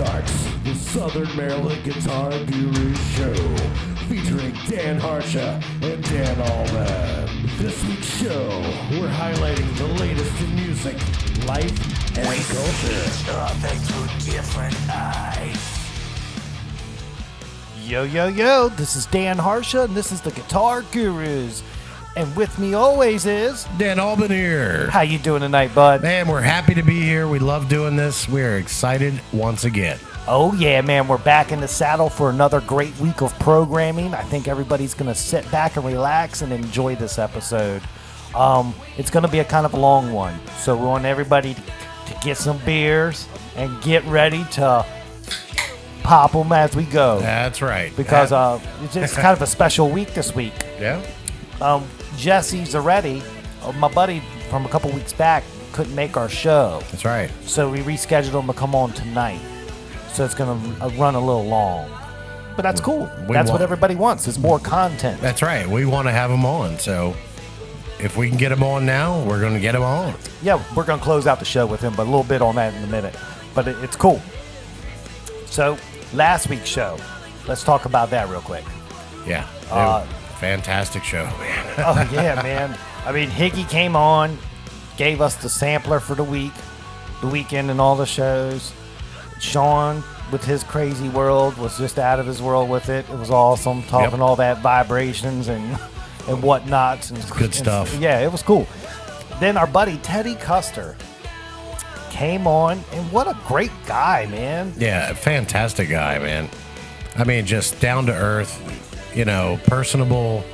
starts the Southern Maryland Guitar Guru Show, featuring Dan Harsha and Dan Allman. This week's show, we're highlighting the latest in music, life, and culture. Things with different eyes. Yo, yo, yo, this is Dan Harsha, and this is the Guitar Gurus. And with me always is... Dan Allman here. How you doing tonight, bud? Man, we're happy to be here. We love doing this. We're excited once again. Oh, yeah, man. We're back in the saddle for another great week of programming. I think everybody's going to sit back and relax and enjoy this episode. It's going to be a kind of long one. So we want everybody to get some beers and get ready to pop them as we go. That's right. Because it's kind of a special week this week. Yeah. Jesse Zuretti, my buddy from a couple weeks back, couldn't make our show. That's right. So we rescheduled him to come on tonight. So it's going to run a little long. But that's cool. That's what everybody wants, is more content. That's right. We want to have them on. So if we can get them on now, we're going to get them on. Yeah, we're going to close out the show with him, but a little bit on that in a minute. But it's cool. So last week's show, let's talk about that real quick. Yeah. Fantastic show, man. Oh, yeah, man. I mean, Higgy came on, gave us the sampler for the weekend and all the shows. Sean, with his crazy world, was just out of his world with it. It was awesome, talking all that vibrations and whatnots. And good stuff. Yeah, it was cool. Then our buddy Teddy Custer came on, and what a great guy, man. Yeah, fantastic guy, man. I mean, just down to earth. You know, personable,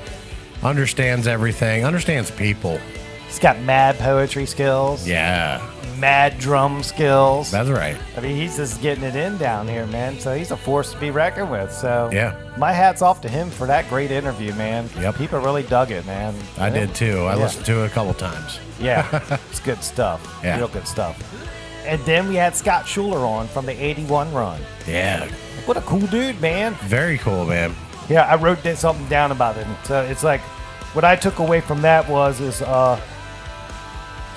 understands everything, understands people. He's got mad poetry skills. Yeah. Mad drum skills. That's right. I mean, he's just getting it in down here, man. So he's a force to be reckoned with. So yeah, my hat's off to him for that great interview, man. Yep. People really dug it, man. I did too. I listened to it a couple times. Yeah, it's good stuff. Yeah. Real good stuff. And then we had Scott Schuler on from the 81 run. Yeah. What a cool dude, man. Very cool, man. Yeah, I wrote something down about it. So it's like, what I took away from that is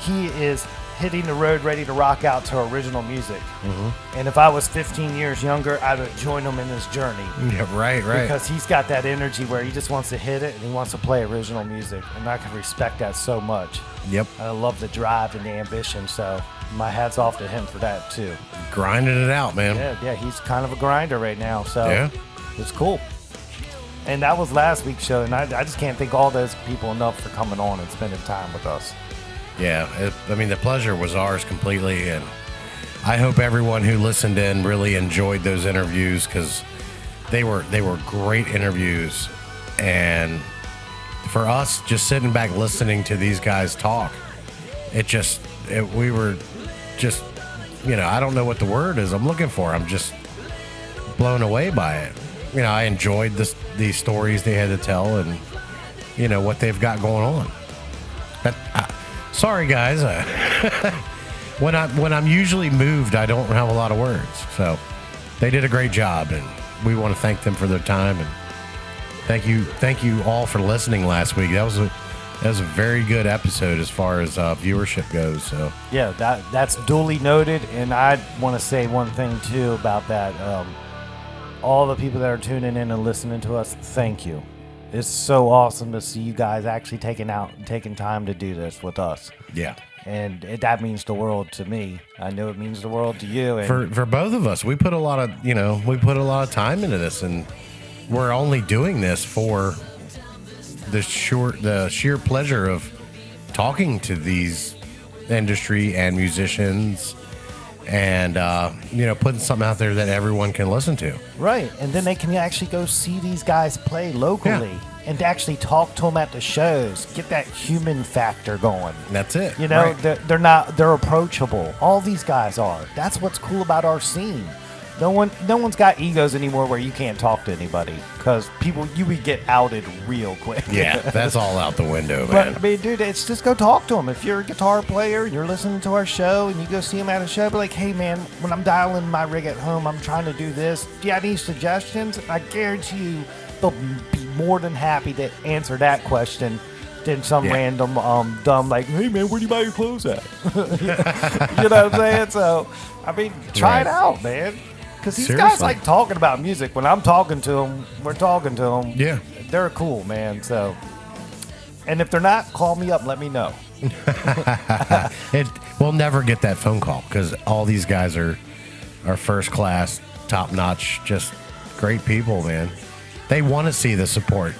he is hitting the road ready to rock out to original music. Mm-hmm. And if I was 15 years younger, I would join him in his journey. Yeah, right. Because he's got that energy where he just wants to hit it and he wants to play original music. And I can respect that so much. Yep. I love the drive and the ambition. So my hat's off to him for that too. Grinding it out, man. Yeah, he's kind of a grinder right now. So yeah. It's cool. And that was last week's show, and I just can't thank all those people enough for coming on and spending time with us. Yeah, I mean, the pleasure was ours completely, and I hope everyone who listened in really enjoyed those interviews, because they were great interviews. And for us, just sitting back listening to these guys talk, we were just, I don't know what the word is I'm looking for. I'm just blown away by it. I enjoyed these stories they had to tell, and what they've got going on. But sorry, guys, when I'm usually moved, I don't have a lot of words. So they did a great job, and we want to thank them for their time, and thank you all for listening last week. That was a very good episode as far as viewership goes. So yeah, that's duly noted, and I want to say one thing too about that. All the people that are tuning in and listening to us, thank you. It's so awesome to see you guys actually taking time to do this with us. Yeah. And that means the world to me. I know it means the world to you. And for both of us, we put a lot of time into this, and we're only doing this for the sheer pleasure of talking to these industry and musicians. And, putting something out there that everyone can listen to. Right. And then they can actually go see these guys play locally and actually talk to them at the shows. Get that human factor going. That's it. Right. They're approachable. All these guys are. That's what's cool about our scene. No one's got egos anymore where you can't talk to anybody, because you would get outed real quick. Yeah, that's all out the window, man. But I mean, dude, it's just go talk to them. If you're a guitar player and you're listening to our show and you go see them at a show, be like, hey man, when I'm dialing my rig at home, I'm trying to do this. Do you have any suggestions? I guarantee you they'll be more than happy to answer that question than some random dumb like, hey man, where do you buy your clothes at? You know what I'm saying? So I mean, try it out, man. Because these Seriously. guys like talking about music. When I'm talking to them, we're talking to them. Yeah. They're cool, man. So, and if they're not, call me up. Let me know. We'll never get that phone call because all these guys are first class, top notch, just great people, man. They want to see the support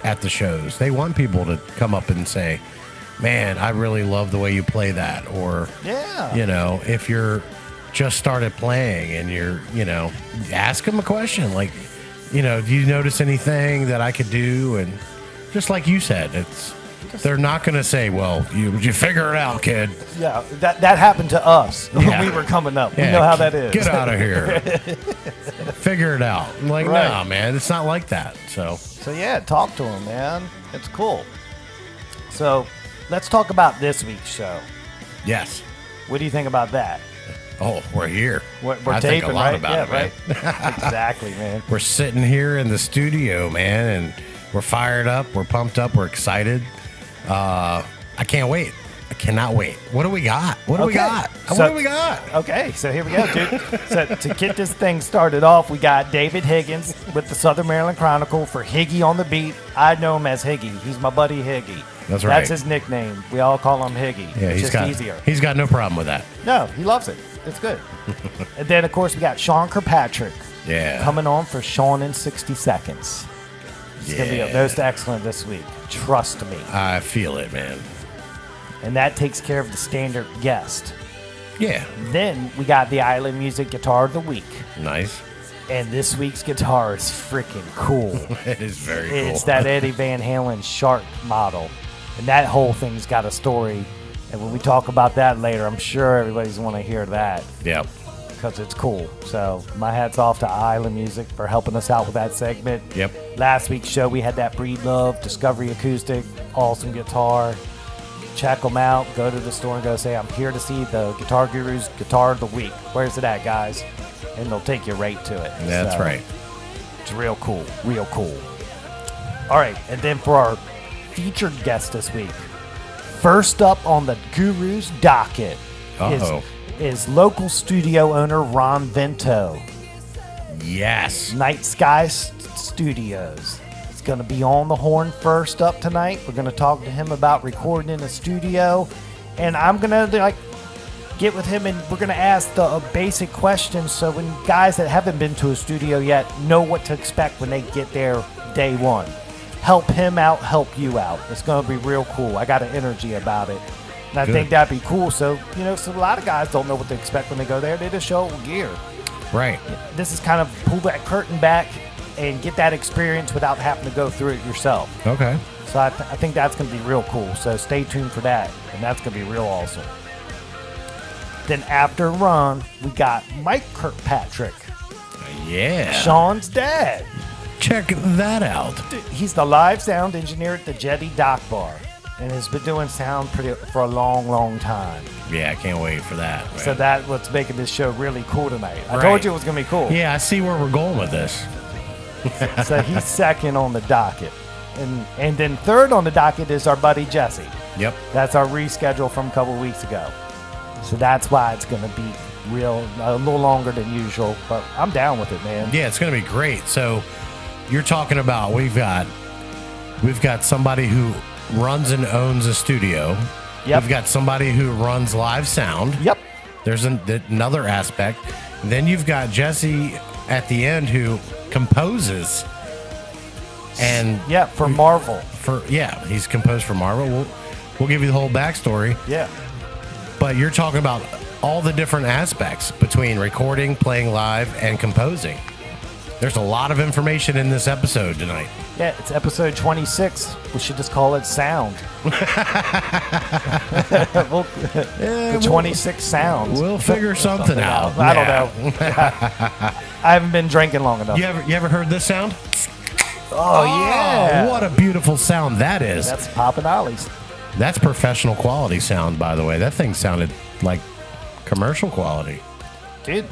at the shows. They want people to come up and say, man, I really love the way you play that. Or, Yeah. you know, if you're just started playing and you're, you know, ask them a question like, you know, do you notice anything that I could do? And just like you said, they're not going to say, well, you figure it out, kid. Yeah, that happened to us Yeah. when we were coming up. Yeah, You know how that is. Get out of here. Figure it out. I'm like, Right. nah, man, it's not like that. So, So yeah, talk to them, man. It's cool. So let's talk about this week's show. yes. What do you think about that? Oh, we're here. We're I taping, think a lot right? about Yeah, it, man. right. Exactly, man. We're sitting here in the studio, man, and we're fired up. We're pumped up. We're excited. I can't wait. I cannot wait. What do we got? What do we Okay. got? So- What do we got? Okay, so here we go, dude. So to get this thing started off, we got David Higgins with the Southern Maryland Chronicle for Higgy on the beat. I know him as Higgy. He's my buddy Higgy. That's right. That's his nickname. We all call him Higgy. Yeah, it's he's just got easier. He's got no problem with that. No, he loves it. It's good. And then, of course, we got Sean Kirkpatrick Yeah. coming on for Sean in 60 Seconds. It's going to be Yeah. most excellent this week. Trust me. I feel it, man. And that takes care of the standard guest. Yeah. Then we got the Island Music Guitar of the Week. Nice. And this week's guitar is freaking cool. It is very cool. It's that Eddie Van Halen Shark model. And that whole thing's got a story. And when we talk about that later, I'm sure everybody's want to hear that Yep. because it's cool. So my hat's off to Island Music for helping us out with that segment. Yep. Last week's show, we had that Breed Love Discovery Acoustic, awesome guitar. Check them out. Go to the store and go say, I'm here to see the Guitar Guru's Guitar of the Week. Where's it at, guys? And they'll take you right to it. That's So, right. It's real cool. Real cool. All right. And then for our featured guest this week, first up on the Guru's docket is local studio owner Ron Vento. Yes. Nightsky Studios. He's going to be on the horn first up tonight. We're going to talk to him about recording in a studio. And I'm going to get with him and we're going to ask the basic questions so when guys that haven't been to a studio yet know what to expect when they get there day one. Help him out, help you out. It's going to be real cool. I got an energy about it. And I Good. think that'd be cool. So, so a lot of guys don't know what to expect when they go there. They just show up with gear. Right. This is kind of pull that curtain back and get that experience without having to go through it yourself. Okay. So I think that's going to be real cool. So stay tuned for that. And that's going to be real awesome. Then after Ron, we got Mike Kirkpatrick, Yeah. Sean's dad. Check that out. He's the live sound engineer at the Jetty Dock Bar and has been doing sound for a long, long time. Yeah, I can't wait for that. Man. So that's what's making this show really cool tonight. I Right. told you it was going to be cool. Yeah, I see where we're going with this. So he's second on the docket. And then third on the docket is our buddy Jesse. Yep. That's our reschedule from a couple weeks ago. So that's why it's going to be a little longer than usual. But I'm down with it, man. Yeah, it's going to be great. So you're talking about we've got somebody who runs and owns a studio. Yep. We've got somebody who runs live sound. Yep. There's another aspect. Then you've got Jesse at the end who composes. And Yeah, for Marvel. he's composed for Marvel. We'll give you the whole backstory. Yeah. But you're talking about all the different aspects between recording, playing live, and composing. There's a lot of information in this episode tonight. Yeah, it's episode 26. We should just call it Sound. The 26 sounds. We'll figure something out. I don't know. I haven't been drinking long enough. You ever heard this sound? Oh, yeah. What a beautiful sound that is. That's Poppin' Ollies. That's professional quality sound, by the way. That thing sounded like commercial quality. Dude,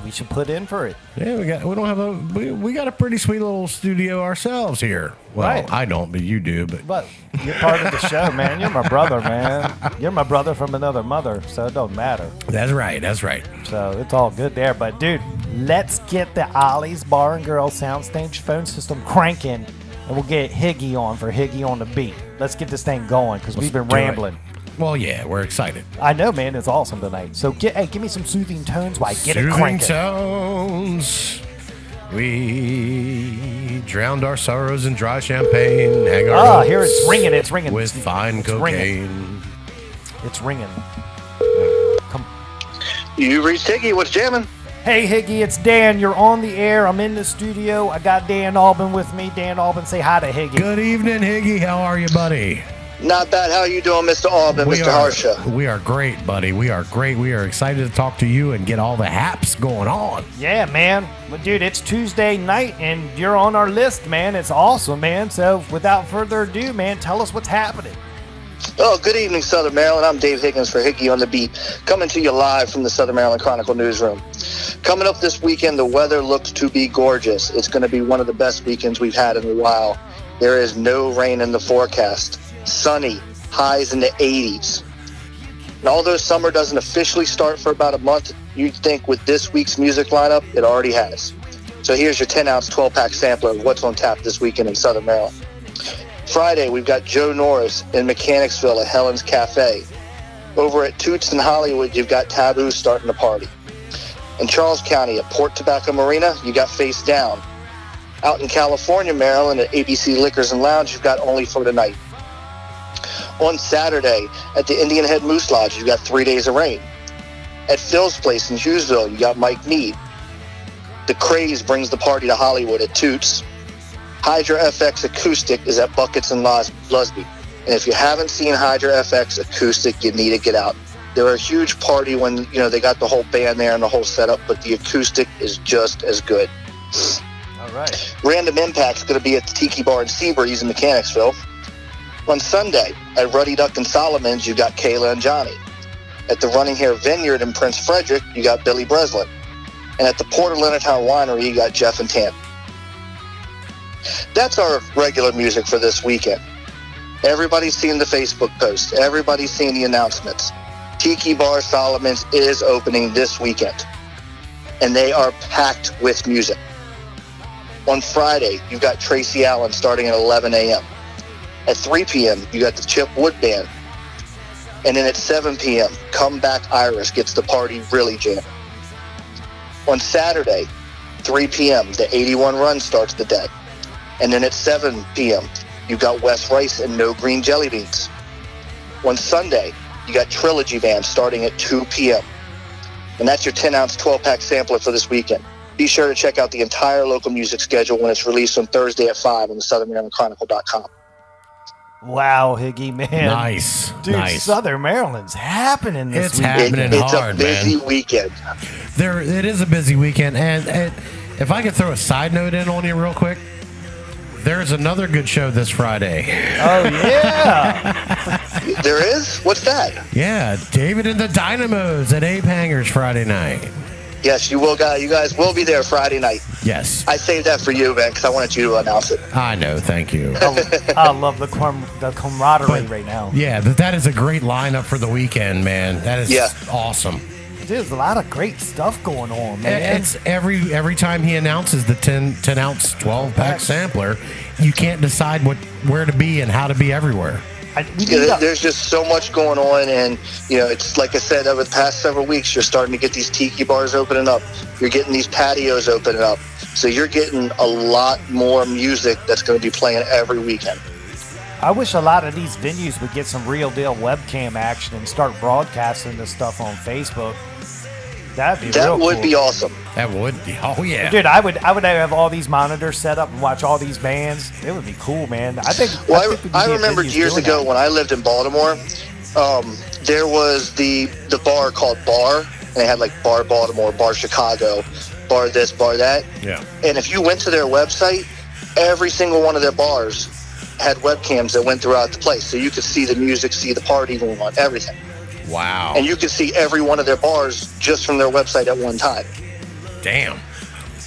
We should put in for it. Yeah, we got a pretty sweet little studio ourselves here. Well, Right. I don't, but you do. But you're part of the show, man. You're my brother, man. You're my brother from another mother, so it don't matter. That's right. That's right. So it's all good there. But, dude, let's get the Ollie's Bar and Grill soundstage phone system cranking, and we'll get Higgy on for Higgy on the beat. Let's get this thing going because we've been do it. rambling. Well, yeah, we're excited. I know, man. It's awesome tonight. So, give me some soothing tones while I get it Soothing cranking. tones. We drowned our sorrows in dry champagne. Hang our hopes here it's ringing. It's ringing. with fine It's cocaine. ringing. It's ringing. Come. You reached Higgy. What's jamming? Hey, Higgy, it's Dan. You're on the air. I'm in the studio. I got Dan Albin with me. Dan Albin, say hi to Higgy. Good evening, Higgy. How are you, buddy? Not bad. How are you doing, Mr. Albin, Mr. Harsha? We are great, buddy. We are great. We are excited to talk to you and get all the haps going on. Yeah, man. Well, dude, it's Tuesday night, and you're on our list, man. It's awesome, man. So, without further ado, man, tell us what's happening. Oh, good evening, Southern Maryland. I'm Dave Higgins for Higgy on the Beat, coming to you live from the Southern Maryland Chronicle newsroom. Coming up this weekend, the weather looks to be gorgeous. It's going to be one of the best weekends we've had in a while. There is no rain in the forecast. Sunny, highs in the 80s. And although summer doesn't officially start for about a month, you'd think with this week's music lineup, it already has. So here's your 10-ounce 12-pack sampler of what's on tap this weekend in Southern Maryland. Friday, we've got Joe Norris in Mechanicsville at Helen's Cafe. Over at Toots in Hollywood, you've got Taboo starting the party. In Charles County at Port Tobacco Marina, you got Face Down. Out in California, Maryland at ABC Liquors and Lounge, you've got Only for Tonight. On Saturday, at the Indian Head Moose Lodge, you got 3 Days of Rain. At Phil's Place in Hughesville, you got Mike Mead. The Craze brings the party to Hollywood at Toots. Hydra FX Acoustic is at Buckets in Lusby. And if you haven't seen Hydra FX Acoustic, you need to get out. They're a huge party when, they got the whole band there and the whole setup, but the acoustic is just as good. All right. Random Impact's going to be at the Tiki Bar in Seabreeze in Mechanicsville. On Sunday, at Ruddy Duck and Solomon's, you got Kayla and Johnny. At the Running Hair Vineyard in Prince Frederick, you got Billy Breslin. And at the Port of Leonardtown Winery, you got Jeff and Tam. That's our regular music for this weekend. Everybody's seen the Facebook post. Everybody's seen the announcements. Tiki Bar Solomon's is opening this weekend. And they are packed with music. On Friday, you've got Tracy Allen starting at 11 a.m. At 3 p.m., you got the Chip Wood Band. And then at 7 p.m., Comeback Irish gets the party really jammed. On Saturday, 3 p.m., the 81 Run starts the day. And then at 7 p.m., you got Wes Rice and No Green Jelly Beans. On Sunday, you got Trilogy Band starting at 2 p.m. And that's your 10-ounce 12-pack sampler for this weekend. Be sure to check out the entire local music schedule when it's released on Thursday at 5 on the SouthernMarylandChronicle.com. Wow, Higgy, man. Nice. Dude, nice. Southern Maryland's happening this It's weekend. happening It's hard, a busy man. weekend. It is a busy weekend. And if I could throw a side note in on you real quick, there's another good show this Friday. Oh, yeah. There is? What's that? Yeah, David and the Dynamos at Ape Hangers Friday night. Yes, you guys will be there Friday night. Yes. I saved that for you, man, because I wanted you to announce it. I know. Thank you. I love the camaraderie right now. Yeah, that is a great lineup for the weekend, man. That is awesome. There's a lot of great stuff going on, man. It's every time he announces the 10-ounce 12-pack sampler, you can't decide where to be and how to be everywhere. There's just so much going on, and it's like I said, over the past several weeks, you're starting to get these tiki bars opening up. You're getting these patios opening up. So you're getting a lot more music that's going to be playing every weekend. I wish a lot of these venues would get some real deal webcam action and start broadcasting this stuff on Facebook. That would be awesome. That would be. Oh yeah, dude. I would have all these monitors set up and watch all these bands. It would be cool, man. I remember years ago when I lived in Baltimore, there was the bar called Bar, and they had like Bar Baltimore, Bar Chicago, Bar this, Bar that. Yeah. And if you went to their website, every single one of their bars had webcams that went throughout the place, so you could see the music, see the party going on, everything. Wow. And you could see every one of their bars just from their website at one time. damn.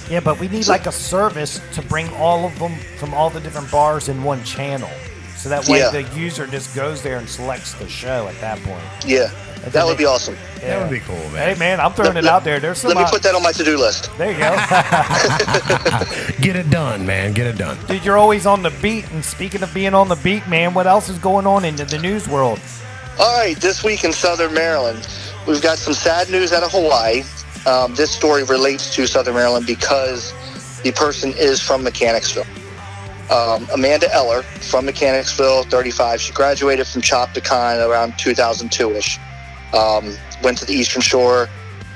Yeah, but we need like a service to bring all of them from all the different bars in one channel. So that way the user just goes there and selects the show at that point. Yeah, that would be awesome. That would be cool, man. Hey, man, I'm throwing it out there. There's some. Let me put that on my to-do list. There you go. Get it done, man. Get it done. Dude, you're always on the beat. And speaking of being on the beat, man, what else is going on in the news world? All right, this week in Southern Maryland, we've got some sad news out of Hawaii. This story relates to Southern Maryland because the person is from Mechanicsville. Amanda Eller from Mechanicsville, 35. She graduated from Chopticon around 2002-ish. Went to the Eastern Shore,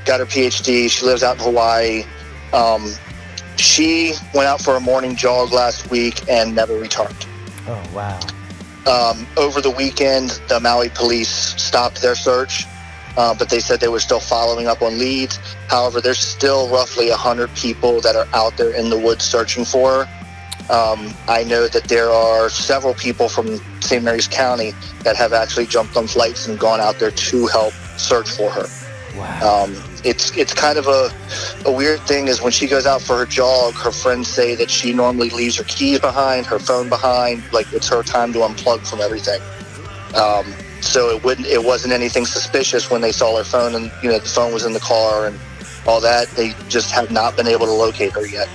got her PhD. She lives out in Hawaii. She went out for a morning jog last week and never returned. Oh, wow. Over the weekend, the Maui police stopped their search, but they said they were still following up on leads. However, there's still roughly 100 people that are out there in the woods searching for her. I know that there are several people from St. Mary's County that have actually jumped on flights and gone out there to help search for her. Wow. It's kind of a weird thing is when she goes out for her jog, her friends say that she normally leaves her keys behind, her phone behind, like it's her time to unplug from everything. So it wasn't anything suspicious when they saw her phone and, the phone was in the car and all that. They just have not been able to locate her yet.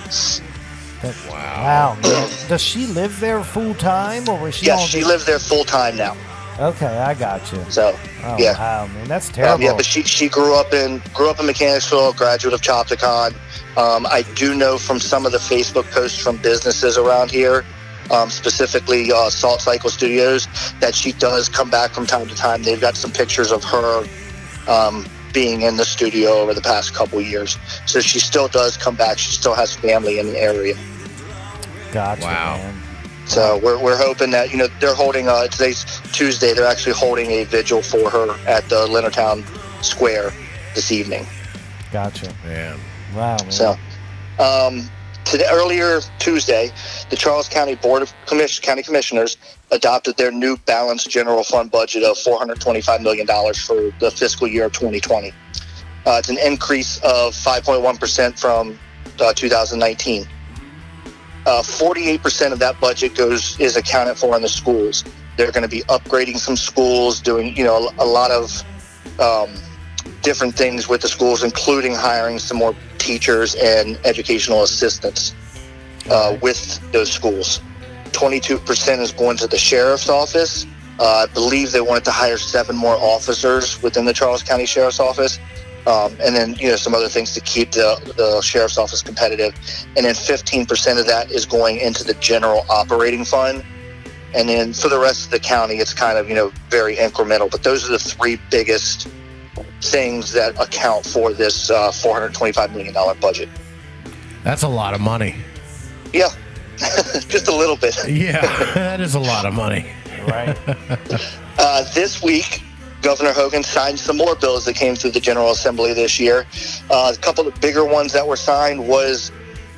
Wow, man. Does she live there full time, or was she? Yes, she lives there full time now. Okay, I got you. So, yeah. Wow, man, that's terrible. Yeah, but she grew up in Mechanicsville, graduate of Chopticon. I do know from some of the Facebook posts from businesses around here, specifically Salt Cycle Studios, that she does come back from time to time. They've got some pictures of her being in the studio over the past couple years. So she still does come back. She still has family in the area. Gotcha, wow. man. So we're hoping that, they're holding, today's Tuesday, they're actually holding a vigil for her at the Leonardtown Square this evening. Gotcha. Man. Wow, man. So, earlier Tuesday, the Charles County Board of County Commissioners adopted their new balanced general fund budget of $425 million for the fiscal year of 2020. It's an increase of 5.1% from 2019. 48% of that budget is accounted for in the schools. They're going to be upgrading some schools, doing a lot of different things with the schools, including hiring some more teachers and educational assistants with those schools. 22% is going to the sheriff's office. I believe they wanted to hire 7 more officers within the Charles County Sheriff's Office. And then, some other things to keep the sheriff's office competitive. And then 15% of that is going into the general operating fund. And then for the rest of the county, it's kind of, very incremental. But those are the 3 biggest things that account for this $425 million budget. That's a lot of money. Yeah, just a little bit. Yeah, that is a lot of money. Right. This week, Governor Hogan signed some more bills that came through the General Assembly this year. A couple of the bigger ones that were signed was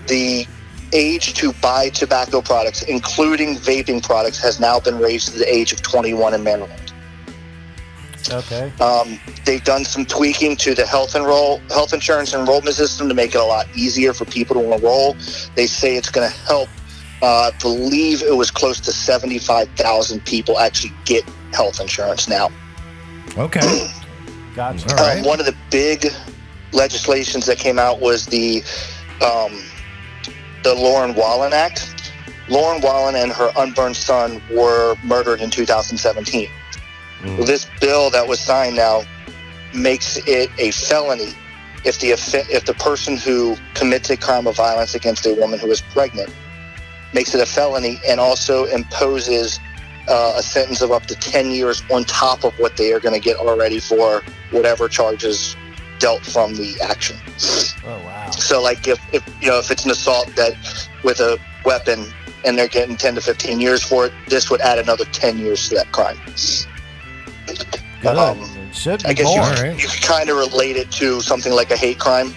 the age to buy tobacco products, including vaping products, has now been raised to the age of 21 in Maryland. Okay. They've done some tweaking to the health insurance enrollment system to make it a lot easier for people to enroll. They say it's going to help. I believe it was close to 75,000 people actually get health insurance now. Okay. Gotcha. All right. One of the big legislations that came out was the Lauren Wallen Act. Lauren Wallen and her unborn son were murdered in 2017. Well, this bill that was signed now makes it a felony if the person who commits a crime of violence against a woman who is pregnant, makes it a felony, and also imposes a sentence of up to 10 years on top of what they are going to get already for whatever charges dealt from the action. Oh, wow. So, like, if it's an assault that with a weapon and they're getting 10 to 15 years for it, this would add another 10 years to that crime. Good. It should be I guess more. you could kind of relate it to something like a hate crime.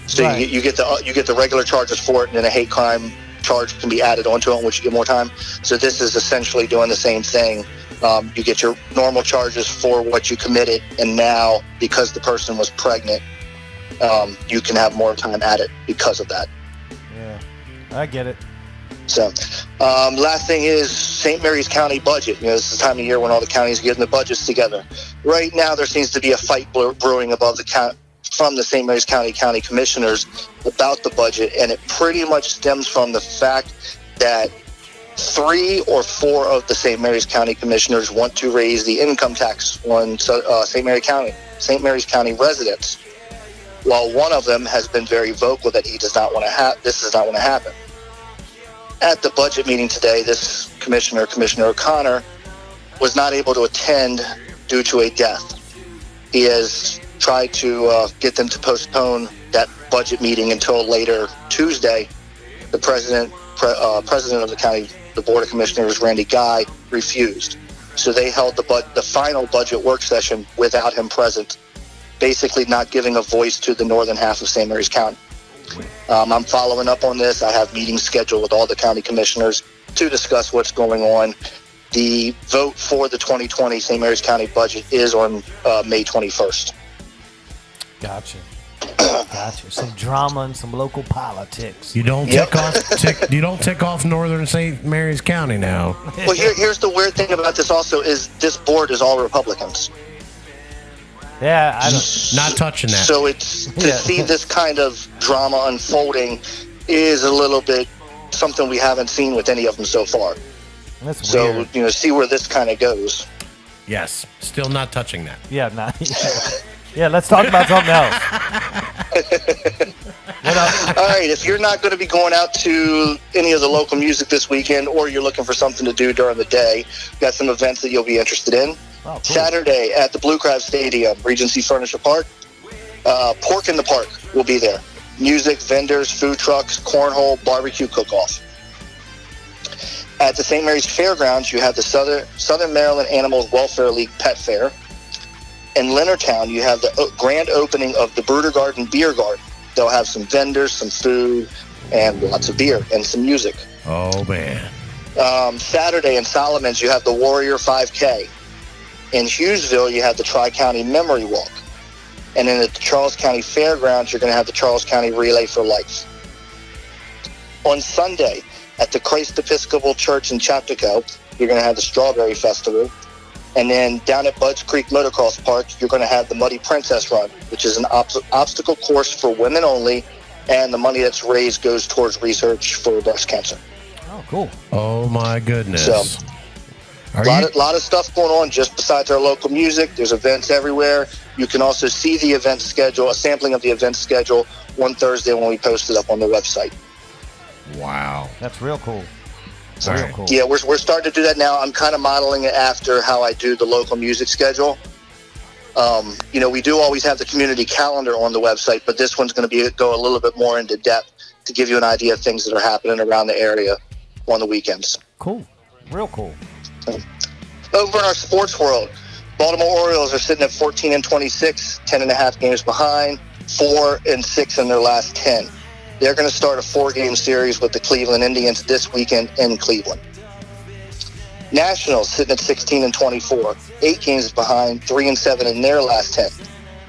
So Right. you get the regular charges for it, and then a hate crime charge can be added onto it, which you get more time. So this is essentially doing the same thing. You get your normal charges for what you committed, and now because the person was pregnant, you can have more time at it because of that. Yeah, I get it. So, last thing is St. Mary's County budget. This is the time of year when all the counties are getting the budgets together. Right now, there seems to be a fight brewing above the from the St. Mary's County commissioners about the budget, and it pretty much stems from the fact that 3 or 4 of the St. Mary's County commissioners want to raise the income tax on St. Mary's County residents, while one of them has been very vocal that he does not want to this does not want to happen. At the budget meeting today, this Commissioner O'Connor, was not able to attend due to a death. He has tried to get them to postpone that budget meeting until later Tuesday. The president of the county, the Board of Commissioners, Randy Guy, refused. So they held the final budget work session without him present, basically not giving a voice to the northern half of St. Mary's County. I'm following up on this. I have meetings scheduled with all the county commissioners to discuss what's going on. The vote for the 2020 St. Mary's County budget is on May 21st. Gotcha. Gotcha. Some drama and some local politics. You don't tick off Northern St. Mary's County now. Well, here's the weird thing about this also is this board is all Republicans. Yeah, I don't. Not touching that. So it's to see this kind of drama unfolding is a little bit something we haven't seen with any of them so far. That's so weird. See where this kind of goes. Yes, still not touching that. Yeah, nah. Yeah, let's talk about something else. All right, if you're not going to be going out to any of the local music this weekend, or you're looking for something to do during the day, we've got some events that you'll be interested in. Oh, cool. Saturday at the Blue Crab Stadium, Regency Furniture Park, Pork in the Park will be there. Music, vendors, food trucks, cornhole, barbecue cook-off. At the St. Mary's Fairgrounds, you have the Southern Maryland Animals Welfare League Pet Fair. In Leonardtown, you have the grand opening of the Bruder Garden Beer Garden. They'll have some vendors, some food, and lots of beer and some music. Oh, man. Saturday in Solomons, you have the Warrior 5K. In Hughesville, you have the Tri-County Memory Walk. And then at the Charles County Fairgrounds, you're going to have the Charles County Relay for Life. On Sunday, at the Christ Episcopal Church in Chaptico, you're going to have the Strawberry Festival. And then down at Budds Creek Motocross Park, you're going to have the Muddy Princess Run, which is an obstacle course for women only, and the money that's raised goes towards research for breast cancer. Oh, cool. Oh, my goodness. So, a lot of stuff going on just besides our local music. There's events everywhere. You can also see the event schedule, a sampling of the event schedule, one Thursday when we post it up on the website. Wow. That's real cool. All Real right. cool. Yeah, we're starting to do that now. I'm kind of modeling it after how I do the local music schedule. We do always have the community calendar on the website, but this one's going to go a little bit more into depth to give you an idea of things that are happening around the area on the weekends. Cool. Real cool. Over in our sports world, Baltimore Orioles are sitting at 14-26, 10.5 games behind, 4-6 in their last 10. They're going to start a 4-game series with the Cleveland Indians this weekend in Cleveland. Nationals sitting at 16-24, 8 games behind, 3-7 in their last 10.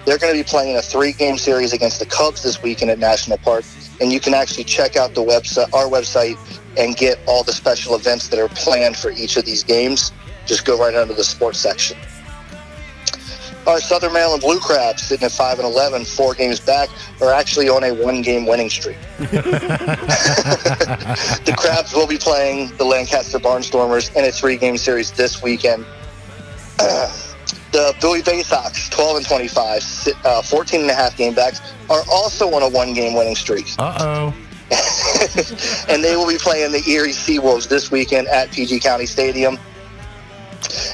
They're going to be playing a 3-game series against the Cubs this weekend at National Park, and you can actually check out our website and get all the special events that are planned for each of these games. Just go right under the sports section. Our Southern Maryland Blue Crabs, sitting at 5-11, 4 games back, are actually on a 1-game winning streak. The Crabs will be playing the Lancaster Barnstormers in a 3-game series this weekend. The Bowie Bay Sox, 12-25, 14.5 game backs, are also on a 1-game winning streak. Uh-oh. And they will be playing the Erie Seawolves this weekend at PG County Stadium.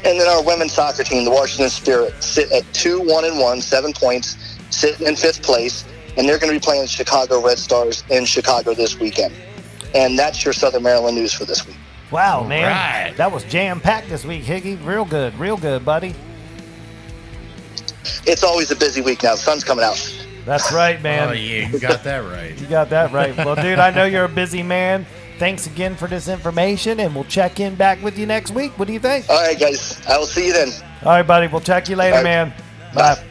And then our women's soccer team, the Washington Spirit, sit at 2-1-1, 7 points, sitting in 5th place, and they're going to be playing the Chicago Red Stars in Chicago this weekend. And that's your Southern Maryland news for this week. Wow, man. Right. That was jam-packed this week, Higgy. Real good, buddy. It's always a busy week now. The sun's coming out. That's right, man. Oh, yeah, you got that right. You got that right. Well, dude, I know you're a busy man. Thanks again for this information, and we'll check in back with you next week. What do you think? All right, guys. I will see you then. All right, buddy. We'll check you later, All right. man. Bye. Bye.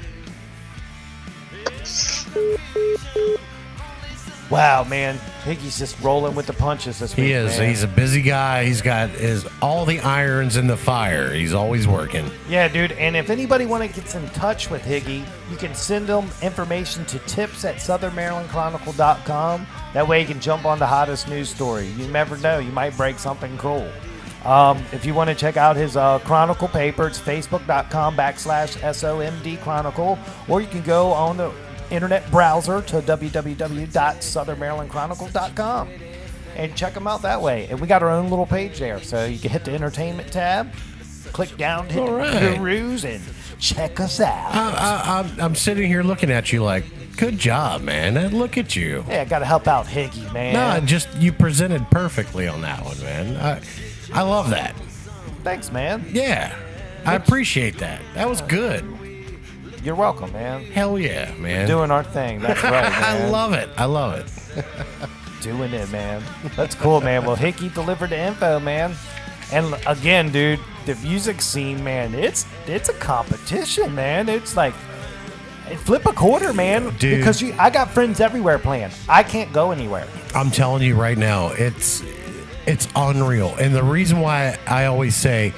Wow, man. Higgy's just rolling with the punches this week, He is. man. He's a busy guy. He's got all the irons in the fire. He's always working. Yeah, dude. And if anybody want to get in touch with Higgy, you can send them information to tips@southernmarylandchronicle.com. That way you can jump on the hottest news story. You never know. You might break something cool. If you want to check out his Chronicle paper, it's facebook.com/SOMD Chronicle, or you can go on the internet browser to www.southernmarylandchronicle.com and check them out that way. And we got our own little page there, so you can hit the entertainment tab, click down to hit the gurus, and check us out. I'm sitting here looking at you like, good job, man. Look at you. Yeah, I got to help out Higgy, man. No, just you presented perfectly on that one, man. I love that. Thanks, man. Yeah, I appreciate that. That was good. You're welcome, man. Hell yeah, man. Doing our thing. That's right, man. I love it. I love it. Doing it, man. That's cool, man. Well, Hickey delivered the info, man. And again, dude, the music scene, man, it's a competition, man. It's like flip a quarter, man. Dude. Because I got friends everywhere playing. I can't go anywhere. I'm telling you right now, it's unreal. And the reason why I always say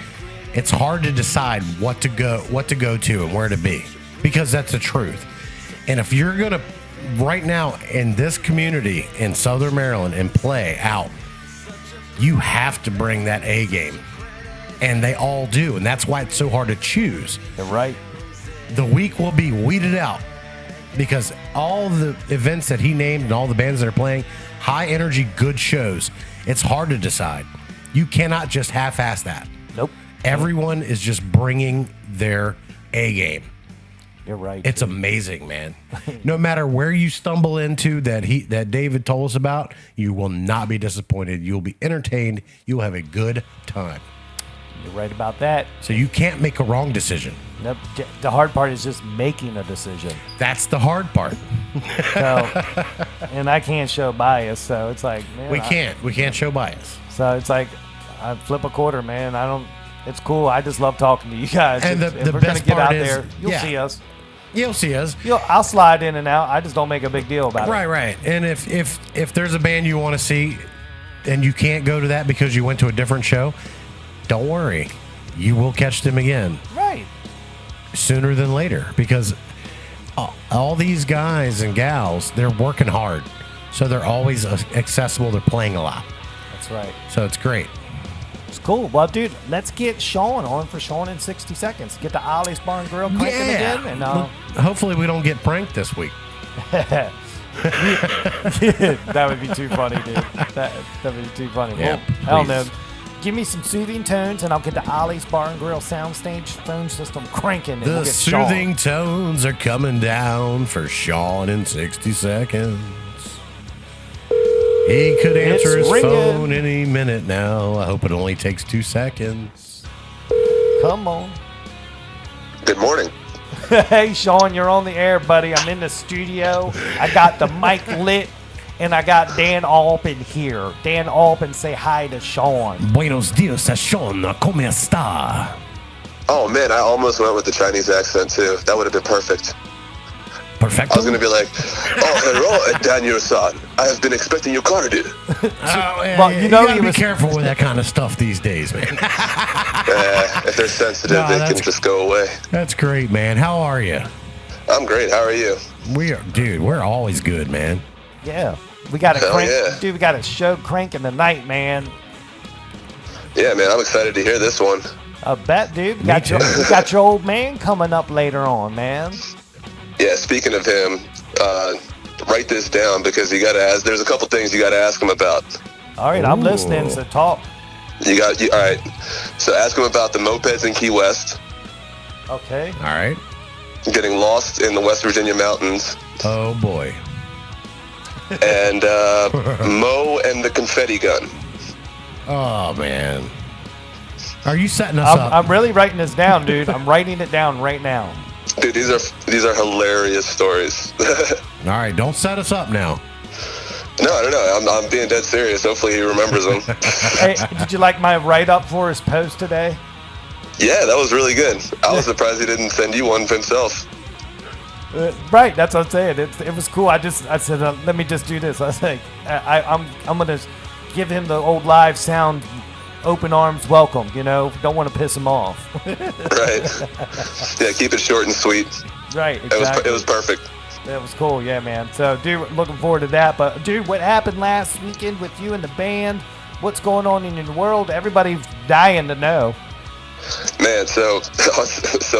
it's hard to decide what to go to and where to be, because that's the truth. And if you're gonna right now in this community in Southern Maryland and play out, you have to bring that A game. And they all do. And that's why it's so hard to choose. You're right. The week will be weeded out because all the events that he named and all the bands that are playing, high energy, good shows. It's hard to decide. You cannot just half-ass that. Nope. Everyone is just bringing their A game. You're right. It's amazing, man. No matter where you stumble into that David told us about, you will not be disappointed. You'll be entertained. You'll have a good time. You're right about that. So you can't make a wrong decision. Nope. The hard part is just making a decision. That's the hard part. So, and I can't show bias, so it's like, man, We can't show bias. So it's like, I flip a quarter, man. It's cool. I just love talking to you guys. And if the we're best gonna get part out is, there, you'll yeah. see us. You'll see us. I'll slide in and out. I just don't make a big deal about it. Right. And if there's a band you want to see and you can't go to that because you went to a different show, don't worry. You will catch them again. Right. Sooner than later, because all these guys and gals, they're working hard. So they're always accessible. They're playing a lot. That's right. So it's great. It's cool. Well, dude, let's get Sean on for Sean in 60 seconds. Get the Ollie's Barn Grill cranking again. And hopefully we don't get pranked this week. that would be too funny, dude. That would be too funny. Yeah, well, I don't please. know. Give me some soothing tones, and I'll get the Ollie's Barn Grill soundstage phone system cranking. And The we'll get soothing Sean. tones are coming down for Sean in 60 seconds. He could answer It's his ringing. phone any minute now. I hope it only takes 2 seconds. Come on. Good morning. Hey, Sean, you're on the air, buddy. I'm in the studio. I got the mic lit, and I got Dan Alpin here. Dan Alpin, say hi to Sean. Buenos dias, Sean. ¿Cómo está? Oh man, I almost went with the Chinese accent too. That would have been perfect. Perfecto. I was gonna be like, "Oh, hello, Daniel-san. I have been expecting your card." Well, Well, you know gotta he be was- careful with that kind of stuff these days, man. If they're sensitive, No, they that's- can just go away. That's great, man. How are you? I'm great. How are you? We're always good, man. Yeah. We got a Hell crank. yeah. Dude, we got a show cranking tonight, man. Yeah, man. I'm excited to hear this one. I bet, dude. We Me got, too. we got your old man coming up later on, man. Yeah. Speaking of him, write this down because you gotta ask. There's a couple things you gotta ask him about. All right, I'm Ooh. listening, so talk. All right. So ask him about the mopeds in Key West, Okay. All right. getting lost in the West Virginia mountains, Oh, boy. and Mo and the confetti gun. Oh, man. Are you setting us up? I'm really writing this down, dude. I'm writing it down right now. Dude, these are hilarious stories. All right. Don't set us up now. No, I don't know. I'm being dead serious. Hopefully he remembers them. Hey, did you like my write-up for his post today? Yeah, that was really good. I was surprised he didn't send you one himself. Right, that's what I'm saying. It was cool. I said, let me just do this. I was like, I'm gonna give him the old live sound, open arms welcome. Don't want to piss him off. Right. Yeah, keep it short and sweet. Right, exactly. It was perfect. That was cool, yeah, man. So, dude, looking forward to that. But, dude, what happened last weekend with you and the band? What's going on in your world? Everybody's dying to know. Man, so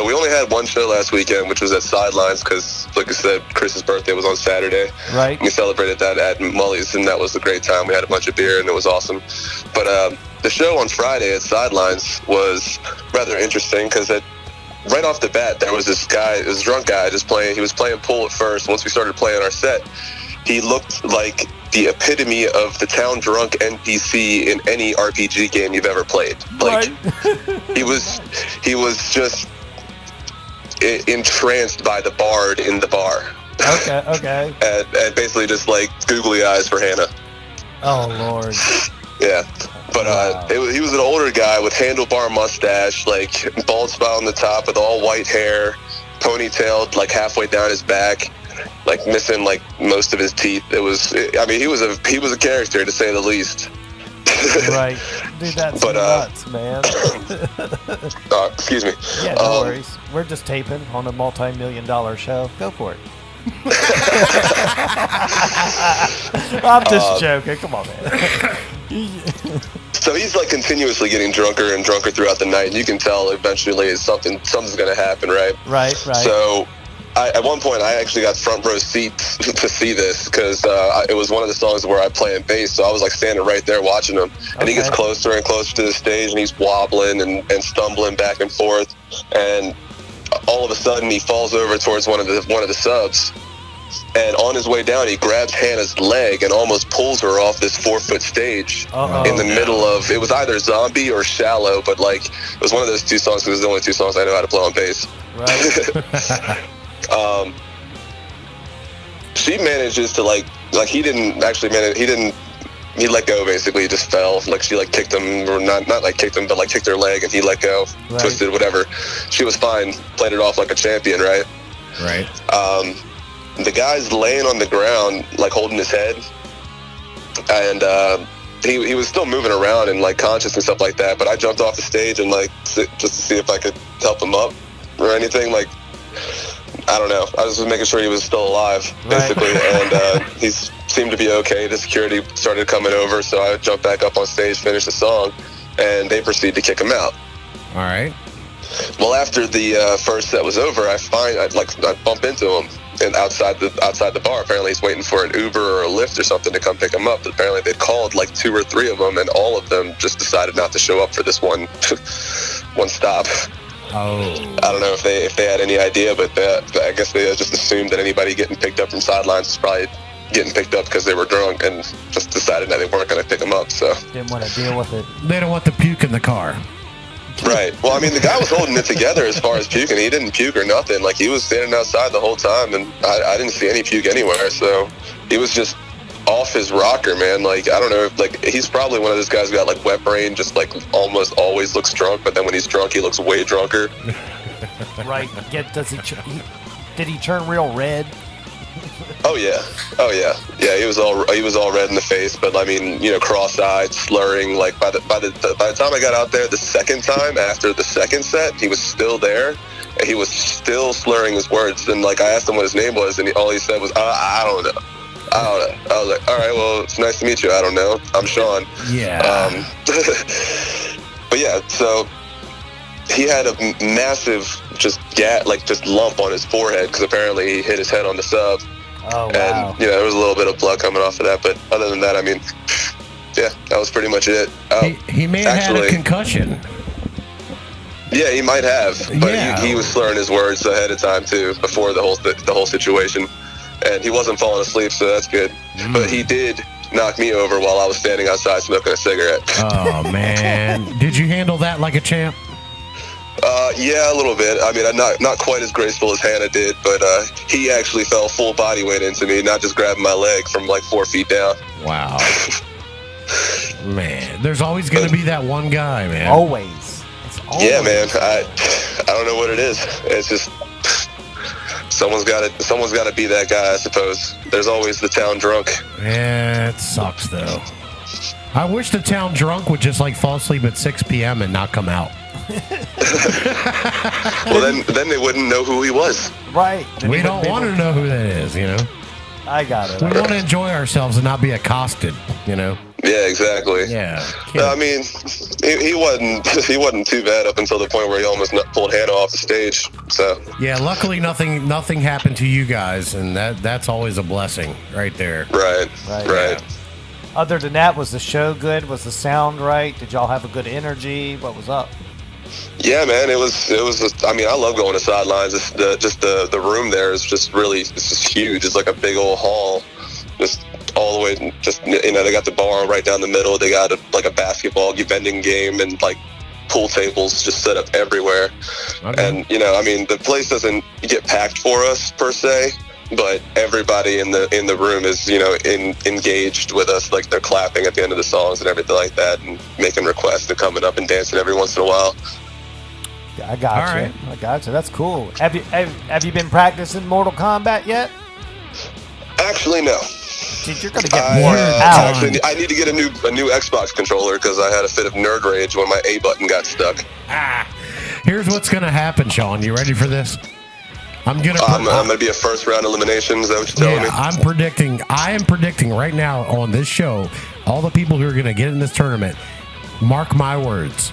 we only had one show last weekend, which was at Sidelines, because, like I said, Chris's birthday was on Saturday. Right. We celebrated that at Mully's, and that was a great time. We had a bunch of beer, and it was awesome. But the show on Friday at Sidelines was rather interesting, because right off the bat, there was this drunk guy just playing. He was playing pool at first. Once we started playing our set, he looked like the epitome of the town drunk NPC in any RPG game you've ever played. Like, he was just entranced by the bard in the bar. Okay. and basically just like googly eyes for Hannah. Oh, Lord. Yeah. But wow. He was an older guy with handlebar mustache, like bald spot on the top with all white hair, ponytailed like halfway down his back, like missing like most of his teeth. He was a character, to say the least. Right. Dude, that's nuts, man. Excuse me. Yeah, no worries. We're just taping on a multi-million-dollar show. Go for it. I'm just joking. Come on, man. So he's like continuously getting drunker and drunker throughout the night. You can tell eventually something's going to happen, right? Right. So at one point, I actually got front row seats to see this, because it was one of the songs where I play in bass. So I was like standing right there watching him, and he gets closer and closer to the stage, and he's wobbling and stumbling back and forth, and all of a sudden he falls over towards one of the subs. And on his way down, he grabs Hannah's leg and almost pulls her off this 4-foot stage in the middle of, it was either Zombie or Shallow, but like, it was one of those two songs, because it's the only two songs I know how to play on bass. Right. She manages to he didn't actually manage, he let go basically, he just fell. Like she like kicked him, or not like kicked him, but like kicked her leg, and he let go, twisted, whatever. She was fine, played it off like a champion, right? Right. The guy's laying on the ground, like holding his head, and he was still moving around and like conscious and stuff like that. But I jumped off the stage and like just to see if I could help him up or anything. Like, I don't know. I was just making sure he was still alive, basically. And he seemed to be okay. The security started coming over, so I jumped back up on stage, finished the song, and they proceeded to kick him out. All right. Well, after the first set was over, I bump into him. And outside the bar, apparently he's waiting for an Uber or a Lyft or something to come pick him up. But apparently they'd called like 2 or 3 of them, and all of them just decided not to show up for this one stop. Oh. I don't know if they had any idea, but I guess they just assumed that anybody getting picked up from Sidelines was probably getting picked up because they were drunk, and just decided that they weren't going to pick them up. So didn't want to deal with it. They don't want the puke in the car. Right. Well, I mean, the guy was holding it together as far as puking. He didn't puke or nothing. Like, he was standing outside the whole time, and I didn't see any puke anywhere. So he was just off his rocker, man. Like, I don't know if, like, he's probably one of those guys who got, like, wet brain, just, like, almost always looks drunk, but then when he's drunk, he looks way drunker. Right. Did he turn real red? Oh yeah. He was all red in the face, but I mean, cross-eyed, slurring. Like by the time I got out there the second time after the second set, he was still there, and he was still slurring his words. And like I asked him what his name was, and all he said was, I don't know. I was like, all right, well, it's nice to meet you. I don't know. I'm Sean. Yeah. But yeah, so he had a massive just lump on his forehead, because apparently he hit his head on the sub. Oh, wow. And there was a little bit of blood coming off of that, but other than that, I mean, yeah, that was pretty much it. He may have had a concussion. Yeah, he might have, but Yeah. he was slurring his words ahead of time too, before the whole situation, and he wasn't falling asleep, so that's good. But he did knock me over while I was standing outside smoking a cigarette. Oh man, did you handle that like a champ? Yeah, a little bit. I mean, I'm not quite as graceful as Hannah did, but he actually fell full body weight into me, not just grabbing my leg from like 4 feet down. Wow. Man, there's always going to be that one guy, man. Always. It's always. Yeah, man. I don't know what it is. It's just Someone's got to be that guy, I suppose. There's always the town drunk. Yeah, it sucks though. I wish the town drunk would just like fall asleep at 6 p.m. and not come out. Well, then they wouldn't know who he was. Right. We don't want to know who that is, you know. I got it. We want to enjoy ourselves and not be accosted, you know. Yeah, exactly. Yeah. I mean, he wasn't too bad up until the point where he almost pulled Hannah off the stage. So yeah, luckily nothing happened to you guys, and that's always a blessing, right there. Right. Yeah. Other than that, was the show good? Was the sound right? Did y'all have a good energy? What was up? Yeah, man, it was. I mean, I love going to sidelines. The room there is just really, it's just huge. It's like a big old hall, just all the way. Just, you know, they got the bar right down the middle. They got a basketball vending game and like pool tables just set up everywhere. Okay. And you know, I mean, the place doesn't get packed for us per se, but everybody in the room is, you know, engaged with us. Like they're clapping at the end of the songs and everything like that, and making requests and coming up and dancing every once in a while. I got you. Right. I got you. That's cool. Have you been practicing Mortal Kombat yet? Actually, no. Dude, you're gonna get more out. Actually, I need to get a new Xbox controller because I had a fit of nerd rage when my A button got stuck. Here's what's gonna happen, Sean. You ready for this? I'm gonna be a first round elimination. Is that what you're telling me? I am predicting right now on this show, all the people who are gonna get in this tournament. Mark my words.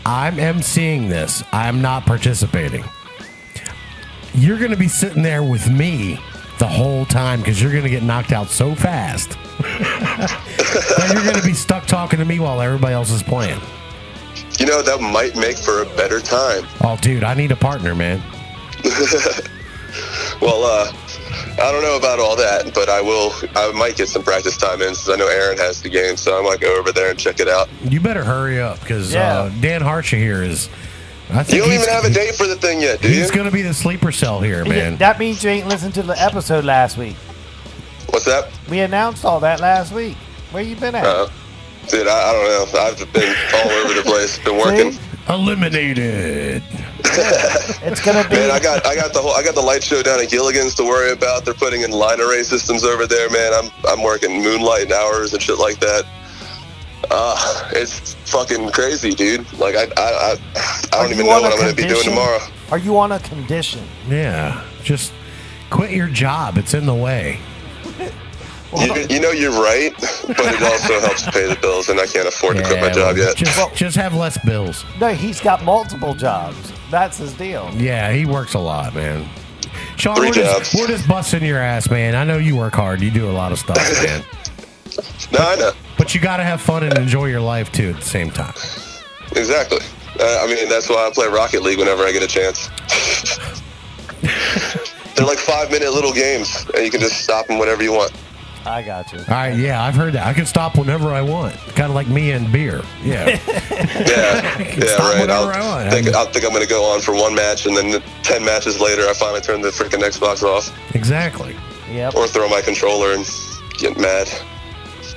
I'm emceeing this. I'm not participating. You're gonna be sitting there with me the whole time because you're gonna get knocked out so fast that you're gonna be stuck talking to me while everybody else is playing. You know, that might make for a better time. Oh, dude, I need a partner, man. Well, I don't know about all that, but I might get some practice time in since I know Aaron has the game, so I might go over there and check it out. You better hurry up because Dan Harsha here is. I think you don't even have a date for the thing yet, do you? He's going to be the sleeper cell here, man. That means you ain't listened to the episode last week. What's that? We announced all that last week. Where you been at? Dude, I don't know. I've been all over the place. Been working. See? Eliminated. It's gonna be. Man, I got the light show down at Gilligan's to worry about. They're putting in line array systems over there, man. I'm working moonlight hours and shit like that. It's fucking crazy, dude. Like I don't even know what I'm gonna be doing tomorrow. Are you on a condition? Yeah, just quit your job. It's in the way. You know you're right, but it also helps pay the bills, and I can't afford to quit my job yet. Just have less bills. No, he's got multiple jobs. That's his deal. Yeah, he works a lot, man. Sean, we're just busting your ass, man. I know you work hard. You do a lot of stuff, man. I know. But you got to have fun and enjoy your life, too, at the same time. Exactly. I mean, that's why I play Rocket League whenever I get a chance. They're like 5-minute little games, and you can just stop them whenever you want. I got you. All right, yeah, I've heard that. I can stop whenever I want. Kind of like me and beer. Yeah. Right. I think I'm going to go on for one match, and then 10 matches later, I finally turn the freaking Xbox off. Exactly. Yep. Or throw my controller and get mad.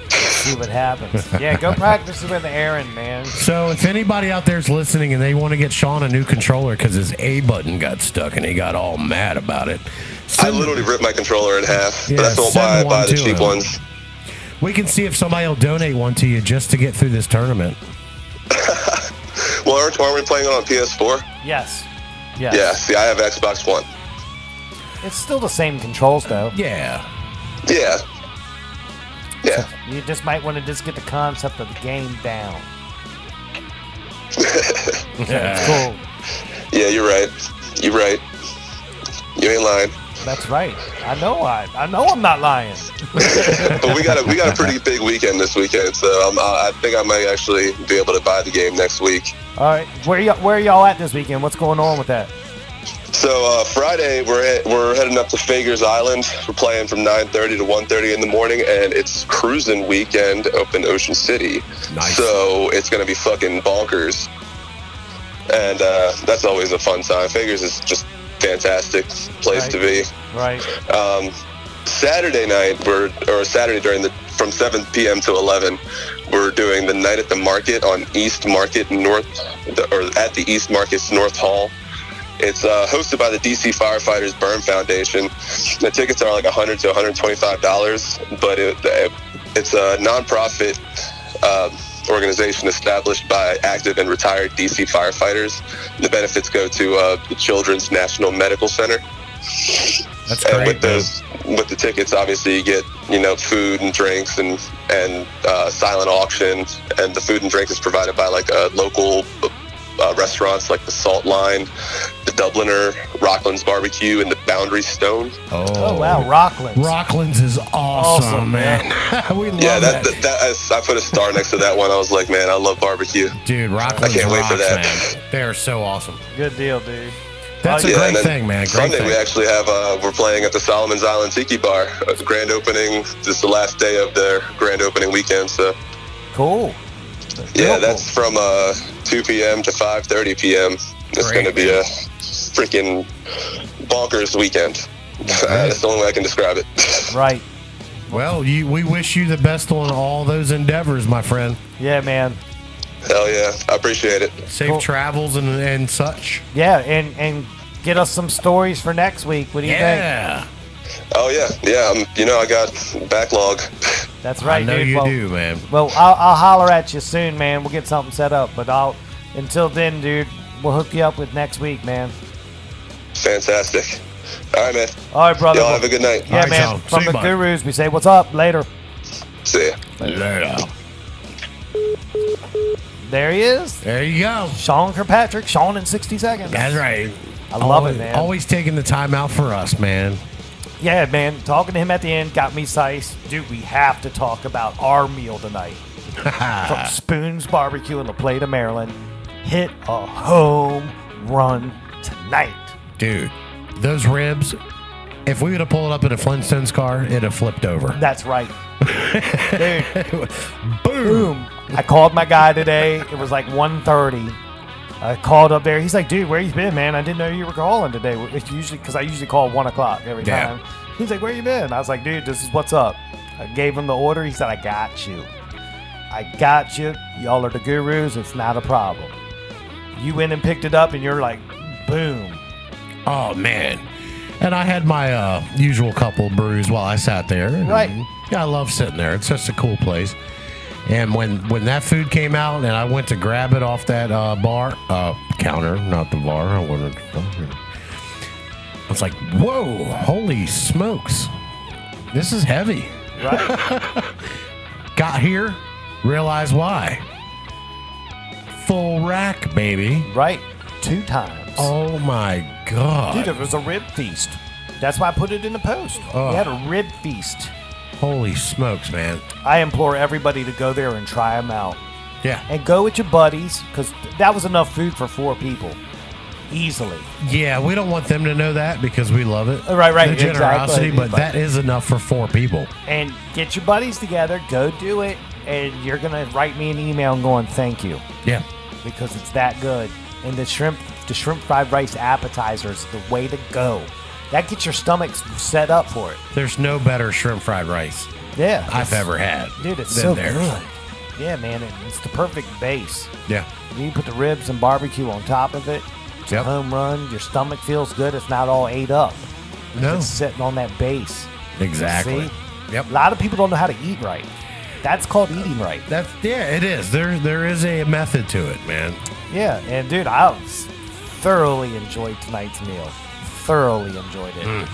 See what happens. Yeah, go practice with Aaron, man. So if anybody out there's listening and they want to get Sean a new controller because his A button got stuck and he got all mad about it. I literally ripped my controller in half. Yeah, but that's why I buy the cheap ones. We can see if somebody will donate one to you just to get through this tournament. Well, aren't we playing it on PS4? Yes. Yeah, see, I have Xbox One. It's still the same controls, though. Yeah. So you just might want to just get the concept of the game down. It's cool. Yeah, you're right. You ain't lying. That's right. I know I'm not lying. But we got a pretty big weekend this weekend, so I think I might actually be able to buy the game next week. All right, where are y'all at this weekend? What's going on with that? So Friday we're heading up to Fager's Island. We're playing from 9:30 to 1:30 in the morning, and it's cruising weekend up in Ocean City. Nice. So it's gonna be fucking bonkers, and that's always a fun time. Fager's is just fantastic place to be. Right. Saturday night Saturday from 7 p.m. to 11, we're doing the night at the market on East Market at the East Market's North Hall. It's hosted by the DC Firefighters Burn Foundation. The tickets are like $100 to $125, but it's a nonprofit organization established by active and retired DC firefighters. The benefits go to the Children's National Medical Center. That's and great. With the tickets, obviously you get food and drinks and silent auction, and the food and drink is provided by like local restaurants like the Salt Line, the Dubliner, Rockland's Barbecue, and the Boundary Stone. Oh wow, Rockland's. Rockland's is awesome, man. We love that. I put a star next to that one. I was like, man, I love barbecue. Dude, Rockland's I can't wait rocks, for that. man. They are so awesome. Good deal, dude. That's a great thing, man. Great Sunday thing. we actually have we're playing at the Solomon's Island Tiki Bar. The grand opening. This is the last day of their grand opening weekend. So cool. That's from 2 p.m. to 5:30 p.m. It's going to be a freaking bonkers weekend. That's the only way I can describe it. Right. Well, we wish you the best on all those endeavors, my friend. Yeah, man. Hell yeah, I appreciate it. Safe travels and such. Yeah, and get us some stories for next week. What do you think? Oh yeah. I got backlog. That's right, I know dude. you do, man. Well, I'll holler at you soon, man. We'll get something set up. But until then, dude, we'll hook you up with next week, man. Fantastic. All right, man. All right, brother. Y'all have a good night. Yeah, All right, man. Sean. From See you, the bud. Gurus, we say what's up. Later. See ya. Later. There he is. There you go. Sean Kirkpatrick. Sean in 60 seconds. That's right. I love it, man. Always taking the time out for us, man. Yeah, man. Talking to him at the end got me sized. Dude, we have to talk about our meal tonight. From Spoon's Barbecue in La Plata, Maryland. Hit a home run tonight. Dude, those ribs, if we would have pulled up in a Flintstones car, it'd have flipped over. That's right. Dude, Boom. I called my guy today. It was like 1:30. I called up there. He's like, dude, where you been, man? I didn't know you were calling today. It's usually because I usually call 1 o'clock every time. He's like, where you been? I was like, dude, this is what's up. I gave him the order. He said, I got you. I got you. Y'all are the Gurus. It's not a problem. You went and picked it up, and you're like, boom. Oh, man. And I had my usual couple brews while I sat there. Right. Yeah, I love sitting there. It's just a cool place. And when that food came out and I went to grab it off that counter, not the bar, I was like, whoa, holy smokes. This is heavy. Right. Got here, realized why. Full rack, baby. Right. 2 times. Oh, my God. Dude, it was a rib feast. That's why I put it in the post. Oh. We had a rib feast. Holy smokes, man. I implore everybody to go there and try them out. Yeah. And go with your buddies, because that was enough food for 4 people. Easily. Yeah, we don't want them to know that because we love it. Right, The generosity, exactly. but that is enough for 4 people. And get your buddies together, go do it, and you're going to write me an email going, thank you. Yeah. Because it's that good. And the shrimp fried rice appetizer is the way to go. That gets your stomach set up for it. There's no better shrimp fried rice Yeah. I've ever had. Dude, it's than so theirs. good. Yeah, man, it's the perfect base. Yeah. You put the ribs and barbecue on top of it. It's a Yep. home run. Your stomach feels good. It's not all ate up. No. It's sitting on that base. Exactly. See? Yep. A lot of people don't know how to eat right. That's called eating right. It is. There is a method to it, man. Yeah, and dude, I thoroughly enjoyed tonight's meal. Thoroughly enjoyed it.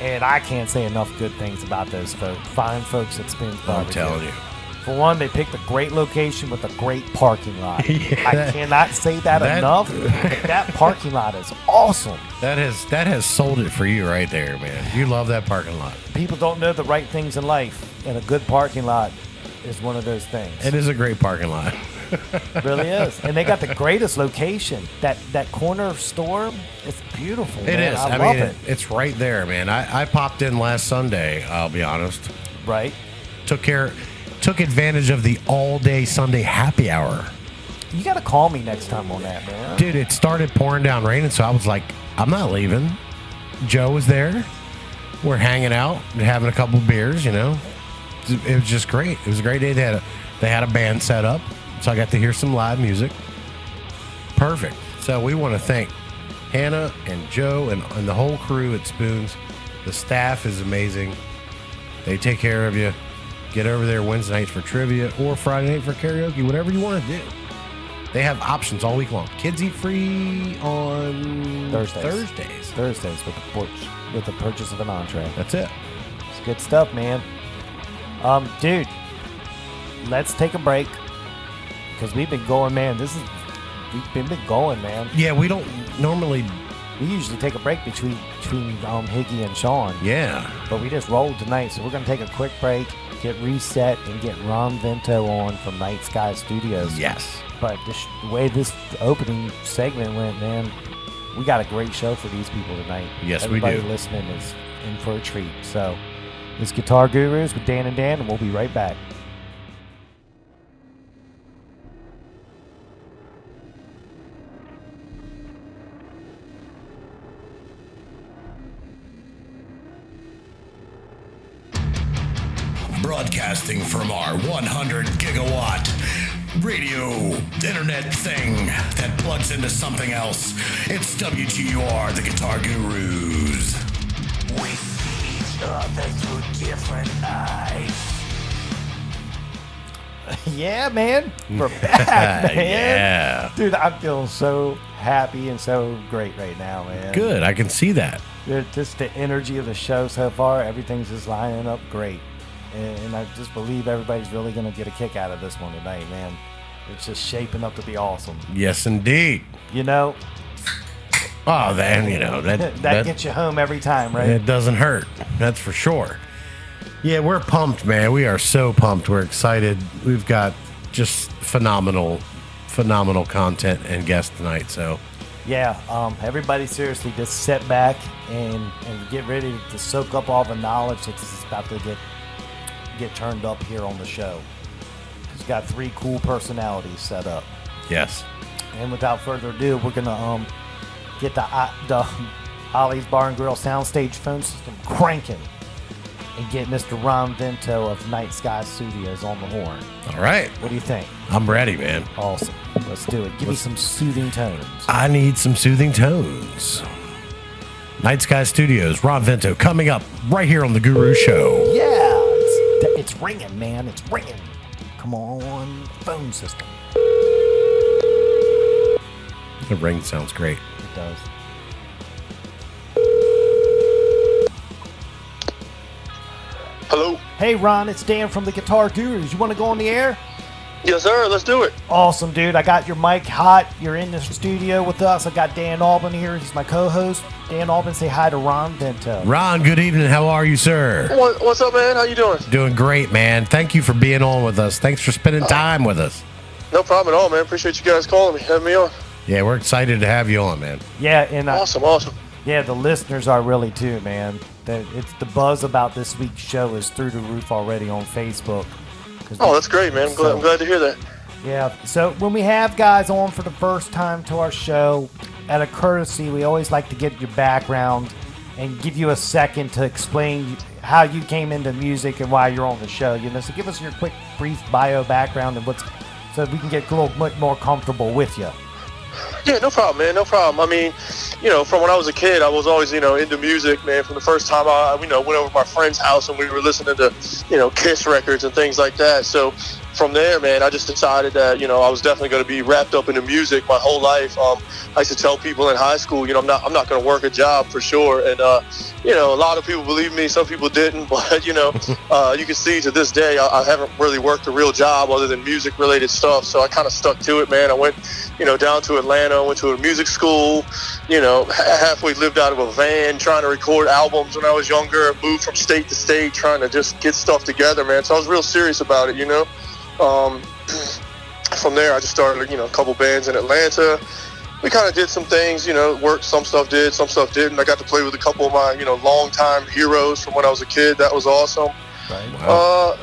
And I can't say enough good things about those folks. Fine folks at Spoon's I'm Barbecue. telling you. For one, they picked a great location with a great parking lot. Yeah, I cannot say that enough. But that parking lot is awesome. That has sold it for you right there, man. You love that parking lot. People don't know the right things in life, and a good parking lot is one of those things. It is a great parking lot. It really is. And they got the greatest location. That corner store, it's beautiful. It man. is. I love it. It's right there, man. I popped in last Sunday, I'll be honest. Right? Took advantage of the all-day Sunday happy hour. You got to call me next time on that, man. Dude, it started pouring down raining, so I was like, I'm not leaving. Joe was there. We're hanging out and having a couple of beers, you know. It was just great. It was a great day. They had a band set up, so I got to hear some live music. Perfect. So we want to thank Hannah and Joe and the whole crew at Spoons. The staff is amazing. They take care of you. Get over there Wednesday nights for trivia or Friday night for karaoke, whatever you want to do. They have options all week long. Kids eat free on Thursdays with the purchase of an entree. That's it. It's good stuff, man. Dude, let's take a break because we've been going, man. We've been going, man. Yeah, we don't normally. We usually take a break between Higgy and Sean. Yeah. But we just rolled tonight, so we're going to take a quick break, get reset, and get Ron Vento on from Nightsky Studios. Yes. But the way this opening segment went, man, we got a great show for these people tonight. Yes, Everybody we do. listening is in for a treat. So, it's Guitar Gurus with Dan, and we'll be right back. Broadcasting from our 100 gigawatt radio internet thing that plugs into something else. It's WGUR, the Guitar Gurus. We see each other through different eyes. Yeah, man. We're back, man. Yeah. Dude, I'm feeling so happy and so great right now, man. Good. I can see that. Just the energy of the show so far, everything's just lining up great. And I just believe everybody's really going to get a kick out of this one tonight, man. It's just shaping up to be awesome. Yes, indeed. You know? Oh, then, you know, that gets you home every time, right? It doesn't hurt. That's for sure. Yeah, we're pumped, man. We are so pumped. We're excited. We've got just phenomenal content and guests tonight, so. Yeah, everybody seriously just sit back and get ready to soak up all the knowledge that's about to get turned up here on the show. He's got 3 cool personalities set up. Yes. And without further ado, we're gonna get the Ollie's Bar and Grill soundstage phone system cranking and get Mr. Ron Vento of Nightsky Studios on the horn. All right. What do you think? I'm ready, man. Awesome. Let's do it. Give me some soothing tones. I need some soothing tones. Nightsky Studios, Ron Vento, coming up right here on The Guru Show. Yeah, it's ringing, man. It's ringing. Come on, phone system. The ring sounds great. It does. Hello. Hey, Ron, it's Dan from the Guitar Gurus. You want to go on the air? Yes, sir. Let's do it. Awesome, dude. I got your mic hot. You're in the studio with us. I got Dan Albin here. He's my co-host. Dan Albin, say hi to Ron Vento. Ron, good evening. How are you, sir? What's up, man? How you doing? Doing great, man. Thank you for being on with us. Thanks for spending time with us. No problem at all, man. Appreciate you guys calling me, having me on. Yeah, we're excited to have you on, man. Yeah, and Awesome. yeah, the listeners are really too, man. It's the buzz about this week's show is through the roof already on Facebook. Oh, that's great, man. I'm glad to hear that. Yeah, so when we have guys on for the first time to our show, out of courtesy, we always like to get your background and give you a second to explain how you came into music and why you're on the show. You know, so give us your quick, brief bio background and so we can get a little bit more comfortable with you. Yeah, no problem, man. No problem. I mean, from when I was a kid, I was always, into music, man. From the first time I, went over to my friend's house and we were listening to, Kiss records and things like that. So from there, man, I just decided that, I was definitely going to be wrapped up into music my whole life. I used to tell people in high school, I'm not going to work a job for sure. And, a lot of people believe me, some people didn't. But, you can see to this day, I haven't really worked a real job other than music-related stuff. So I kind of stuck to it, man. I went, down to Atlanta, went to a music school, halfway lived out of a van trying to record albums when I was younger, moved from state to state trying to just get stuff together, man. So I was real serious about it, From there, I just started, a couple bands in Atlanta. We kind of did some things, worked, some stuff did, some stuff didn't. I got to play with a couple of my, longtime heroes from when I was a kid. That was awesome. Right. Wow.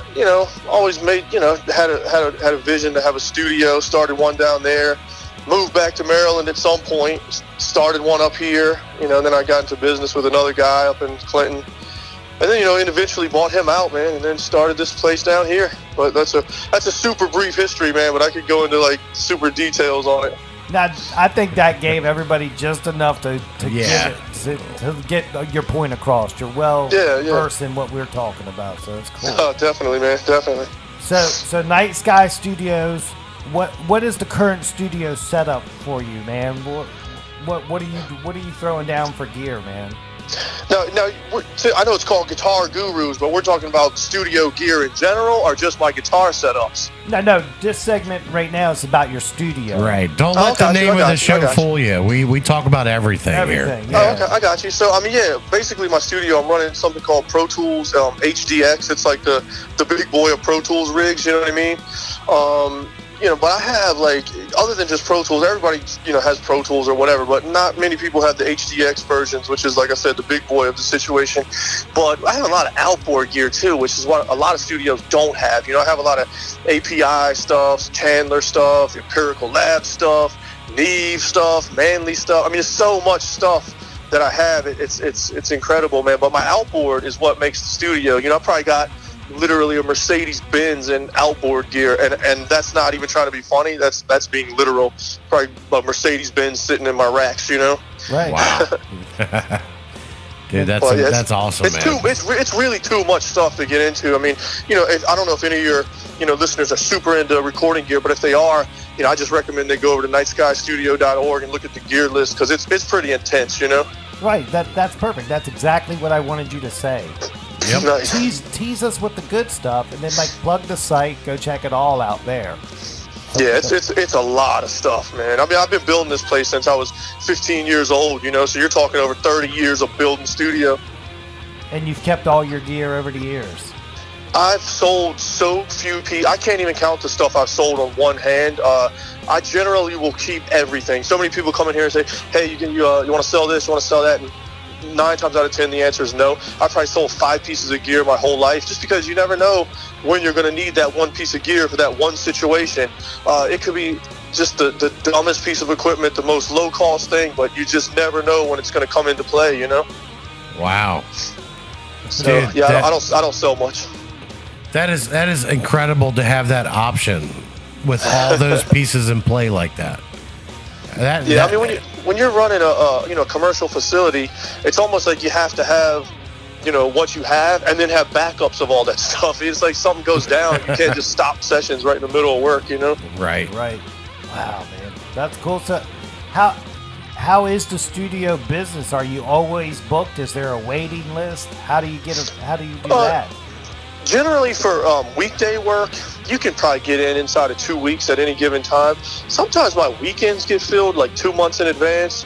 Always made, had a vision to have a studio, started one down there, moved back to Maryland at some point, started one up here, then I got into business with another guy up in Clinton. And then, and eventually bought him out, man, and then started this place down here. But that's a super brief history, man, but I could go into, super details on it. Now, I think that gave everybody just enough to get your point across. You're well versed in what we're talking about, so it's cool. Oh, definitely, man, definitely. So Nightsky Studios, what is the current studio setup for you, man? What are you throwing down for gear, man? Now, I know it's called Guitar Gurus, but we're talking about studio gear in general, or just my guitar setups? No. This segment right now is about your studio. Right. Don't let the name of the show fool you. We talk about everything here. Yeah. Oh, okay, I got you. So, I mean, basically my studio, I'm running something called Pro Tools HDX. It's like the big boy of Pro Tools rigs, you know what I mean? But I have, like, other than just Pro Tools, everybody, has Pro Tools or whatever, but not many people have the HDX versions, which is, like I said, the big boy of the situation. But I have a lot of outboard gear, too, which is what a lot of studios don't have. I have a lot of API stuff, Chandler stuff, Empirical Lab stuff, Neve stuff, Manly stuff. I mean, there's so much stuff that I have. It's incredible, man. But my outboard is what makes the studio. I probably got literally a Mercedes-Benz and outboard gear, and that's not even trying to be funny. That's being literal. Probably a Mercedes-Benz sitting in my racks, Right. Wow. Dude, that's awesome, man. It's really too much stuff to get into. I mean, I don't know if any of your listeners are super into recording gear, but if they are, I just recommend they go over to nightskystudio.org and look at the gear list, because it's pretty intense, Right. That's perfect. That's exactly what I wanted you to say. Yep. Nice. Tease us with the good stuff, and then plug the site. Go check it all out there. Yeah, it's a lot of stuff, man. I mean, I've been building this place since I was 15 years old, so you're talking over 30 years of building studio. And you've kept all your gear over the years. I've sold so few pieces. I can't even count the stuff I've sold on one hand. I generally will keep everything. So many people come in here and say, hey, you want to sell this, you want to sell that? And 9 times out of 10, the answer is no. I probably sold 5 pieces of gear my whole life, just because you never know when you're going to need that one piece of gear for that one situation. It could be just the dumbest piece of equipment, the most low-cost thing, but you just never know when it's going to come into play, Wow. So, Dude, I don't sell much. That is incredible to have that option with all those pieces in play like that. I mean, when you're running a commercial facility, it's almost like you have to have what you have, and then have backups of all that stuff. It's like something goes down, you can't just stop sessions right in the middle of work, Right. Wow, man, that's cool. So how is the studio business? Are you always booked? Is there a waiting list? How do you do that? Generally, for weekday work, you can probably get inside of 2 weeks at any given time. Sometimes my weekends get filled like 2 months in advance.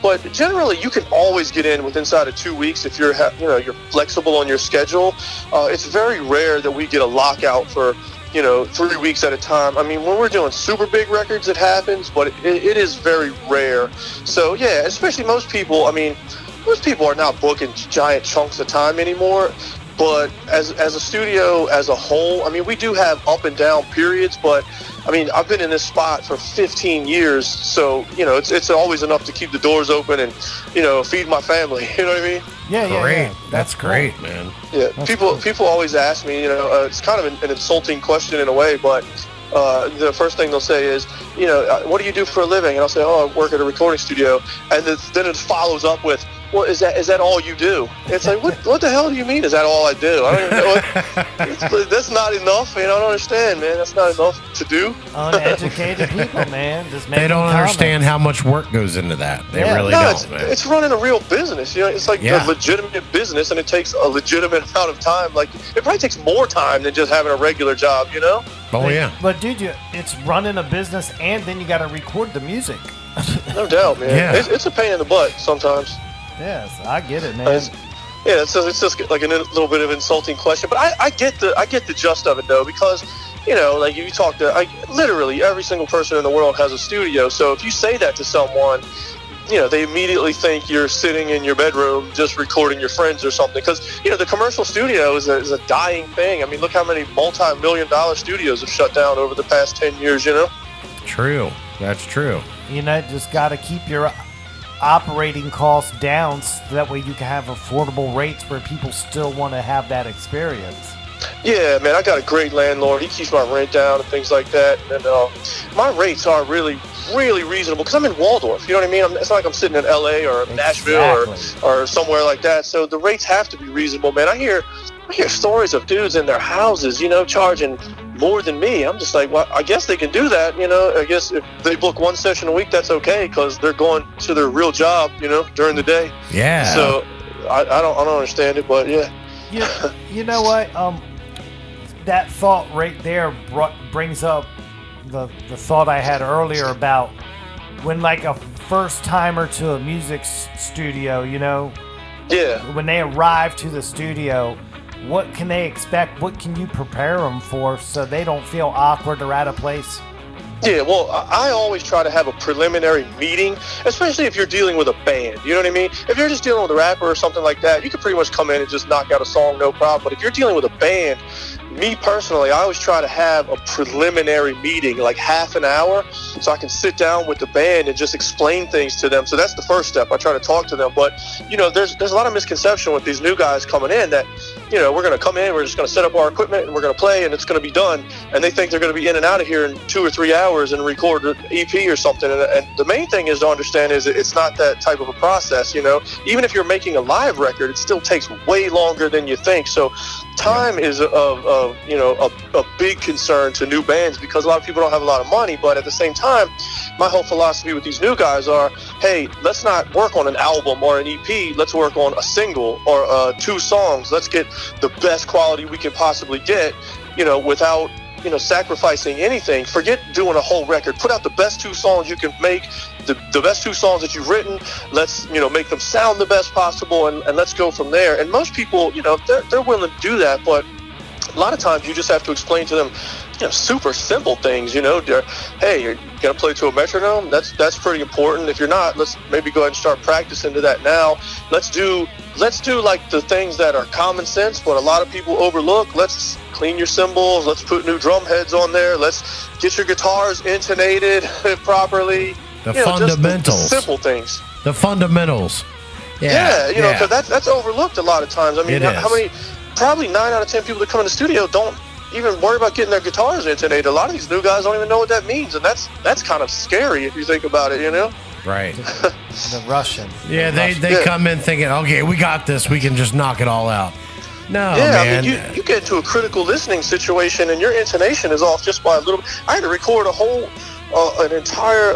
But generally, you can always get in inside of 2 weeks if you're flexible on your schedule. It's very rare that we get a lockout for 3 weeks at a time. I mean, when we're doing super big records, it happens, but it is very rare. So yeah, especially most people are not booking giant chunks of time anymore. But as a studio as a whole, I mean, we do have up and down periods, but I mean, I've been in this spot for 15 years, so, it's always enough to keep the doors open and, feed my family, you know what I mean? Yeah. Great. That's great, cool, man. Yeah, people always ask me, it's kind of an insulting question in a way, but the first thing they'll say is, what do you do for a living? And I'll say, I work at a recording studio. And then it follows up with, well, is that all you do? It's like, what the hell do you mean? Is that all I do? I don't even know. That's not enough. I don't understand, man. That's not enough to do. Uneducated people, man. Just they don't understand how much work goes into that. They really don't, man. It's running a real business. It's like a legitimate business, and it takes a legitimate amount of time. Like, it probably takes more time than just having a regular job, Oh, yeah. But, dude, it's running a business, and then you got to record the music. No doubt, man. Yeah. It's a pain in the butt sometimes. Yes, I get it, man. It's just like a little bit of an insulting question, but I get the gist of it, though, because like you talk to literally every single person in the world has a studio. So if you say that to someone, they immediately think you're sitting in your bedroom just recording your friends or something. Because the commercial studio is a dying thing. I mean, look how many multi-million-dollar studios have shut down over the past 10 years. True. That's true. Just got to keep your operating costs down so that way you can have affordable rates where people still want to have that experience. Yeah, man, I got a great landlord. He keeps my rent down and things like that. And my rates are really really reasonable, because I'm in Waldorf, you know what I mean? It's not like I'm sitting in LA or Nashville or somewhere like that, so the rates have to be reasonable, man. I hear stories of dudes in their houses, you know, charging more than me. I'm just like, well, I guess they can do that, you know. I guess if they book one session a week, that's okay, because they're going to their real job, you know, during the day. Yeah. So I don't understand it, but yeah. You know what? That thought right there brings up the thought I had earlier about when, like, a first timer to a music studio, you know. Yeah. When they arrive to the studio, what can they expect? What can you prepare them for so they don't feel awkward or out of place? Yeah, well, I always try to have a preliminary meeting, especially if you're dealing with a band, you know what I mean? If you're just dealing with a rapper or something like that, you can pretty much come in and just knock out a song, no problem. But if you're dealing with a band, me personally, I always try to have a preliminary meeting, like half an hour, so I can sit down with the band and just explain things to them. So that's the first step. I try to talk to them. But, you know, there's a lot of misconception with these new guys coming in that, you know, we're going to come in, we're just going to set up our equipment, and we're going to play, and it's going to be done. And they think they're going to be in and out of here in 2 or 3 hours and record an EP or something. And the main thing is to understand is it's not that type of a process, you know. Even if you're making a live record, it still takes way longer than you think. So time is a big concern to new bands, because a lot of people don't have a lot of money. But at the same time, my whole philosophy with these new guys are, hey, let's not work on an album or an EP. Let's work on a single or 2 songs. Let's get the best quality we can possibly get, you know, without, you know, sacrificing anything. Forget doing a whole record. Put out the best 2 songs you can make, the best 2 songs that you've written. Let's, you know, make them sound the best possible, and let's go from there. And most people, you know, they're willing to do that, but a lot of times you just have to explain to them, you know, super simple things, you know. Hey, you're going to play to a metronome? That's pretty important. If you're not, let's maybe go ahead and start practicing to that now. Let's do like the things that are common sense, but a lot of people overlook. Let's clean your cymbals. Let's put new drum heads on there. Let's get your guitars intonated properly. The fundamentals. Just the simple things. The fundamentals. Yeah, you know, because that's overlooked a lot of times. I mean, how many? Probably 9 out of 10 people that come in the studio don't even worry about getting their guitars intonated. A lot of these new guys don't even know what that means, and that's kind of scary if you think about it, you know? Right. The Russian. Yeah, they come in thinking, okay, we got this. We can just knock it all out. No, yeah, man. I mean, you get into a critical listening situation, and your intonation is off just by a little. I had to record an entire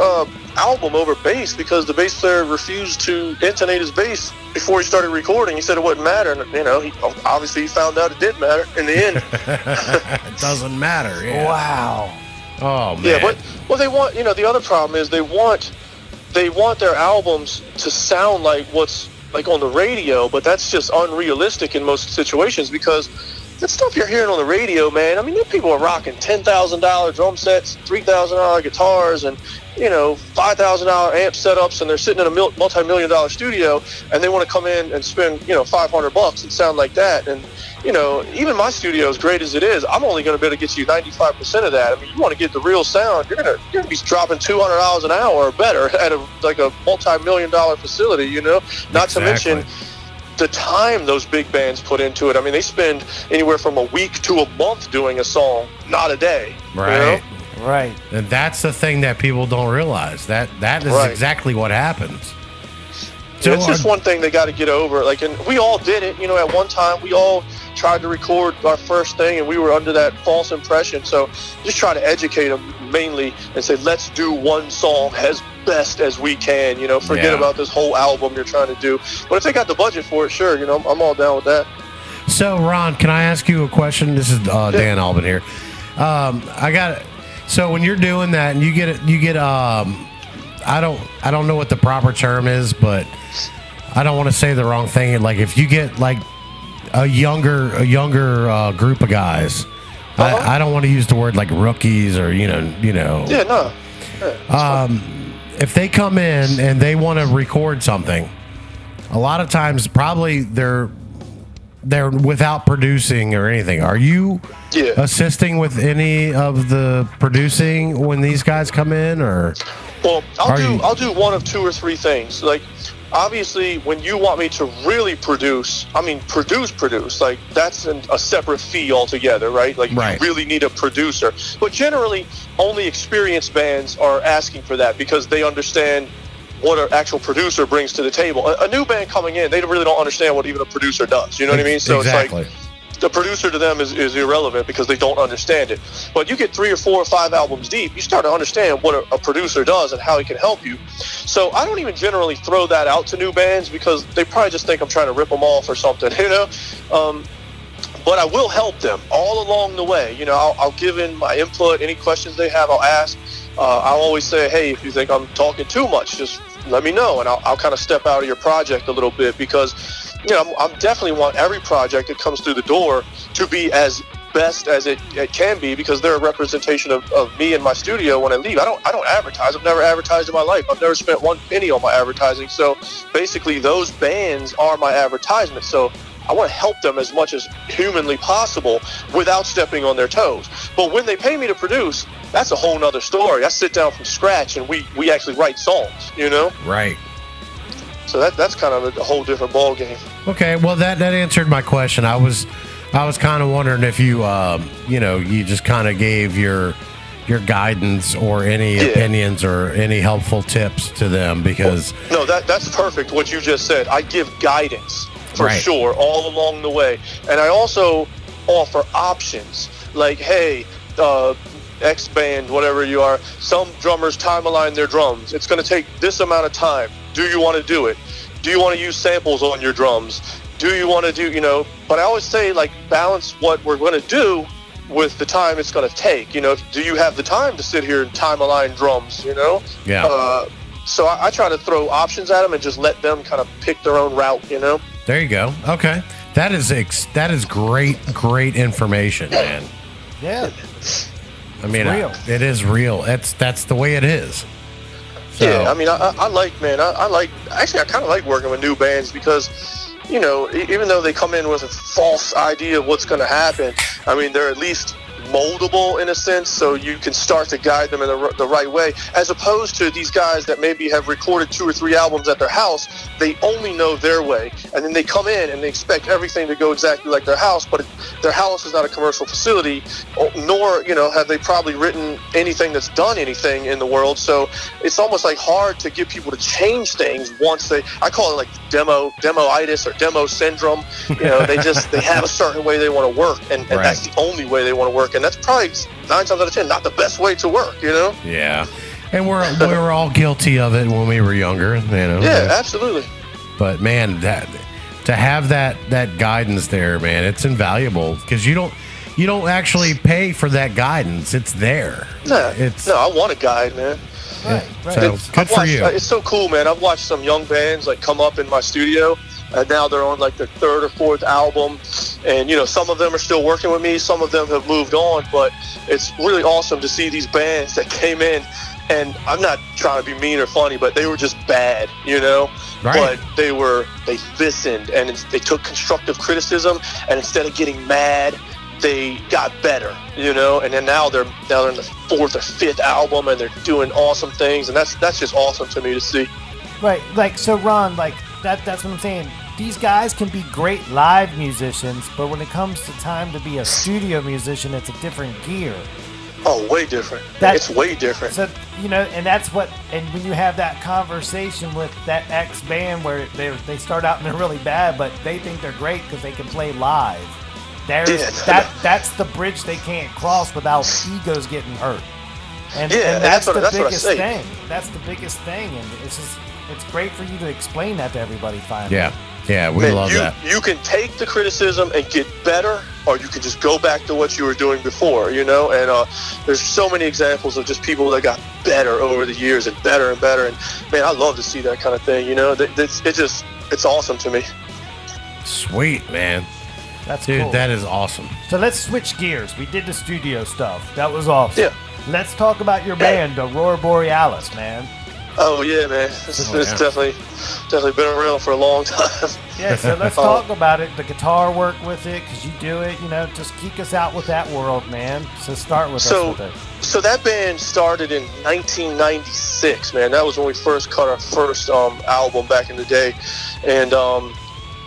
album over bass because the bass player refused to intonate his bass before he started recording. He said it wouldn't matter, and, you know, he found out it did matter in the end. It doesn't matter. Yeah. Wow. Oh man. Yeah, but they want, you know, the other problem is they want their albums to sound like what's like on the radio, but that's just unrealistic in most situations, because that stuff you're hearing on the radio, man, I mean, people are rocking $10,000 drum sets, $3,000 guitars, and, you know, $5,000 amp setups, and they're sitting in a multi-million-dollar studio, and they want to come in and spend, you know, $500 and sound like that. And, you know, even my studio, as great as it is, I'm only going to be able to get you 95% of that. I mean, you want to get the real sound, you're going to be dropping $200 an hour or better at a multi-million-dollar facility, you know, not to mention the time those big bands put into it. I mean, they spend anywhere from a week to a month doing a song, not a day. Right. You know? Right. And that's the thing that people don't realize. That is exactly what happens. So it's just one thing they got to get over. Like, and we all did it, you know, at one time. We all tried to record our first thing, and we were under that false impression. So just try to educate them mainly and say, let's do one song as best as we can. You know, forget about this whole album you're trying to do. But if they got the budget for it, sure, you know, I'm all down with that. So, Ron, can I ask you a question? This is Dan Albin here. So when you're doing that and you get I don't know what the proper term is, but I don't want to say the wrong thing. Like, if you get like a younger group of guys, I don't want to use the word like rookies or you know. Yeah, no. If they come in and they want to record something, a lot of times probably they're without producing or anything. Are you assisting with any of the producing when these guys come in, or? Well, I'll do one of 2 or 3 things. Like, obviously, when you want me to really produce, like that's a separate fee altogether, right? Like you really need a producer. But generally, only experienced bands are asking for that because they understand what an actual producer brings to the table. A new band coming in, they really don't understand what even a producer does. You know what I mean? So exactly. It's like the producer to them is irrelevant because they don't understand it. But you get 3 or 4 or 5 albums deep, you start to understand what a producer does and how he can help you. So I don't even generally throw that out to new bands because they probably just think I'm trying to rip them off or something, you know? But I will help them all along the way. You know, I'll give in my input. Any questions they have, I'll ask. I'll always say, hey, if you think I'm talking too much, just let me know, and I'll kind of step out of your project a little bit because, you know, I definitely want every project that comes through the door to be as best as it can be because they're a representation of me and my studio when I leave. I don't advertise. I've never advertised in my life. I've never spent one penny on my advertising. So basically, those bands are my advertisement. So I want to help them as much as humanly possible without stepping on their toes. But when they pay me to produce, that's a whole nother story. I sit down from scratch and we actually write songs, you know? Right. So that's kind of a whole different ball game. Okay, well that answered my question. I was kind of wondering if you you just kind of gave your guidance or any opinions or any helpful tips to them because no, that's perfect what you just said. I give guidance for sure all along the way, and I also offer options like, hey, X band, whatever you are, some drummers time align their drums. It's going to take this amount of time. Do you want to do it? Do you want to use samples on your drums? Do you want to do, you know, but I always say, like, balance what we're going to do with the time it's going to take. You know, do you have the time to sit here and time align drums, you know? Yeah. So I try to throw options at them and just let them kind of pick their own route, you know? There you go. Okay. That is great information, man. Yeah. I mean, real. It is real. That's the way it is. So. Yeah, I mean, I like actually, I kind of like working with new bands because, you know, even though they come in with a false idea of what's going to happen, I mean, they're at least moldable in a sense, so you can start to guide them in the right way, as opposed to these guys that maybe have recorded 2 or 3 albums at their house. They only know their way, and then they come in and they expect everything to go exactly like their house, but their house is not a commercial facility, nor, you know, have they probably written anything that's done anything in the world. So it's almost like hard to get people to change things once I call it like demoitis or demo syndrome. You know, they have a certain way they want to work, and that's the only way they want to work. And that's probably 9 times out of 10 not the best way to work, you know? Yeah. And we're all guilty of it when we were younger, you know. Yeah, absolutely. But man, to have that guidance there, man, it's invaluable because you don't actually pay for that guidance. It's there. No, I want a guide, man. Right. So good for you. It's so cool, man. I've watched some young bands like come up in my studio. Now they're on like their 3rd or 4th album, and you know, some of them are still working with me, some of them have moved on, but it's really awesome to see these bands that came in, and I'm not trying to be mean or funny, but they were just bad, you know. Right. But they listened and they took constructive criticism, and instead of getting mad, they got better, you know. And then now they're in the 4th or 5th album, and they're doing awesome things, and that's just awesome to me to see. Right, like, so Ron, like, that's what I'm saying. These guys can be great live musicians, but when it comes to time to be a studio musician, it's a different gear. Oh, way different. It's way different. So, you know, and that's what, and when you have that conversation with that X band where they start out and they're really bad, but they think they're great because they can play live. That's the bridge they can't cross without egos getting hurt. And that's the biggest thing. That's the biggest thing, and it's great for you to explain that to everybody finally. Yeah, we love that. You can take the criticism and get better, or you can just go back to what you were doing before, you know? And there's so many examples of just people that got better over the years and better. And man, I love to see that kind of thing, you know? It's awesome to me. Sweet, man. That's Dude, cool. that is awesome. So let's switch gears. We did the studio stuff. That was awesome. Yeah. Let's talk about your band, Aurora Borealis, man. Oh yeah, man. It's definitely been around for a long time. Yeah, so let's talk about it. The guitar work with it, because you do it. Just geek us out with that world, man. So start with us with it. So that band started in 1996, man. That was when we first cut our first album back in the day, and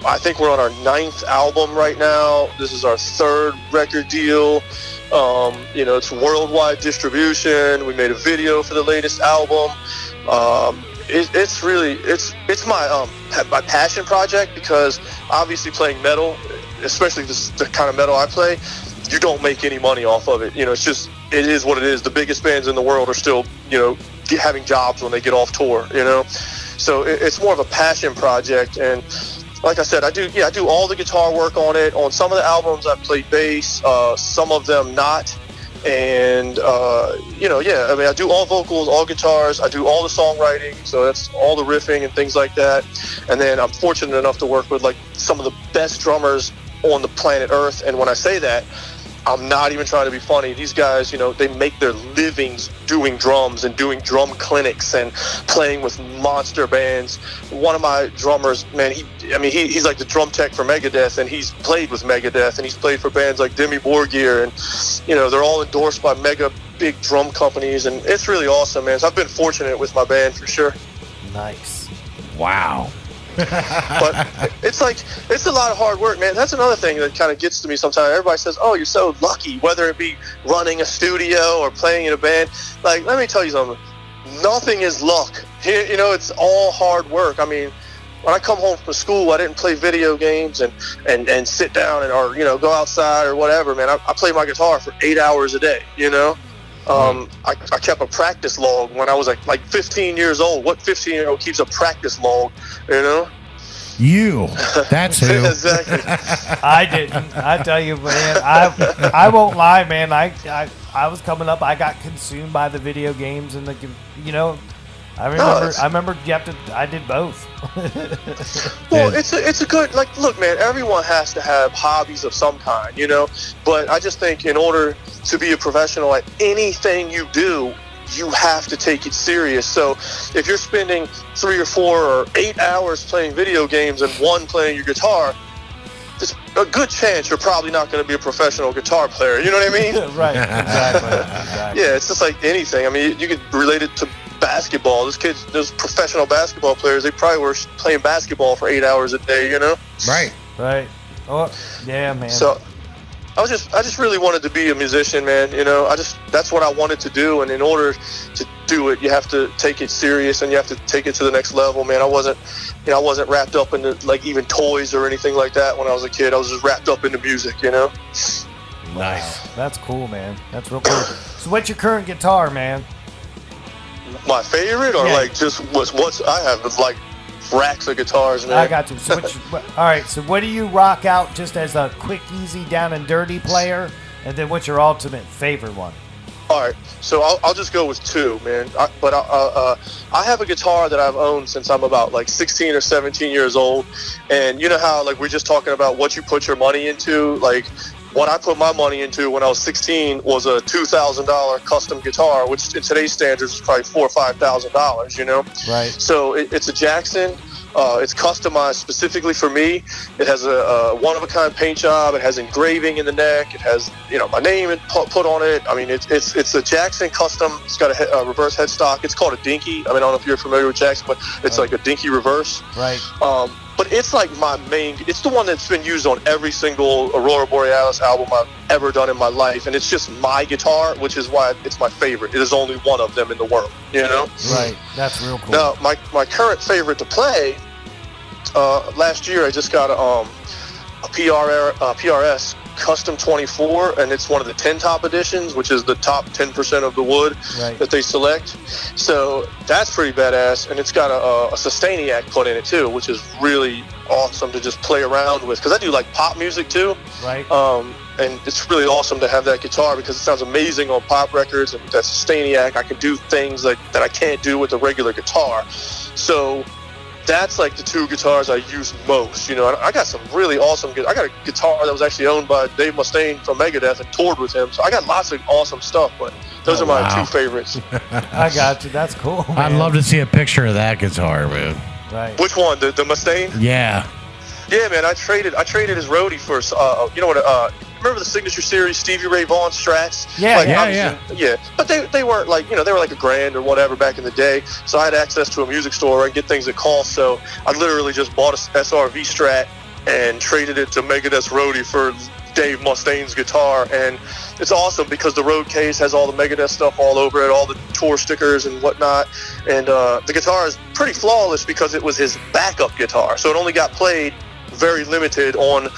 I think we're on our 9th album right now. This is our 3rd record deal. It's worldwide distribution. We made a video for the latest album. It's my passion project, because obviously playing metal, especially the kind of metal I play, you don't make any money off of it. It is what it is. The biggest bands in the world are still, having jobs when they get off tour, So it's more of a passion project. And like I said, I do all the guitar work on it. On some of the albums, I play bass, some of them not. And, I do all vocals, all guitars. I do all the songwriting, so that's all the riffing and things like that. And then I'm fortunate enough to work with, like, some of the best drummers on the planet Earth. And when I say that, I'm not even trying to be funny. These guys, they make their livings doing drums and doing drum clinics and playing with monster bands. One of my drummers, man, he's like the drum tech for Megadeth, and he's played with Megadeth, and he's played for bands like Dimmu Borgir, and they're all endorsed by mega big drum companies, and it's really awesome, man. So I've been fortunate with my band for sure. Nice. Wow. But it's a lot of hard work, man. That's another thing that kind of gets to me sometimes. Everybody says, oh, you're so lucky, whether it be running a studio or playing in a band. Like, let me tell you something. Nothing is luck. It's all hard work. I mean, when I come home from school, I didn't play video games and sit down or go outside or whatever, man. I play my guitar for 8 hours a day, I kept a practice log when I was like 15 years old. What 15-year-old keeps a practice log, You. That's who. Exactly. I didn't. I tell you, man. I won't lie, man. I was coming up. I got consumed by the video games and I remember I did both. Well, it's a good, look, man, everyone has to have hobbies of some kind, but I just think in order to be a professional at anything you do, you have to take it serious. So if you're spending 3 or 4 or 8 hours playing video games and 1 playing your guitar, there's a good chance you're probably not going to be a professional guitar player. You know what I mean? Right. Exactly. Yeah, it's just like anything. I mean, you could relate it to basketball. Those professional basketball players, they probably were playing basketball for 8 hours a day, Right. Oh, yeah, man. So I just really wanted to be a musician, man. That's what I wanted to do, and in order to do it, you have to take it serious and you have to take it to the next level, man. I wasn't wrapped up into even toys or anything like that when I was a kid. I was just wrapped up into music, Nice. Wow. That's cool, man. That's real cool. So what's your current guitar, man? My favorite, or just what's I have racks of guitars, man. I got you. So all right. So what do you rock out just as a quick, easy, down and dirty player, and then what's your ultimate favorite one? All right. So I'll just go with 2, man. I have a guitar that I've owned since I'm about 16 or 17 years old, and you know how we're just talking about what you put your money into, what I put my money into when I was 16 was a $2,000 custom guitar, which in today's standards is probably $4,000 or $5,000, Right. So it's a Jackson. It's customized specifically for me. It has a one-of-a-kind paint job. It has engraving in the neck. It has, my name put on it. I mean, it's a Jackson custom. It's got a reverse headstock. It's called a dinky. I don't know if you're familiar with Jackson, but it's like a dinky reverse. Right. But it's my main. It's the one that's been used on every single Aurora Borealis album I've ever done in my life, and it's just my guitar, which is why it's my favorite. It is only one of them in the world, Right. That's real cool. Now, my current favorite to play. Last year I just got a PRS Custom 24, and it's one of the 10 top editions, which is the top 10% of the wood that they select. So that's pretty badass, and it's got a Sustainiac put in it too, which is really awesome to just play around with, because I do pop music too. Right. And it's really awesome to have that guitar because it sounds amazing on pop records, and with that Sustainiac I can do things that I can't do with a regular guitar. So that's like the two guitars I use most. You know, and I got some really awesome. I got a guitar that was actually owned by Dave Mustaine from Megadeth and toured with him. So I got lots of awesome stuff. But those are my two favorites. I got you. That's cool, man. I'd love to see a picture of that guitar, man. Right. Which one? The Mustaine? Yeah. Yeah, man. I traded his roadie for you know what? Remember the Signature Series Stevie Ray Vaughan Strats? Yeah, yeah. But they weren't like, you know, they were like $1,000 or whatever back in the day. So I had access to a music store and get things at cost. So I literally just bought a SRV Strat and traded it to Megadeth's roadie for Dave Mustaine's guitar. And it's awesome because the road case has all the Megadeth stuff all over it, all the tour stickers and whatnot. And the guitar is pretty flawless because it was his backup guitar. So it only got played very limited on,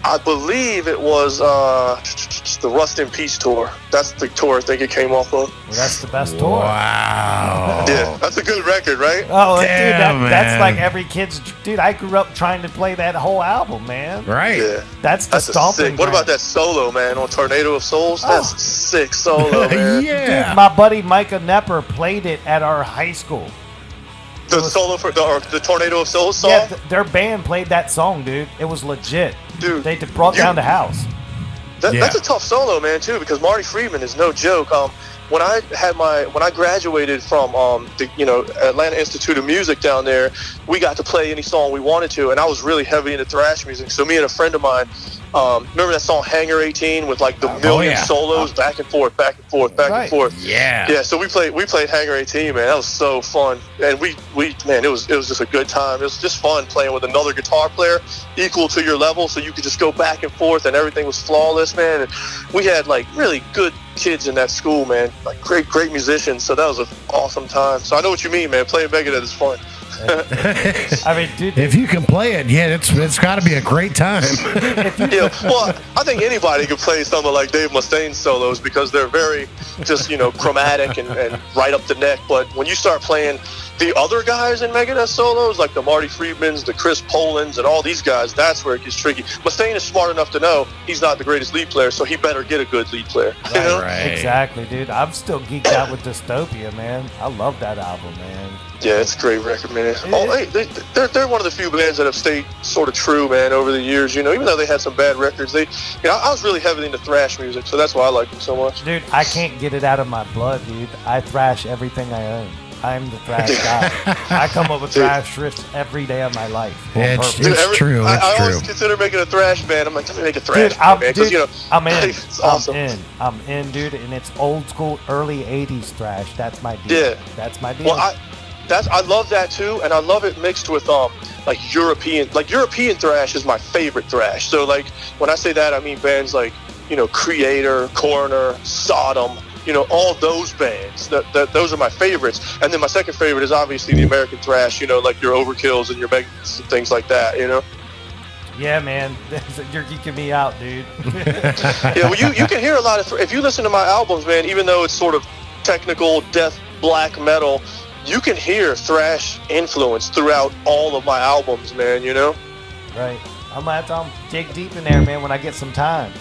I believe it was the Rust in Peace tour. That's the tour I think it came off of. Well, that's the best tour. Wow. Yeah, that's a good record, right? Oh, Damn, dude, that's man. like every kid's. Dude, I grew up trying to play that whole album, man. Right. Yeah. That's the That's a stomping. sick. What about that solo, man, on Tornado of Souls? That's a sick solo, man. Yeah. Dude, my buddy Micah Nepper played it at our high school. The solo for the Tornado of Souls song? Yeah, their band played that song, dude. It was legit. Dude, They brought down the house. That's a tough solo, man, too, because Marty Friedman is no joke. When I graduated from Atlanta Institute of Music down there, we got to play any song we wanted to, and I was really heavy into thrash music. So me and a friend of mine, remember that song Hangar 18 with like the million solos back and forth, back and forth, back and forth. Yeah. Yeah, so we played Hangar 18, man. That was so fun. And we man, it was just a good time. It was just fun playing with another guitar player equal to your level, so you could just go back and forth and everything was flawless, man. And we had like really good kids in that school, man. Like great musicians. So that was an awesome time. So I know what you mean, man. Playing Megadeth is fun. I mean, dude, If you can play it, yeah, it's got to be a great time. Yeah, well, I think anybody could play something like Dave Mustaine's solos because they're very just, chromatic and right up the neck. But when you start playing the other guys in Megadeth solos, like the Marty Friedmans, the Chris Polans, and all these guys, that's where it gets tricky. Mustaine is smart enough to know he's not the greatest lead player, so he better get a good lead player. You know? Right. exactly, dude. I'm still geeked out with Dystopia, man. I love that album, man. Yeah, it's a great record, man. Oh, hey, they're one of the few bands that have stayed sort of true, man, over the years. Even though they had some bad records, I was really heavy into thrash music, so that's why I like them so much. Dude, I can't get it out of my blood, dude. I thrash everything I own. I'm the thrash guy. I come up with thrash riffs every day of my life. Yeah, on purpose. it's true. I It's always true. consider making a thrash band. I'm like, let me make a thrash Dude, band, man, because I'm in. it's awesome. I'm in, dude, and it's old school, early '80s thrash. That's my deal. Yeah. That's my deal. Well, I love that too, and I love it mixed with like European thrash is my favorite thrash. So like when I say that, I mean bands like Creator, Coroner, Sodom. All those bands. Those are my favorites. And then my second favorite is obviously the American thrash. Like your Overkills and your Megadeths and things like that. Yeah, man, you're geeking me out, dude. Yeah, well, you can hear a lot of if you listen to my albums, man. Even though it's sort of technical death black metal, you can hear thrash influence throughout all of my albums, man. Right. I'm gonna have to dig deep in there, man, when I get some time.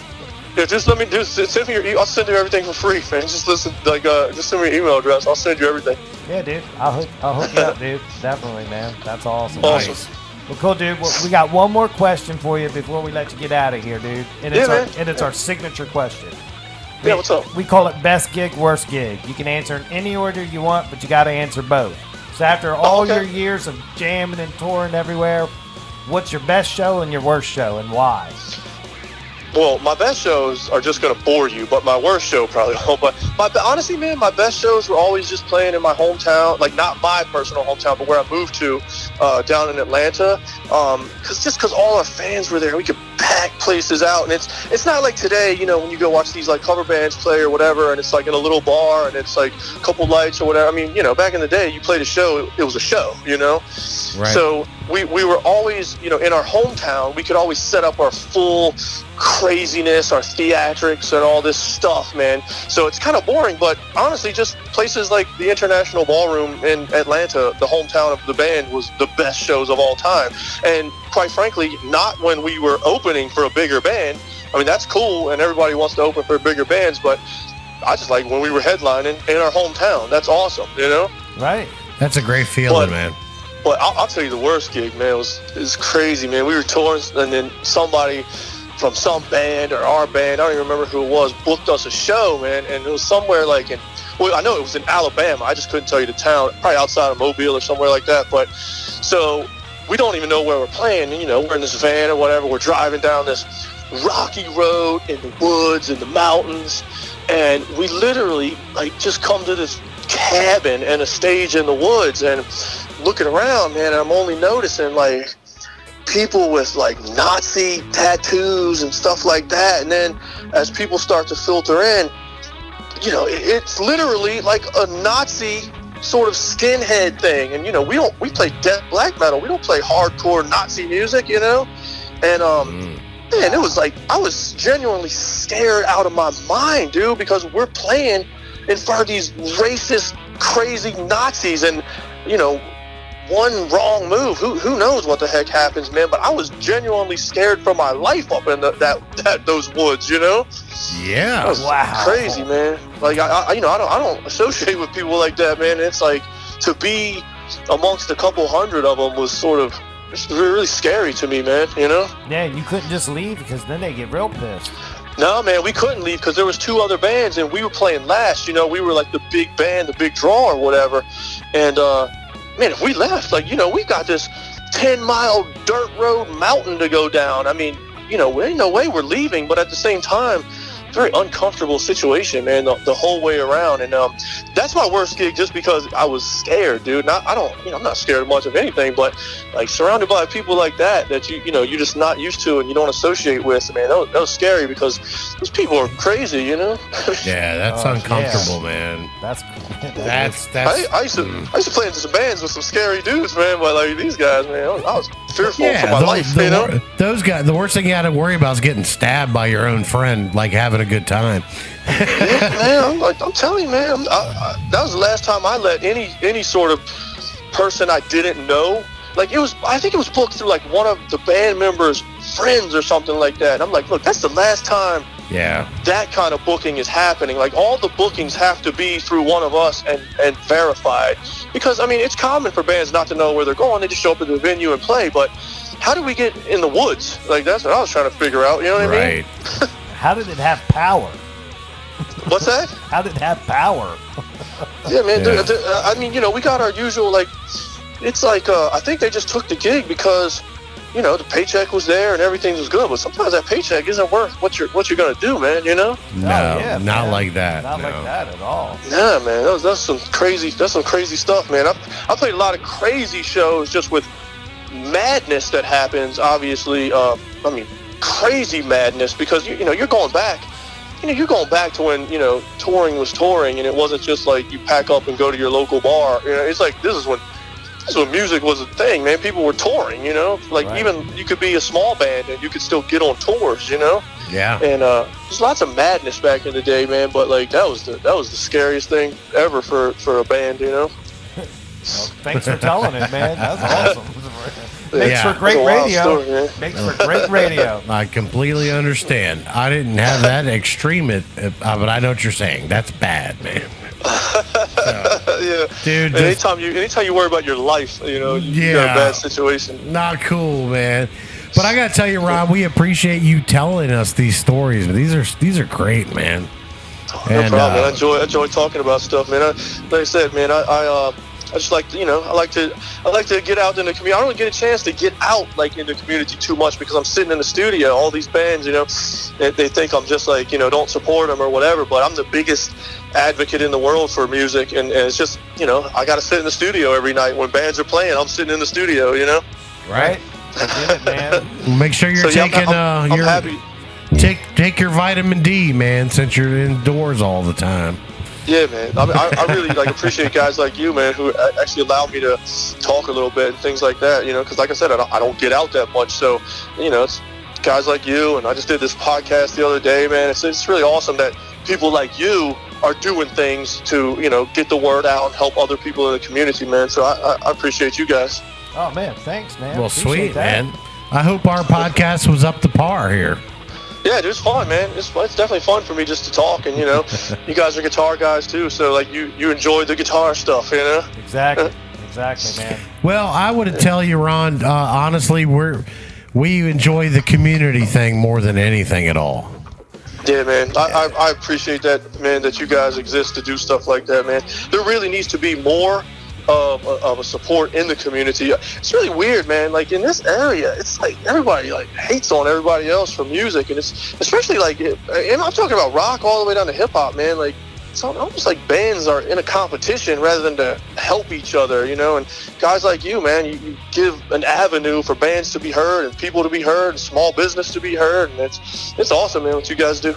Yeah, just let me send me your. I'll send you everything for free, man. Just listen, just send me your email address. I'll send you everything. Yeah, dude. I'll hook you up, dude. Definitely, man. That's awesome. Awesome. Nice. Well, cool, dude. Well, we got one more question for you before we let you get out of here, dude. And it's our signature question. Yeah, what's up? We call it best gig, worst gig. You can answer in any order you want, but you got to answer both. So after all your years of jamming and touring everywhere, what's your best show and your worst show, and why? Well, my best shows are just going to bore you, but my worst show probably won't. But honestly, man, my best shows were always just playing in my hometown, like not my personal hometown, but where I moved to down in Atlanta. Because all our fans were there, we could pack places out, and it's not like today, when you go watch these like cover bands play or whatever, and it's like in a little bar and it's like a couple lights or whatever. I mean, back in the day, you played a show, it was a show, Right. So we were always, in our hometown, we could always set up our full craziness, our theatrics, and all this stuff, man. So it's kind of boring, but honestly, just places like the International Ballroom in Atlanta, the hometown of the band, was the best shows of all time. And quite frankly, not when we were opening for a bigger band. I mean, that's cool, and everybody wants to open for bigger bands, but I just like when we were headlining in our hometown. That's awesome, Right. That's a great feeling, man. But I'll tell you the worst gig, man. It was crazy, man. We were touring, and then somebody from some band or our band, I don't even remember who it was, booked us a show, man. And it was somewhere like I know it was in Alabama. I just couldn't tell you the town. Probably outside of Mobile or somewhere like that. But so we don't even know where we're playing. And, we're in this van or whatever. We're driving down this rocky road in the woods, in the mountains. And we literally just come to this cabin and a stage in the woods, and looking around, man, I'm only noticing people with Nazi tattoos and stuff like that. And then as people start to filter in, it's literally like a Nazi sort of skinhead thing. And we play death black metal. We don't play hardcore Nazi music, and man, it was I was genuinely scared out of my mind, dude, because we're playing in front of these racist, crazy Nazis, and one wrong move, who knows what the heck happens, man. But I was genuinely scared for my life up in those woods, Yeah. Wow. Crazy, man. I don't associate with people like that, man. It's to be amongst a couple hundred of them was sort of really scary to me, man. Yeah, you couldn't just leave because then they get real pissed. No, man, we couldn't leave because there was two other bands and we were playing last. We were like the big band, the big draw or whatever. And man, if we left, we got this 10-mile dirt road mountain to go down. I mean, ain't no way we're leaving, but at the same time, very uncomfortable situation, man, the whole way around. And that's my worst gig, just because I was scared, dude. I'm not scared much of anything, but surrounded by people like that you're just not used to and you don't associate with, man, that was scary, because those people are crazy, Yeah, that's uncomfortable, man. That's I used to play in some bands with some scary dudes, man, but these guys, man, I was fearful for my life, Those guys, the worst thing you had to worry about is getting stabbed by your own friend, having a good time. Yeah, man, I'm telling you, man, that was the last time I let any sort of person I didn't know, I think it was booked through one of the band members' friends or something like that. And I'm like, look, that's the last time that kind of booking is happening. All the bookings have to be through one of us and verified, because I mean, it's common for bands not to know where they're going. They just show up at the venue and play. But how do we get in the woods? That's what I was trying to figure out. You know what I mean? How did it have power? What's that? How did it have power? Yeah, man. Yeah. I mean, we got our usual, it's I think they just took the gig because, the paycheck was there and everything was good. But sometimes that paycheck isn't worth what you're going to do, man, No, not like that. Not like that at all. Yeah, man. That's some crazy stuff, man. I played a lot of crazy shows just with madness that happens, obviously. I mean, crazy madness, because you're going back. You're going back to when touring was touring, and it wasn't just you pack up and go to your local bar. It's this is when music was a thing, man. People were touring, right. Even you could be a small band and you could still get on tours, Yeah. And there's lots of madness back in the day, man. But that was the scariest thing ever for a band, Well, thanks for telling it, man. That's awesome. Makes for great radio. Makes for great radio. I completely understand. I didn't have that extreme, but I know what you're saying. That's bad, man. Yeah, dude. Anytime you worry about your life, you're in a bad situation. Not cool, man. But I gotta tell you, Rob, we appreciate you telling us these stories. These are great, man. No problem. I enjoy talking about stuff, man. Like I said, man, I just like to, I like to get out in the community. I don't get a chance to get out in the community too much because I'm sitting in the studio. All these bands, they think I'm just don't support them or whatever. But I'm the biggest advocate in the world for music, and it's just, I got to sit in the studio every night when bands are playing. I'm sitting in the studio, Right. I get it, man. Make sure you're taking I'm happy. Take your vitamin D, man, since you're indoors all the time. Yeah, man. I really appreciate guys like you, man, who actually allow me to talk a little bit and things like that. Because like I said, I don't get out that much. So, it's guys like you, and I just did this podcast the other day, man. It's really awesome that people like you are doing things to get the word out and help other people in the community, man. So I appreciate you guys. Oh man, thanks, man. Well, appreciate sweet, that. man. I hope our podcast was up to par here. Yeah, dude, it's fun, man. It's definitely fun for me just to talk, and you guys are guitar guys too, so you enjoy the guitar stuff, Exactly. Exactly, man. Well, I would tell you, Ron, honestly, we enjoy the community thing more than anything at all. Yeah, man. I appreciate that, man, that you guys exist to do stuff like that, man. There really needs to be more of a support in the community. It's really weird, man. Like, in this area, it's like everybody like hates on everybody else for music, and it's especially like, and I'm talking about rock all the way down to hip hop, man. Like, it's almost like bands are in a competition rather than to help each other, you know. And guys like you, man, you give an avenue for bands to be heard and people to be heard and small business to be heard, and it's awesome, man, what you guys do.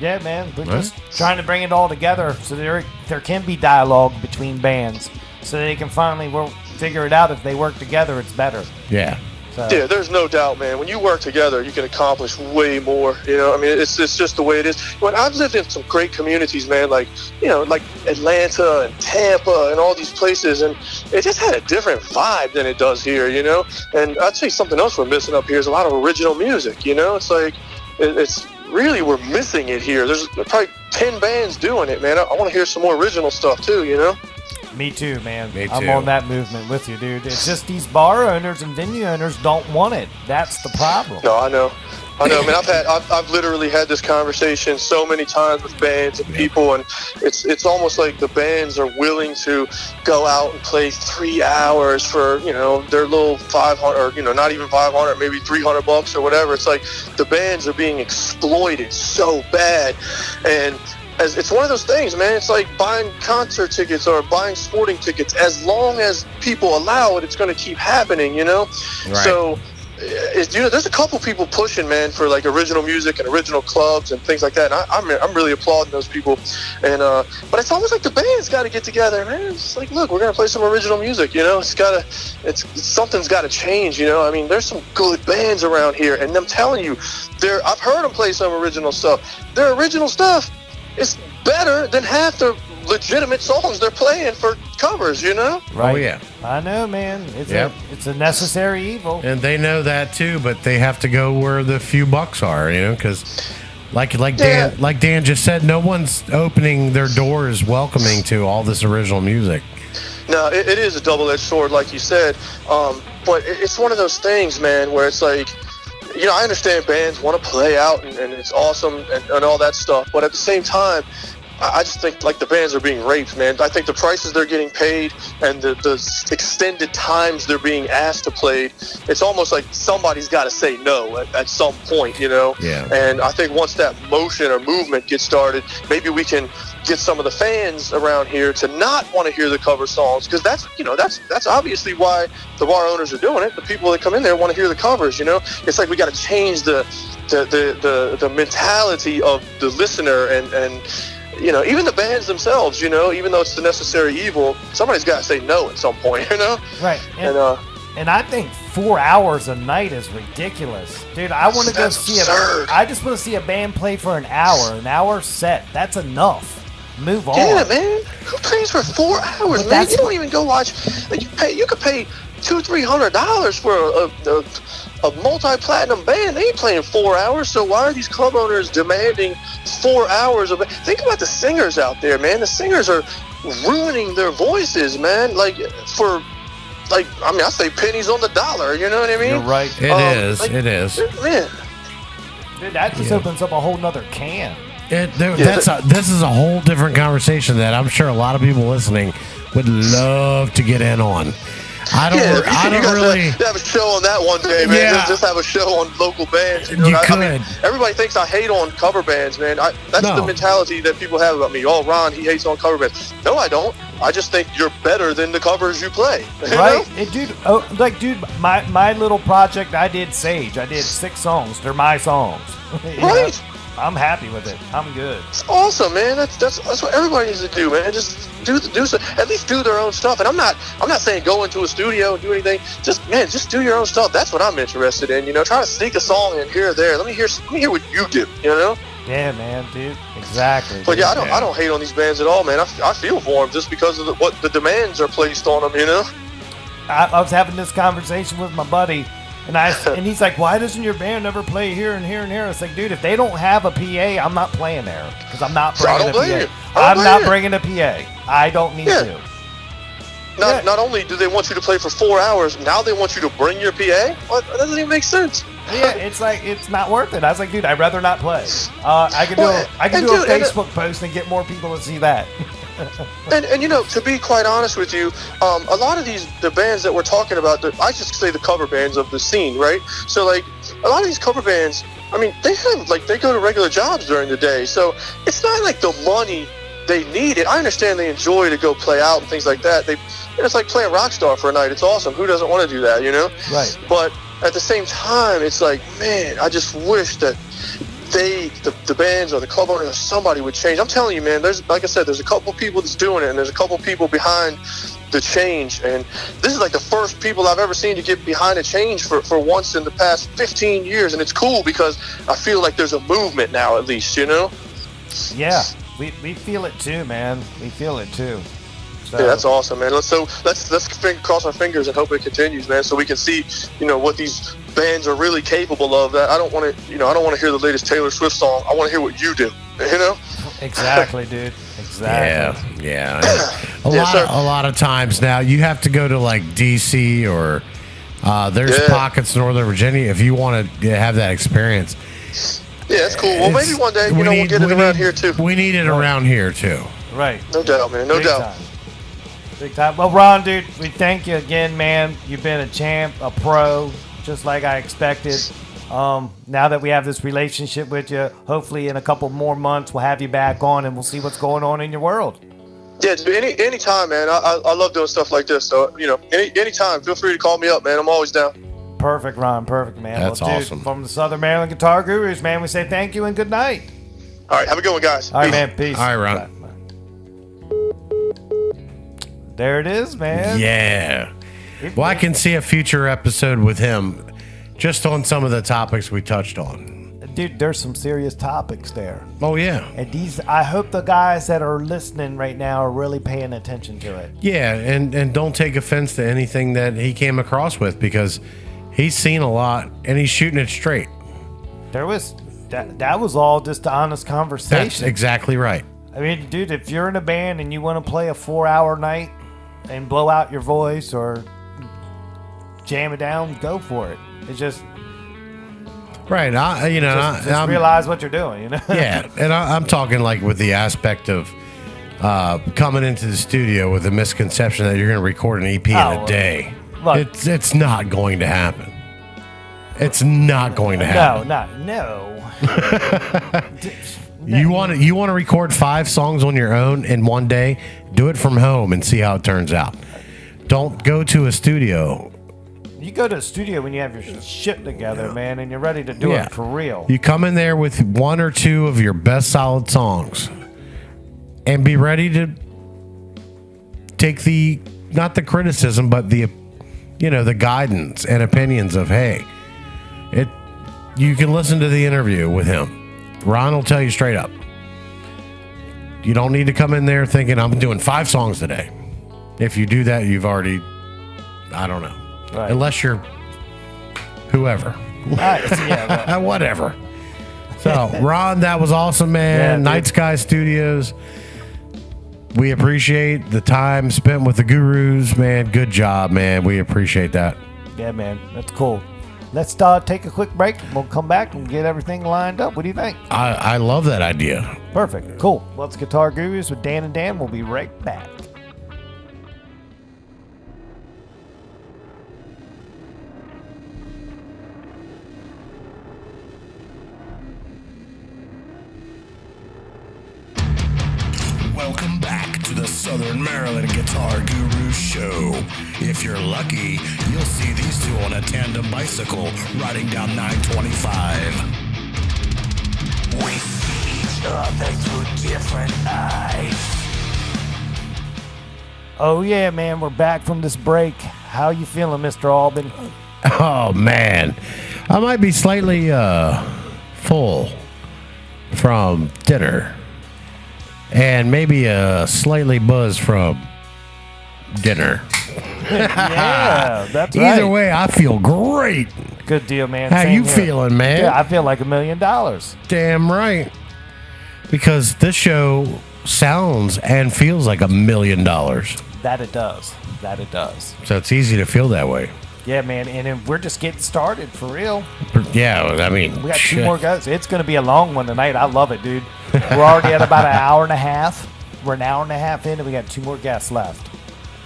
Yeah, man. We're just trying to bring it all together so there can be dialogue between bands, so they can finally figure it out. If they work together, it's better. Yeah. So. Yeah, there's no doubt, man. When you work together, you can accomplish way more. You know, I mean, it's just the way it is. When I've lived in some great communities, man, like, you know, like Atlanta and Tampa and all these places, and it just had a different vibe than it does here, you know. And I'd say something else we're missing up here is a lot of original music, you know. It's like, it's really, we're missing it here. There's probably 10 bands doing it, man. I want to hear some more original stuff too, you know. Me too, man. Me too. I'm on that movement with you, dude. It's just these bar owners and venue owners don't want it. That's the problem. No, I know. Man. I've literally had this conversation so many times with bands and people, and it's almost like the bands are willing to go out and play 3 hours for, you know, their little 500, or, you know, not even 500, maybe $300 or whatever. It's like the bands are being exploited so bad, and it's one of those things, man. It's like buying concert tickets or buying sporting tickets. As long as people allow it, it's going to keep happening, you know? Right. So, you know, there's a couple people pushing, man, for like original music and original clubs and things like that. And I'm really applauding those people. And but it's almost like the band's got to get together, man. It's like, look, we're going to play some original music, you know? Something's got to change, you know? I mean, there's some good bands around here, and I'm telling you, I've heard them play some original stuff. Their original stuff, it's better than half the legitimate songs they're playing for covers, you know? Right. Oh, yeah. I know, man. It's a necessary evil. And they know that too, but they have to go where the few bucks are, you know, because like Dan just said, no one's opening their doors welcoming to all this original music. No, it is a double-edged sword, like you said. But it's one of those things, man, where it's like, you know, I understand bands want to play out and it's awesome and all that stuff, but at the same time, I just think like the bands are being raped, man. I think the prices they're getting paid and the extended times they're being asked to play, it's almost like somebody's got to say no at some point, you know? Yeah. And I think once that motion or movement gets started, maybe we can get some of the fans around here to not want to hear the cover songs, because that's obviously why the bar owners are doing it. The people that come in there want to hear the covers, you know? It's like we got to change the mentality of the listener and you know, even the bands themselves, you know, even though it's the necessary evil, somebody's got to say no at some point, you know? Right. And I think 4 hours a night is ridiculous. Dude, I want to go see I just want to see a band play for an hour set. That's enough. Move on. Yeah, man. Who pays for 4 hours, man? You don't even go watch. Like, you could pay $200-$300 for a multi-platinum band. They ain't playing 4 hours. So why are these club owners demanding 4 hours of? Think about the singers out there, man. The singers are ruining their voices, man. I say pennies on the dollar. You know what I mean? You're right. It is. Man. Dude, that just opens up a whole nother can. This is a whole different conversation that I'm sure a lot of people listening would love to get in on. I don't really have a show on that one day, man. Yeah. Just have a show on local bands. You know? You could. I mean, everybody thinks I hate on cover bands, man. That's the mentality that people have about me. Oh, Ron, he hates on cover bands. No, I don't. I just think you're better than the covers you play. Right, dude. My little project, I did Sage. I did 6 songs. They're my songs. Right. know? I'm happy with it. I'm good. It's awesome, man. That's what everybody needs to do, man. Just do so. At least do their own stuff. And I'm not saying go into a studio and do anything. Just do your own stuff. That's what I'm interested in. You know, try to sneak a song in here or there. Let me hear what you do. You know. Yeah, man, dude. Exactly. But yeah, I don't hate on these bands at all, man. I feel for them just because of what the demands are placed on them. You know. I was having this conversation with my buddy. And he's like, why doesn't your band ever play here and here and here? It's like, dude, if they don't have a PA, I'm not playing there because I'm not bringing a PA. I'm not bringing a PA. I don't need to. Not only do they want you to play for 4 hours, now they want you to bring your PA? What? That doesn't even make sense. Yeah, it's like, it's not worth it. I was like, dude, I'd rather not play. I could do a Facebook post and get more people to see that. And you know, to be quite honest with you, a lot of the bands that we're talking about, I just say the cover bands of the scene, right? So like a lot of these cover bands, I mean, they go to regular jobs during the day, so it's not like the money they need it. I understand they enjoy to go play out and things like that. It's like playing Rockstar for a night. It's awesome. Who doesn't want to do that, you know? Right. But at the same time, it's like, man, I just wish that the bands or the club owners or somebody would change. I'm telling you, man, like I said, there's a couple people that's doing it, and there's a couple people behind the change. And this is like the first people I've ever seen to get behind a change for once in the past 15 years. And it's cool because I feel like there's a movement now, at least, you know? Yeah, we feel it too, man. We feel it too. So. Yeah, that's awesome, man. Let's cross our fingers and hope it continues, man, so we can see, you know, what these bands are really capable of. That I don't want to hear the latest Taylor Swift song. I want to hear what you do, you know? Exactly, dude. Exactly. Yeah. A lot of times now you have to go to like DC or there's pockets in Northern Virginia if you want to have that experience. Yeah, that's cool. Well, maybe one day, we'll get it around here too. We need it around here too. Right. No doubt, man. No doubt. Big time. Well, Ron, dude, we thank you again, man. You've been a champ, a pro, just like I expected. Now that we have this relationship with you, hopefully in a couple more months we'll have you back on and we'll see what's going on in your world. Yeah, any time, man. I love doing stuff like this. So, you know, any time, feel free to call me up, man. I'm always down. Perfect, Ron. Perfect, man. That's dude, awesome. From the Southern Maryland Guitar Gurus, man, we say thank you and good night. All right, have a good one, guys. All right, man. Peace. All right, Ron. Bye. There it is, man. Yeah. Well, I can see a future episode with him just on some of the topics we touched on. Dude, there's some serious topics there. Oh, yeah. And I hope the guys that are listening right now are really paying attention to it. Yeah, and don't take offense to anything that he came across with because he's seen a lot and he's shooting it straight. That was all just the honest conversation. That's exactly right. I mean, dude, if you're in a band and you want to play a 4-hour night and blow out your voice or jam it down, go for it. It's just right. Just realize what you're doing, you know. Yeah, and I'm talking like with the aspect of coming into the studio with the misconception that you're going to record an EP in a day. Look, it's not going to happen. It's not going to happen. No. You want to record 5 songs on your own in one day? Do it from home and see how it turns out. Don't go to a studio. You go to a studio when you have your shit together, man, and you're ready to do it for real. You come in there with 1 or 2 of your best solid songs and be ready to take not the criticism, but the guidance and opinions of, hey, you can listen to the interview with him. Ron will tell you straight up. You don't need to come in there thinking I'm doing 5 songs today. If you do that, you've already, I don't know. Right. Unless you're whoever. Nice. Yeah, right. Whatever. So, Ron, that was awesome, man. Yeah, Nightsky Studios. We appreciate the time spent with the gurus, man. Good job, man. We appreciate that. Yeah, man. That's cool. Let's take a quick break. We'll come back and get everything lined up. What do you think? I love that idea. Perfect. Cool. Let's Guitar Gurus with Dan and Dan. We'll be right back. Welcome back to the Southern Maryland Guitar Guru Show. If you're lucky, you'll see these two on a tandem bicycle riding down 925. We see each other through different eyes. Oh, yeah, man. We're back from this break. How you feeling, Mr. Albin? Oh, man. I might be slightly full from dinner. And maybe slightly buzzed from dinner. Yeah, that's right. Either way, I feel great. Good deal, man. How Same you here. feeling, man? Yeah, I feel like $1 million. Damn right. Because this show sounds and feels like $1 million. That it does. That it does. So it's easy to feel that way. Yeah, man, and then we're just getting started for real. Yeah, I mean, We got 2 more guys. It's going to be a long one tonight. I love it, dude. We're already at about an hour and a half. We're an hour and a half in, and we got 2 more guests left.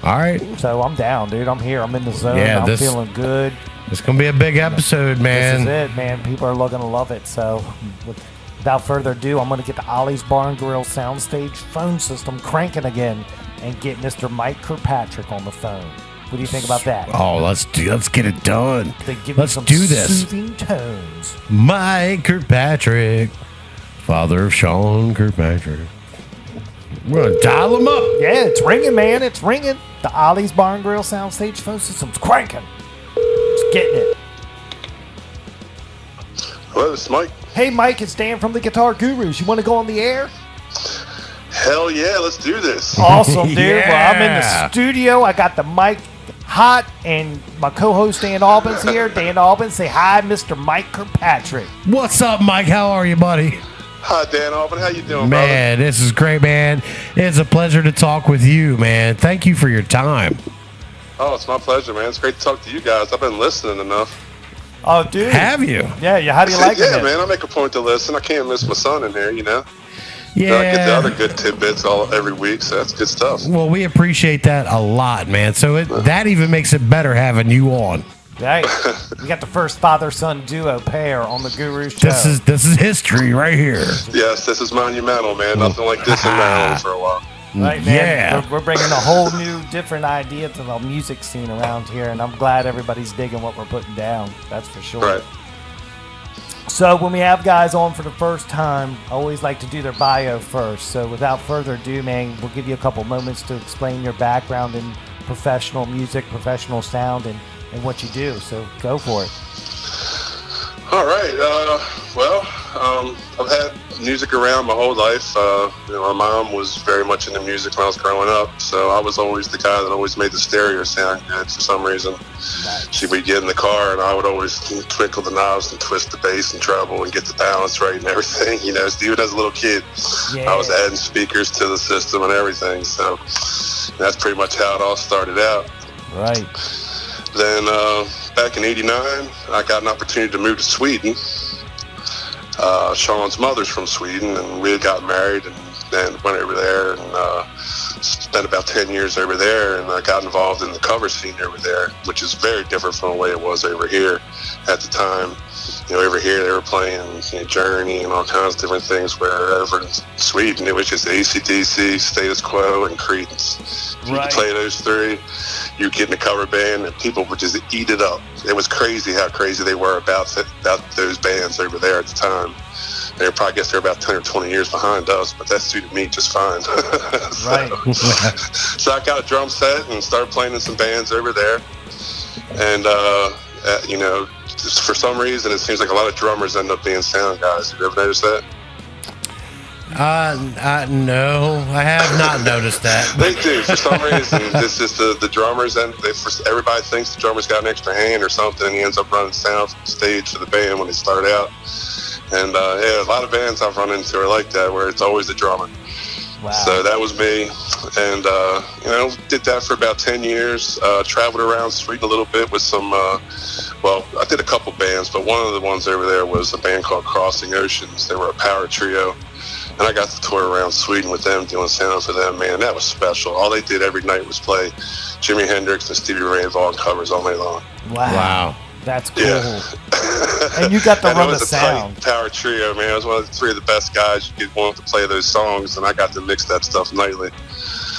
All right. So I'm down, dude. I'm here. I'm in the zone. Yeah, I'm feeling good. It's going to be a big episode, man. This is it, man. People are going to love it. So without further ado, I'm going to get the Ollie's Bar and Grill soundstage phone system cranking again and get Mr. Mike Kirkpatrick on the phone. What do you think about that? Oh, let's get it done. They give Let's me some do this. soothing tones. Mike Kirkpatrick, father of Sean Kirkpatrick. We're going to dial him up. Yeah, it's ringing, man. It's ringing. The Ollie's Bar and Grill soundstage phone system's cranking. It's getting it. Hello, this is Mike. Hey, Mike, it's Dan from the Guitar Gurus. You want to go on the air? Hell yeah, let's do this. Awesome, dude. Yeah. Well, I'm in the studio. I got the mic hot, and my co-host Dan Albin's here. Dan Albin, say hi, Mr. Mike Kirkpatrick. What's up, Mike? How are you, buddy? Hi, Dan Albin. How you doing, Man, this is great, man. It's a pleasure to talk with you, man. Thank you for your time. brother? Oh, it's my pleasure, man. It's great to talk to you guys. I've been listening enough. Oh, dude. Have you? Yeah, how do you like Yeah, it? man. I make a point to listen. I can't miss my son in here, you know. Yeah. I get the other good tidbits every week, so that's good stuff. Well, we appreciate that a lot, man. So that even makes it better having you on. Right. We got the first father-son duo pair on the Guru Show. This is history right here. Yes, this is monumental, man. Nothing like this in Maryland for a while. Right, man. Yeah. We're bringing a whole new, different idea to the music scene around here, and I'm glad everybody's digging what we're putting down. That's for sure. Right. So when we have guys on for the first time, I always like to do their bio first. So without further ado, man, we'll give you a couple moments to explain your background in professional music, professional sound, and what you do. So go for it. All right. I've had music around my whole life. My mom was very much into music when I was growing up, so I was always the guy that always made the stereo sound good for some reason. She would get in the car, and I would always twinkle the knobs and twist the bass and treble and get the balance right and everything. You know, even as a little kid, I was adding speakers to the system and everything. So that's pretty much how it all started out. Right. Then back in '89, I got an opportunity to move to Sweden. Sean's mother's from Sweden, and we had got married and went over there and spent about 10 years over there, and I got involved in the cover scene over there, which is very different from the way it was over here at the time. You know, over here they were playing Journey and all kinds of different things, where over in Sweden it was just AC/DC, Status Quo, and Creedence. You could play those three, you get in a cover band, and people would just eat it up. It was crazy how crazy they were about those bands over there at the time. I guess they're about 10 or 20 years behind us, but that suited me just fine. So I got a drum set and started playing in some bands over there. And, for some reason, it seems like a lot of drummers end up being sound guys. Have you ever noticed that? No, I have not noticed that. They do. For some reason, it's just the drummers, and everybody thinks the drummer's got an extra hand or something, and he ends up running sound from the stage for the band when they start out. And a lot of bands I've run into are like that, where it's always the drummer. Wow. So that was me, and did that for about 10 years. Traveled around Sweden a little bit with some. I did a couple bands, but one of the ones over there was a band called Crossing Oceans. They were a power trio, and I got to tour around Sweden with them, doing sound for them. Man, that was special. All they did every night was play Jimi Hendrix and Stevie Ray Vaughan covers all night long. Wow. That's cool. Yeah. And you got to run the a sound. Tight power trio, man. I was one of the three of the best guys you could want to play those songs, and I got to mix that stuff nightly.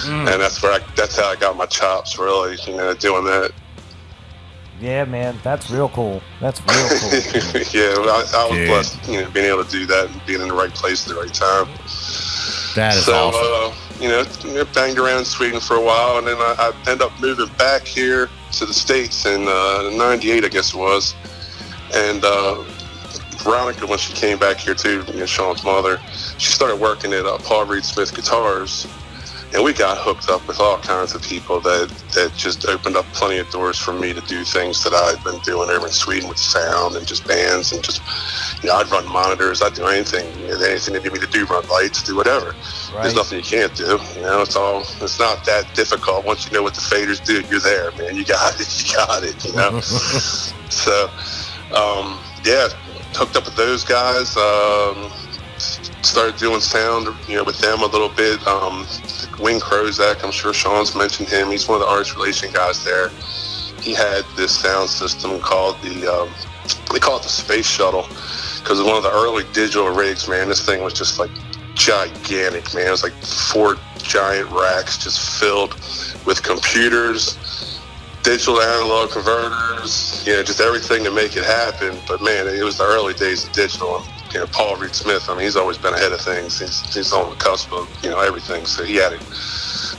And that's how I got my chops, really, doing that. Yeah, man, that's real cool. That's real cool. Yeah, I was blessed, being able to do that and being in the right place at the right time. That is awesome. Banged around in Sweden for a while, and then I ended up moving back here to the States in '98, I guess it was. And Veronica, when she came back here too, Sean's mother, she started working at Paul Reed Smith Guitars And we got hooked up with all kinds of people that just opened up plenty of doors for me to do things that I'd been doing over in Sweden with sound and just bands and just, I'd run monitors, I'd do anything, anything they need me to do, run lights, do whatever. Right. There's nothing you can't do, it's not that difficult. Once you know what the faders do, you're there, man. You got it, So, hooked up with those guys, started doing sound, with them a little bit. Wing Krozak, I'm sure Sean's mentioned him. He's one of the artist relation guys there. He had this sound system called they call it the Space Shuttle, because it's one of the early digital rigs, man. This thing was just like gigantic, man. It was like 4 giant racks just filled with computers, digital to analog converters, just everything to make it happen. But man, it was the early days of digital. Paul Reed Smith, he's always been ahead of things. He's on the cusp of, everything. So he had it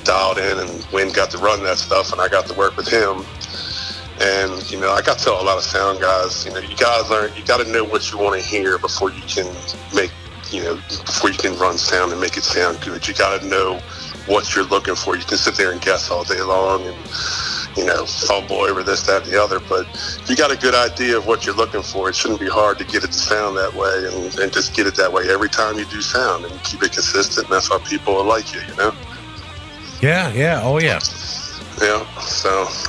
dialed in, and Wynn got to run that stuff, and I got to work with him. And, I got to tell a lot of sound guys, you got to learn, you got to know what you want to hear before you can make, before you can run sound and make it sound good. You got to know what you're looking for. You can sit there and guess all day long and, fumble over this, that, and the other. But if you got a good idea of what you're looking for, it shouldn't be hard to get it to sound that way and just get it that way every time you do sound and keep it consistent. And that's why people will like you, Yeah. Oh, yeah. So,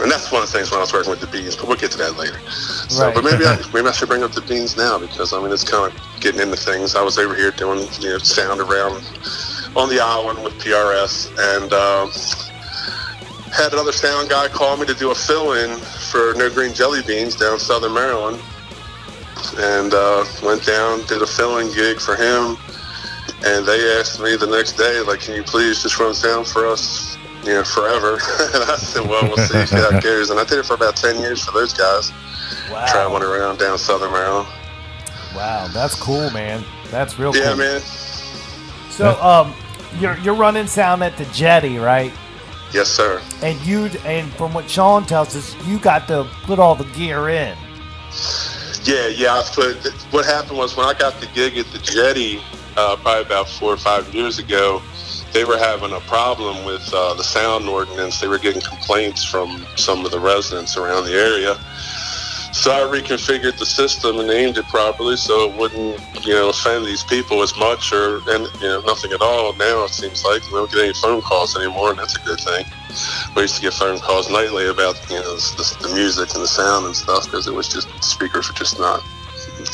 and that's one of the things when I was working with the Beans, but we'll get to that later. So, right. But maybe I should bring up the Beans now, because, it's kind of getting into things. I was over here doing, sound around on the island with PRS, and, had another sound guy call me to do a fill-in for No Green Jelly Beans down in Southern Maryland, and went down, did a fill-in gig for him, and they asked me the next day, like, can you please just run sound for us, forever? And I said, well, we'll see how it goes. And I did it for about 10 years for those guys. Wow. Traveling around down Southern Maryland. Wow, that's cool, man. That's real cool. Yeah, man. So, you're running sound at the Jetty, right? Yes, sir. And from what Sean tells us, you got to put all the gear in. Yeah. What happened was, when I got the gig at the Jetty, probably about 4 or 5 years ago, they were having a problem with the sound ordinance. They were getting complaints from some of the residents around the area. So I reconfigured the system and aimed it properly so it wouldn't, offend these people as much or nothing at all. Now it seems like we don't get any phone calls anymore, and that's a good thing. We used to get phone calls nightly about, the music and the sound and stuff, because it was just, the speakers were just not,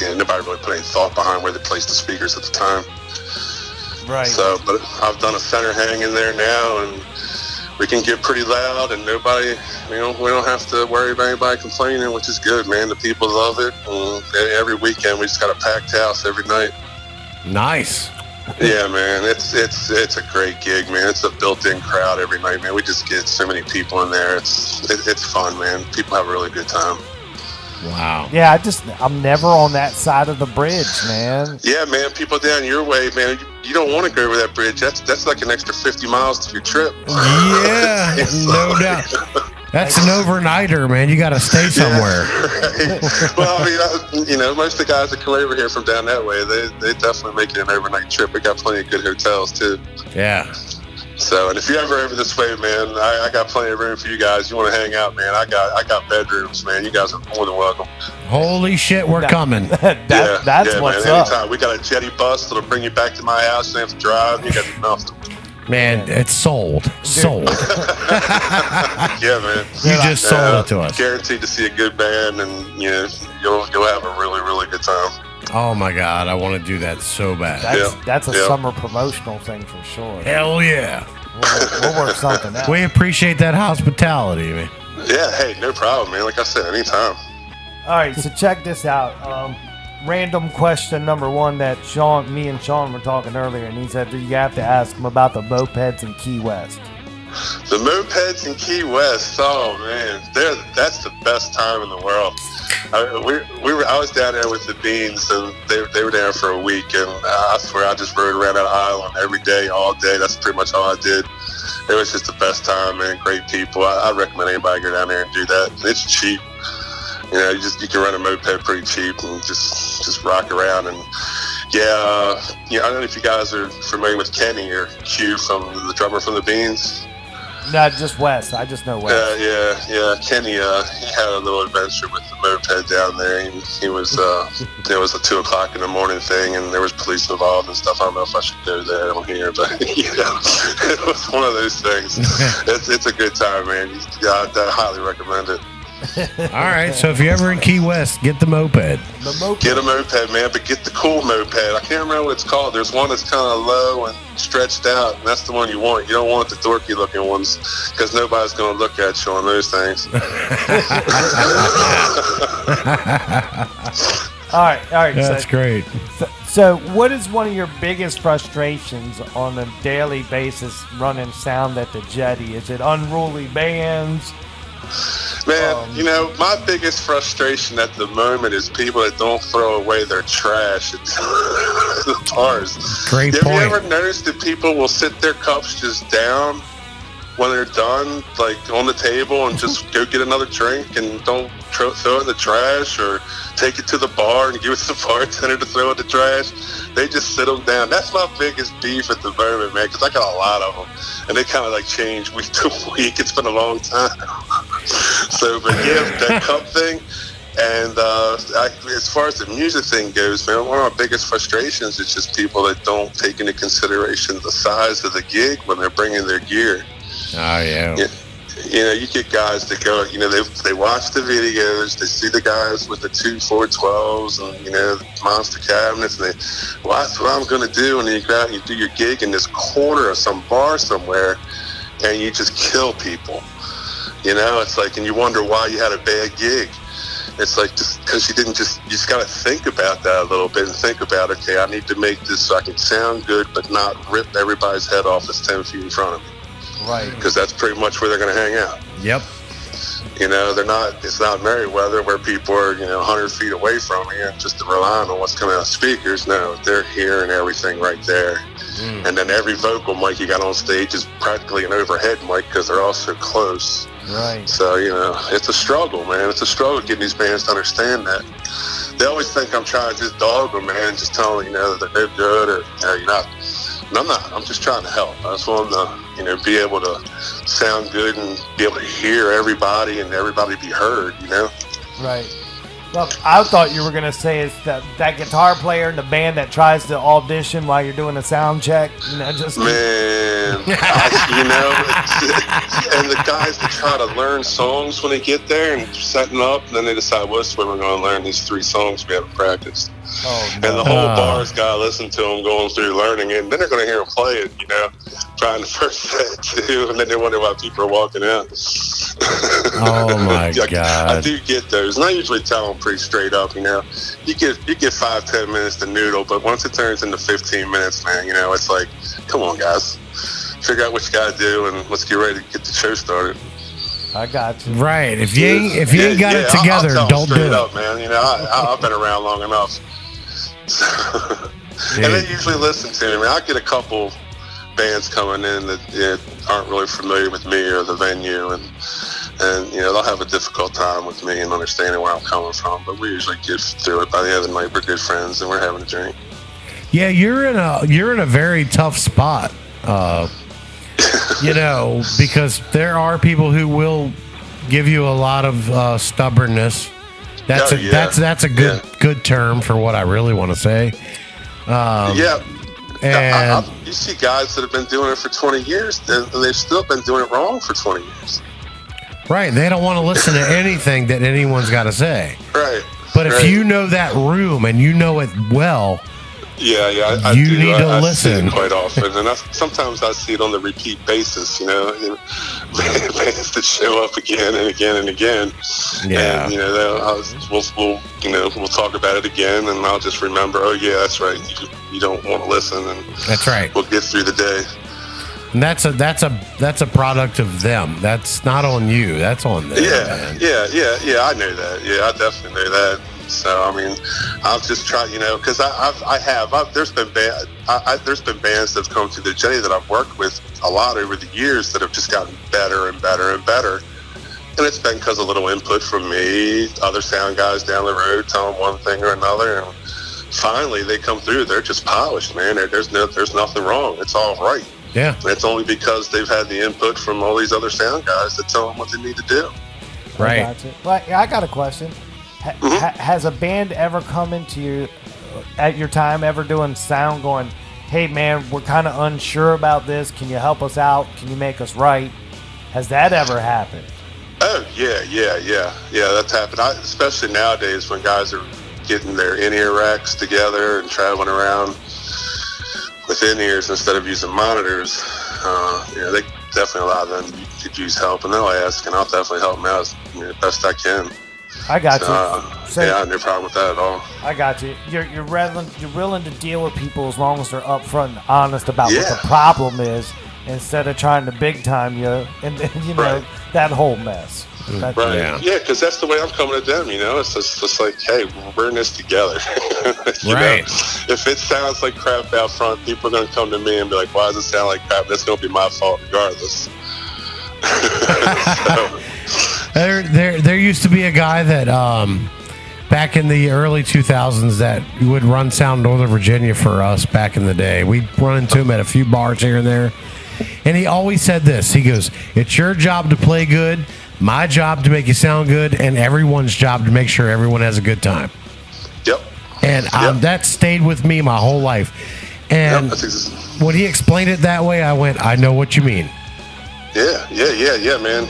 nobody really put any thought behind where they placed the speakers at the time. Right. So, but I've done a center hang in there now, and we can get pretty loud, and nobody, we don't have to worry about anybody complaining, which is good, man. The people love it. And every weekend we just got a packed house every night. Nice. Yeah, man, it's a great gig, man. It's a built-in crowd every night, man. We just get so many people in there. It's fun, man. People have a really good time. Wow. Yeah, I'm never on that side of the bridge, man. Yeah, man. People down your way, man. You don't want to go over that bridge. That's like an extra 50 miles to your trip. Yeah, no doubt. That's an overnighter, man. You got to stay somewhere. Yeah, right. Well, most of the guys that come over here from down that way, they definitely make it an overnight trip. We got plenty of good hotels too. Yeah. So, and if you're ever over this way, man, I got plenty of room for you guys. You want to hang out, man? I got bedrooms, man. You guys are more than welcome. Holy shit, we're coming. That's what's man. up. Anytime. We got a Jetty bus that'll bring you back to my house. You don't have to drive. You got enough to. Man, it's sold. Sold. Yeah, man. You just sold it to us. Guaranteed to see a good band, and you'll have a really, really good time. Oh my God, I want to do that so bad. That's a summer promotional thing for sure. Hell yeah. We'll work something out. We appreciate that hospitality, man. Yeah, hey, no problem, man. Like I said, anytime. All right, so check this out. Random question number one that me and Sean were talking earlier, and he said you have to ask him about the mopeds in Key West. The mopeds in Key West, oh man, that's the best time in the world. I was down there with the Beans, and they were down for a week, and I swear I just rode around that island every day, all day. That's pretty much all I did. It was just the best time, man. Great people. I recommend anybody go down there and do that. It's cheap. You can rent a moped pretty cheap and just rock around. And Yeah, I don't know if you guys are familiar with Kenny or Q from the drummer from the Beans. No, just Wes. I just know Wes. Yeah. Kenny, he had a little adventure with the moped down there. He was, it was a 2:00 in the morning thing, and there was police involved and stuff. I don't know if I should go there on here, but it was one of those things. It's a good time, man. I highly recommend it. All right, so if you're ever in Key West, get the moped. Get a moped, man, but get the cool moped. I can't remember what it's called. There's one that's kind of low and stretched out, and that's the one you want. You don't want the dorky looking ones, because nobody's going to look at you on those things. All right. That's great. So what is one of your biggest frustrations on a daily basis running sound at the Jetty? Is it unruly bands? Man, my biggest frustration at the moment is people that don't throw away their trash at the bars. Great Have point. you ever noticed that people will sit their cups just down when they're done, like on the table, and just go get another drink and don't throw it in the trash, or take it to the bar and give it to the bartender to throw in the trash? They just sit them down. That's my biggest beef at the moment, man, because I got a lot of them, and they kind of like change week to week. It's been a long time. So, but yeah, that cup thing. And as far as the music thing goes, man, one of my biggest frustrations is just people that don't take into consideration the size of the gig when they're bringing their gear. Oh, yeah. You get guys that go, they watch the videos, they see the guys with the 2 412s and, the monster cabinets, and well, that's what I'm going to do. And then you go out and you do your gig in this corner of some bar somewhere, and you just kill people. It's like, and you wonder why you had a bad gig. It's like, just because you just got to think about that a little bit and think about, okay, I need to make this so I can sound good, but not rip everybody's head off that's 10 feet in front of me. Right. Because that's pretty much where they're going to hang out. Yep. It's not Merriweather where people are, 100 feet away from me and just relying on what's coming out of speakers. No, they're hearing everything right there. And then every vocal mic you got on stage is practically an overhead mic because they're all so close. Right. So, it's a struggle, man. It's a struggle getting these bands to understand that. They always think I'm trying to just dog them, man, just telling them, that they're no good or, you're not. And I'm not. I'm just trying to help. I just want them to, be able to sound good and be able to hear everybody and everybody be heard, Right. Well, I thought you were going to say it's that guitar player in the band that tries to audition while you're doing a sound check. Just man, and the guys that try to learn songs when they get there and setting up, and then they decide, well, this is where we're going to learn these 3 songs we haven't practiced. Oh, no. And the whole bar's got to listen to them going through learning it, and then they're going to hear them play it, trying the first set too, and then they wonder why people are walking out. Oh my God! I do get those, and I usually tell them pretty straight up. You get 5-10 minutes to noodle, but once it turns into 15 minutes, man, it's like, come on, guys, figure out what you got to do, and let's get ready to get the show started. I got you. Right. If you ain't got it together, don't do it. Up, man. I've been around long enough, and they usually listen to me. I get a couple bands coming in that aren't really familiar with me or the venue, and they'll have a difficult time with me and understanding where I'm coming from, but we usually get through it. By the end of the night, we're good friends and we're having a drink. Yeah, you're in a very tough spot, because there are people who will give you a lot of stubbornness. That's a good term for what I really want to say. And you see guys that have been doing it for 20 years, and they've still been doing it wrong for 20 years. Right. They don't want to listen to anything that anyone's got to say. Right. But if you know that room and you know it well, I you do. need to I listen. See it quite often, and sometimes I see it on the repeat basis. Bands that show up again and again and again. Yeah. And we'll talk about it again, and I'll just remember. Oh yeah, that's right. You don't want to listen, and that's right. We'll get through the day. And that's a product of them. That's not on you. That's on them. Yeah. I know that. Yeah, I definitely know that. So I'll just try, because there's been bands that have come to the Jetty that I've worked with a lot over the years that have just gotten better and better and better, and it's been because of a little input from me, other sound guys down the road telling one thing or another, and finally they come through. They're just polished, man. There's nothing wrong. It's all right. Yeah. And it's only because they've had the input from all these other sound guys that tell them what they need to do. Right. Well, I got a question. Has a band ever come into you at your time ever doing sound going, hey man, we're kind of unsure about this, can you help us out, can you make us right? Has that ever happened? Oh yeah, that's happened. Especially nowadays when guys are getting their in-ear racks together and traveling around with in-ears instead of using monitors. They definitely, a lot of them could use help, and they'll ask, and I'll definitely help them out as best I can. I got you. I have no problem with that at all. I got you. You're willing to deal with people as long as they're upfront and honest about what the problem is, instead of trying to big time you and know that whole mess. Right. Yeah, because that's the way I'm coming at them. It's just like, hey, we're in this together. Right. If it sounds like crap out front, people are going to come to me and be like, why does it sound like crap? That's going to be my fault regardless. There used to be a guy that back in the early 2000s that would run Sound Northern Virginia for us back in the day. We'd run into him at a few bars here and there, and he always said this. He goes, it's your job to play good, my job to make you sound good, and everyone's job to make sure everyone has a good time. Yep. And that stayed with me my whole life. And when he explained it that way, I went, I know what you mean. Yeah, man.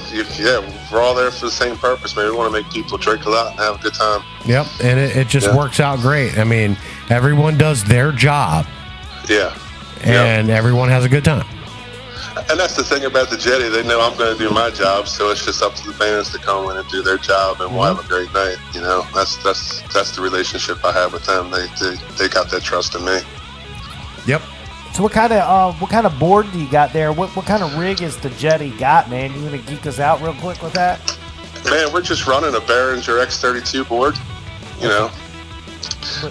We're all there for the same purpose, man. We want to make people drink a lot and have a good time. Yep, and it just works out great. I mean, everyone does their job. Yeah. And everyone has a good time. And that's the thing about the Jetty. They know I'm going to do my job, so it's just up to the bands to come in and do their job, and we'll have a great night. That's the relationship I have with them. They got that trust in me. Yep. So what kind of board do you got there? What kind of rig is the Jetty got, man? You gonna geek us out real quick with that? Man, we're just running a Behringer X32 board.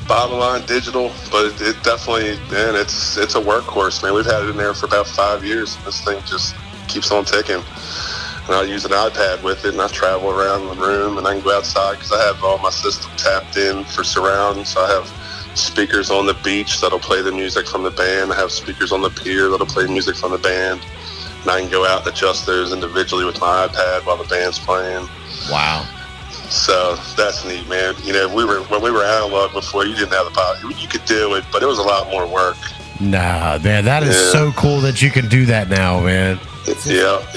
Bottom line digital, but it definitely, man, it's a workhorse, man. We've had it in there for about 5 years. This thing just keeps on ticking. And I use an iPad with it, and I travel around the room, and I can go outside because I have all my system tapped in for surround. So I have speakers on the beach that'll play the music from the band. I have speakers on the pier that'll play music from the band. And I can go out and adjust those individually with my iPad while the band's playing. Wow. So that's neat, man. When we were analog before, you didn't have the power. You could do it, but it was a lot more work. Nah, man, that is so cool that you can do that now, man. It's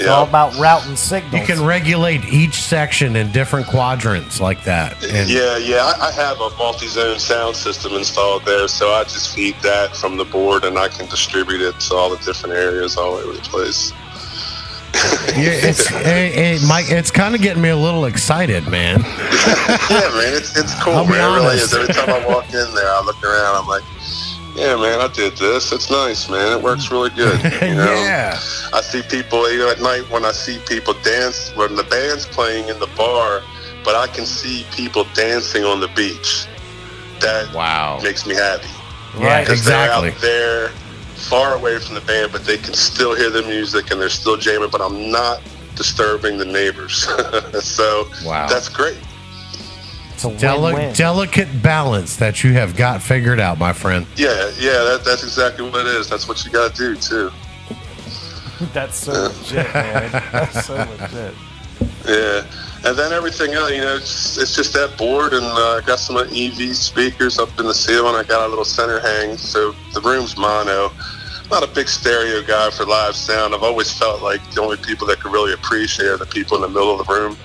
all about routing signals. You can regulate each section in different quadrants like that. And I have a multi-zone sound system installed there, so I just feed that from the board, and I can distribute it to all the different areas all over the place. Mike, it's kind of getting me a little excited, man. Yeah, man, it's cool, man. It really is. Every time I walk in there, I look around, I'm like, yeah, man, I did this. It's nice, man. It works really good. Yeah. I see people, at night when I see people dance, when the band's playing in the bar, but I can see people dancing on the beach. That makes me happy. Right, exactly. They're out there, far away from the band, but they can still hear the music and they're still jamming, but I'm not disturbing the neighbors. So that's great. It's a win-win. Delicate balance that you have got figured out, my friend. Yeah, that's exactly what it is. That's what you got to do, too. That's so legit, man. That's so legit. Yeah, and then everything else, it's just that board, and I got some EV speakers up in the ceiling. I got a little center hang, so the room's mono. I'm not a big stereo guy for live sound. I've always felt like the only people that could really appreciate are the people in the middle of the room.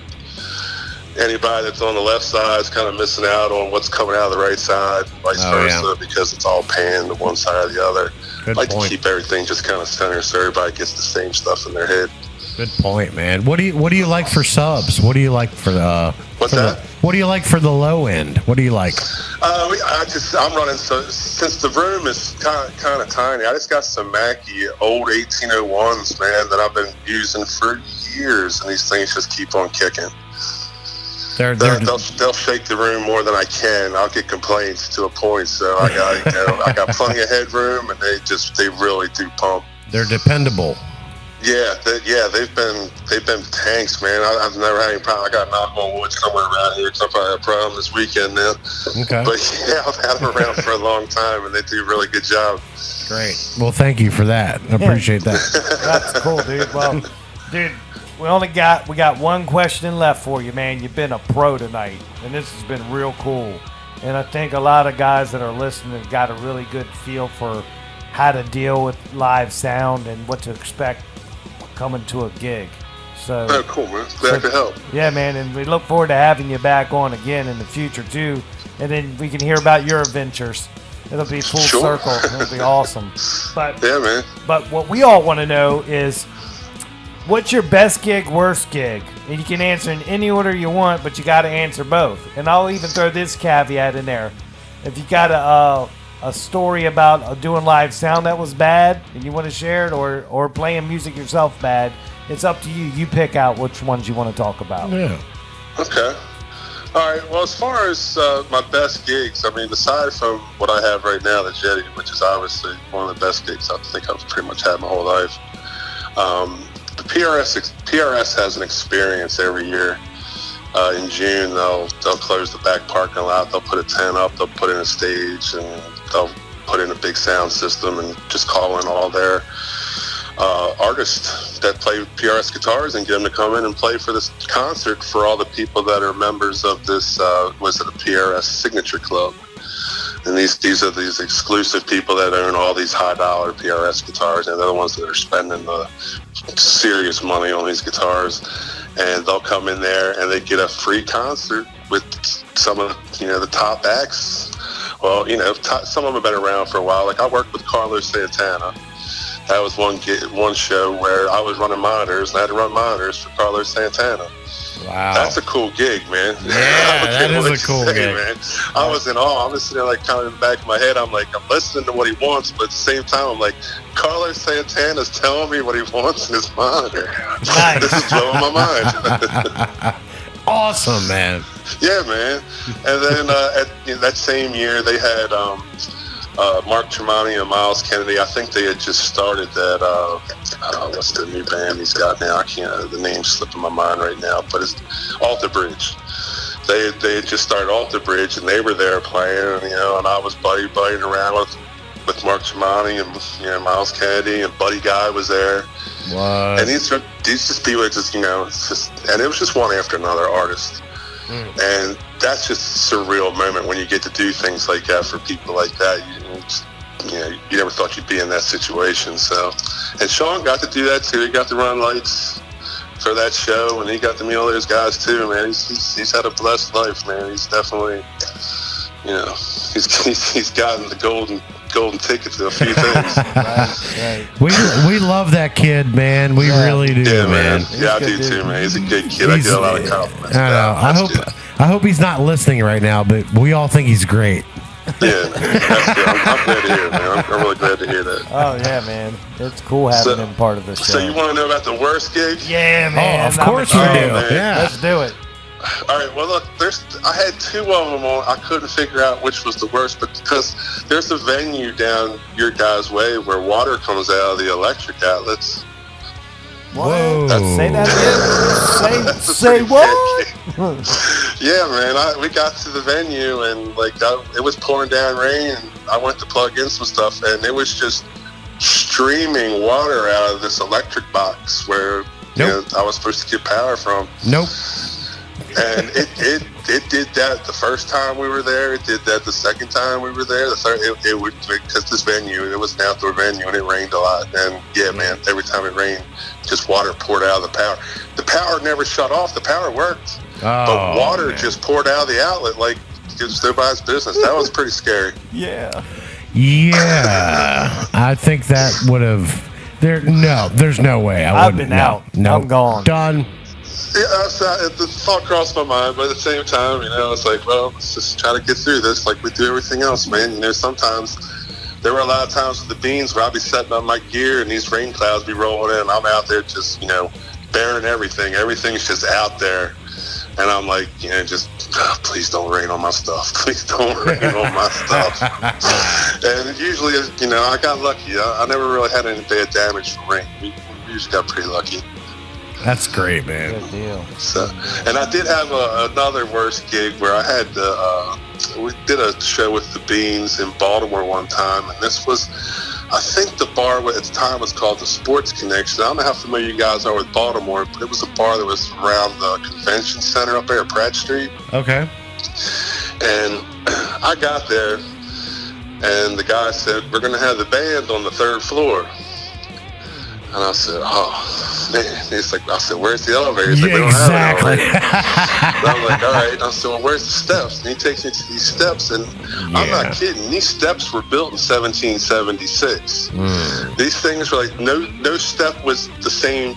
Anybody that's on the left side is kind of missing out on what's coming out of the right side, vice versa, because it's all panned to one side or the other. Good like point. To keep everything just kind of center so everybody gets the same stuff in their head. Good point, man. What do you like for subs? What do you like for the? What do you like for the low end? What do you like? I'm running since the room is kind of tiny. I just got some Mackie old 1801s, man, that I've been using for years, and these things just keep on kicking. They'll shake the room more than I can. I'll get complaints to a point, so I got plenty of headroom, and they really do pump. They're dependable. They've been tanks, man. I've never had any problem. I got knock on wood somewhere around here because I probably had a problem this weekend now. Okay. But yeah, I've had them around for a long time, and they do a really good job. Great. Well, thank you for that. I appreciate that. That's cool, dude. Well, dude, we got one question left for you, man. You've been a pro tonight, and this has been real cool. And I think a lot of guys that are listening have got a really good feel for how to deal with live sound and what to expect coming to a gig. So oh, cool, man. Glad to help. Yeah, man, and we look forward to having you back on again in the future too. And then we can hear about your adventures. It'll be full circle. It'll be awesome. But yeah, man. But what we all want to know is, what's your best gig, worst gig? And you can answer in any order you want, but you got to answer both. And I'll even throw this caveat in there: if you got a story about doing live sound that was bad and you want to share it, or playing music yourself bad, it's up to you. You pick out which ones you want to talk about. Yeah. Okay. All right. Well, as far as my best gigs, I mean, aside from what I have right now, the Jetty, which is obviously one of the best gigs I think I've pretty much had my whole life. The PRS has an experience every year. In June, they'll close the back parking lot. They'll put a tent up. They'll put in a stage, and they'll put in a big sound system and just call in all their artists that play PRS guitars and get them to come in and play for this concert for all the people that are members of this a PRS Signature Club. And these are these exclusive people that own all these high dollar PRS guitars, and they're the ones that are spending the serious money on these guitars. And they'll come in there and they get a free concert with some of the top acts. Well, some of them have been around for a while. Like I worked with Carlos Santana. That was one show where I was running monitors, and I had to run monitors for Carlos Santana. Wow. That's a cool gig, man. Yeah, that is a cool gig. Man. I was in awe. I'm just sitting there, like, kind of in the back of my head. I'm listening to what he wants, but at the same time, I'm like, Carlos Santana's telling me what he wants in his monitor. Nice. This is blowing my mind. Awesome, man. Yeah, man. And then that same year, they had Mark Tremonti and Miles Kennedy. I think they had just started that. What's the new band he's got now? I can't. The name's slipping my mind right now. But it's Alter Bridge. They had just started Alter Bridge, and they were there playing. And I was buddying around with Mark Tremonti and Miles Kennedy, and Buddy Guy was there. What? And these just people that just it's just, and it was just one after another artist. And that's just a surreal moment when you get to do things like that for people like that. You never thought you'd be in that situation. So, and Sean got to do that too. He got to run lights for that show, and he got to meet all those guys too. Man, he's had a blessed life, man. He's definitely, he's gotten the golden ticket to a few things. Right. We love that kid, man. We really do, yeah, man. man. Yeah, I do too, man. He's a good kid. I get a lot of compliments. I know. I hope he's not listening right now, but we all think he's great. Yeah, that's good. I'm glad to hear it, man. I'm really glad to hear that. Oh yeah, man. It's cool having him part of the show. So you want to know about the worst gig? Yeah, man. Of course we do. Man. Yeah. Let's do it. All right, well, look, I had two of them on. I couldn't figure out which was the worst, but because there's a venue down your guys' way where water comes out of the electric outlets. Whoa. Say that again. Say what? Yeah, man, we got to the venue, and it was pouring down rain, and I went to plug in some stuff, and it was just streaming water out of this electric box where I was supposed to get power from. Nope. And it did that the first time we were there. It did that the second time we were there. The third, it would, because this venue, it was an outdoor venue, and it rained a lot. And yeah, man, every time it rained, just water poured out of the power. The power never shut off. The power worked, but water just poured out of the outlet like it was nobody's business. That was pretty scary. Yeah. Yeah, I think that would have. There's no way. I've been out. No, I'm gone. Done. Yeah, the thought crossed my mind, but at the same time, it's like, well, let's just try to get through this like we do everything else, man. Sometimes there were a lot of times with the beans where I'd be setting up my gear and these rain clouds be rolling in, and I'm out there just, bearing everything. Everything's just out there. And I'm like, please don't rain on my stuff. Please don't rain on my stuff. And usually, I got lucky. I never really had any bad damage from rain. We usually got pretty lucky. That's great, man. Good deal. So, and I did have another worse gig where I had we did a show with the Beans in Baltimore one time, and this was, I think the bar at the time was called the Sports Connection. I don't know how familiar you guys are with Baltimore, but it was a bar that was around the convention center up there at Pratt Street. Okay. And I got there, and the guy said, "We're going to have the band on the 3rd floor." And I said, "Oh, man." He's like, I said, "Where's the elevator?" He's like, "We don't Exactly. have an elevator." And I'm like, "All right." And I said, "Well, where's the steps?" And he takes me to these steps, and I'm not kidding. These steps were built in 1776. These things were like, no step was the same,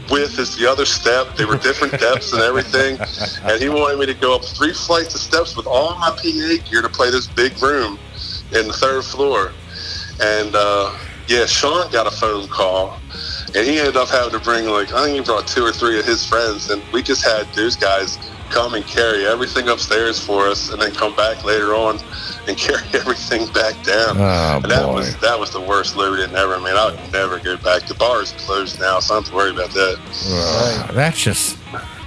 width as the other step. They were different depths and everything. And he wanted me to go up 3 flights of steps with all my PA gear to play this big room in the 3rd floor. And, Sean got a phone call, and he ended up having to bring, I think he brought 2 or 3 of his friends, and we just had those guys come and carry everything upstairs for us, and then come back later on and carry everything back down. Oh, and that was the worst load-in ever, man. I would never go back. The bar is closed now, so I don't have to worry about that.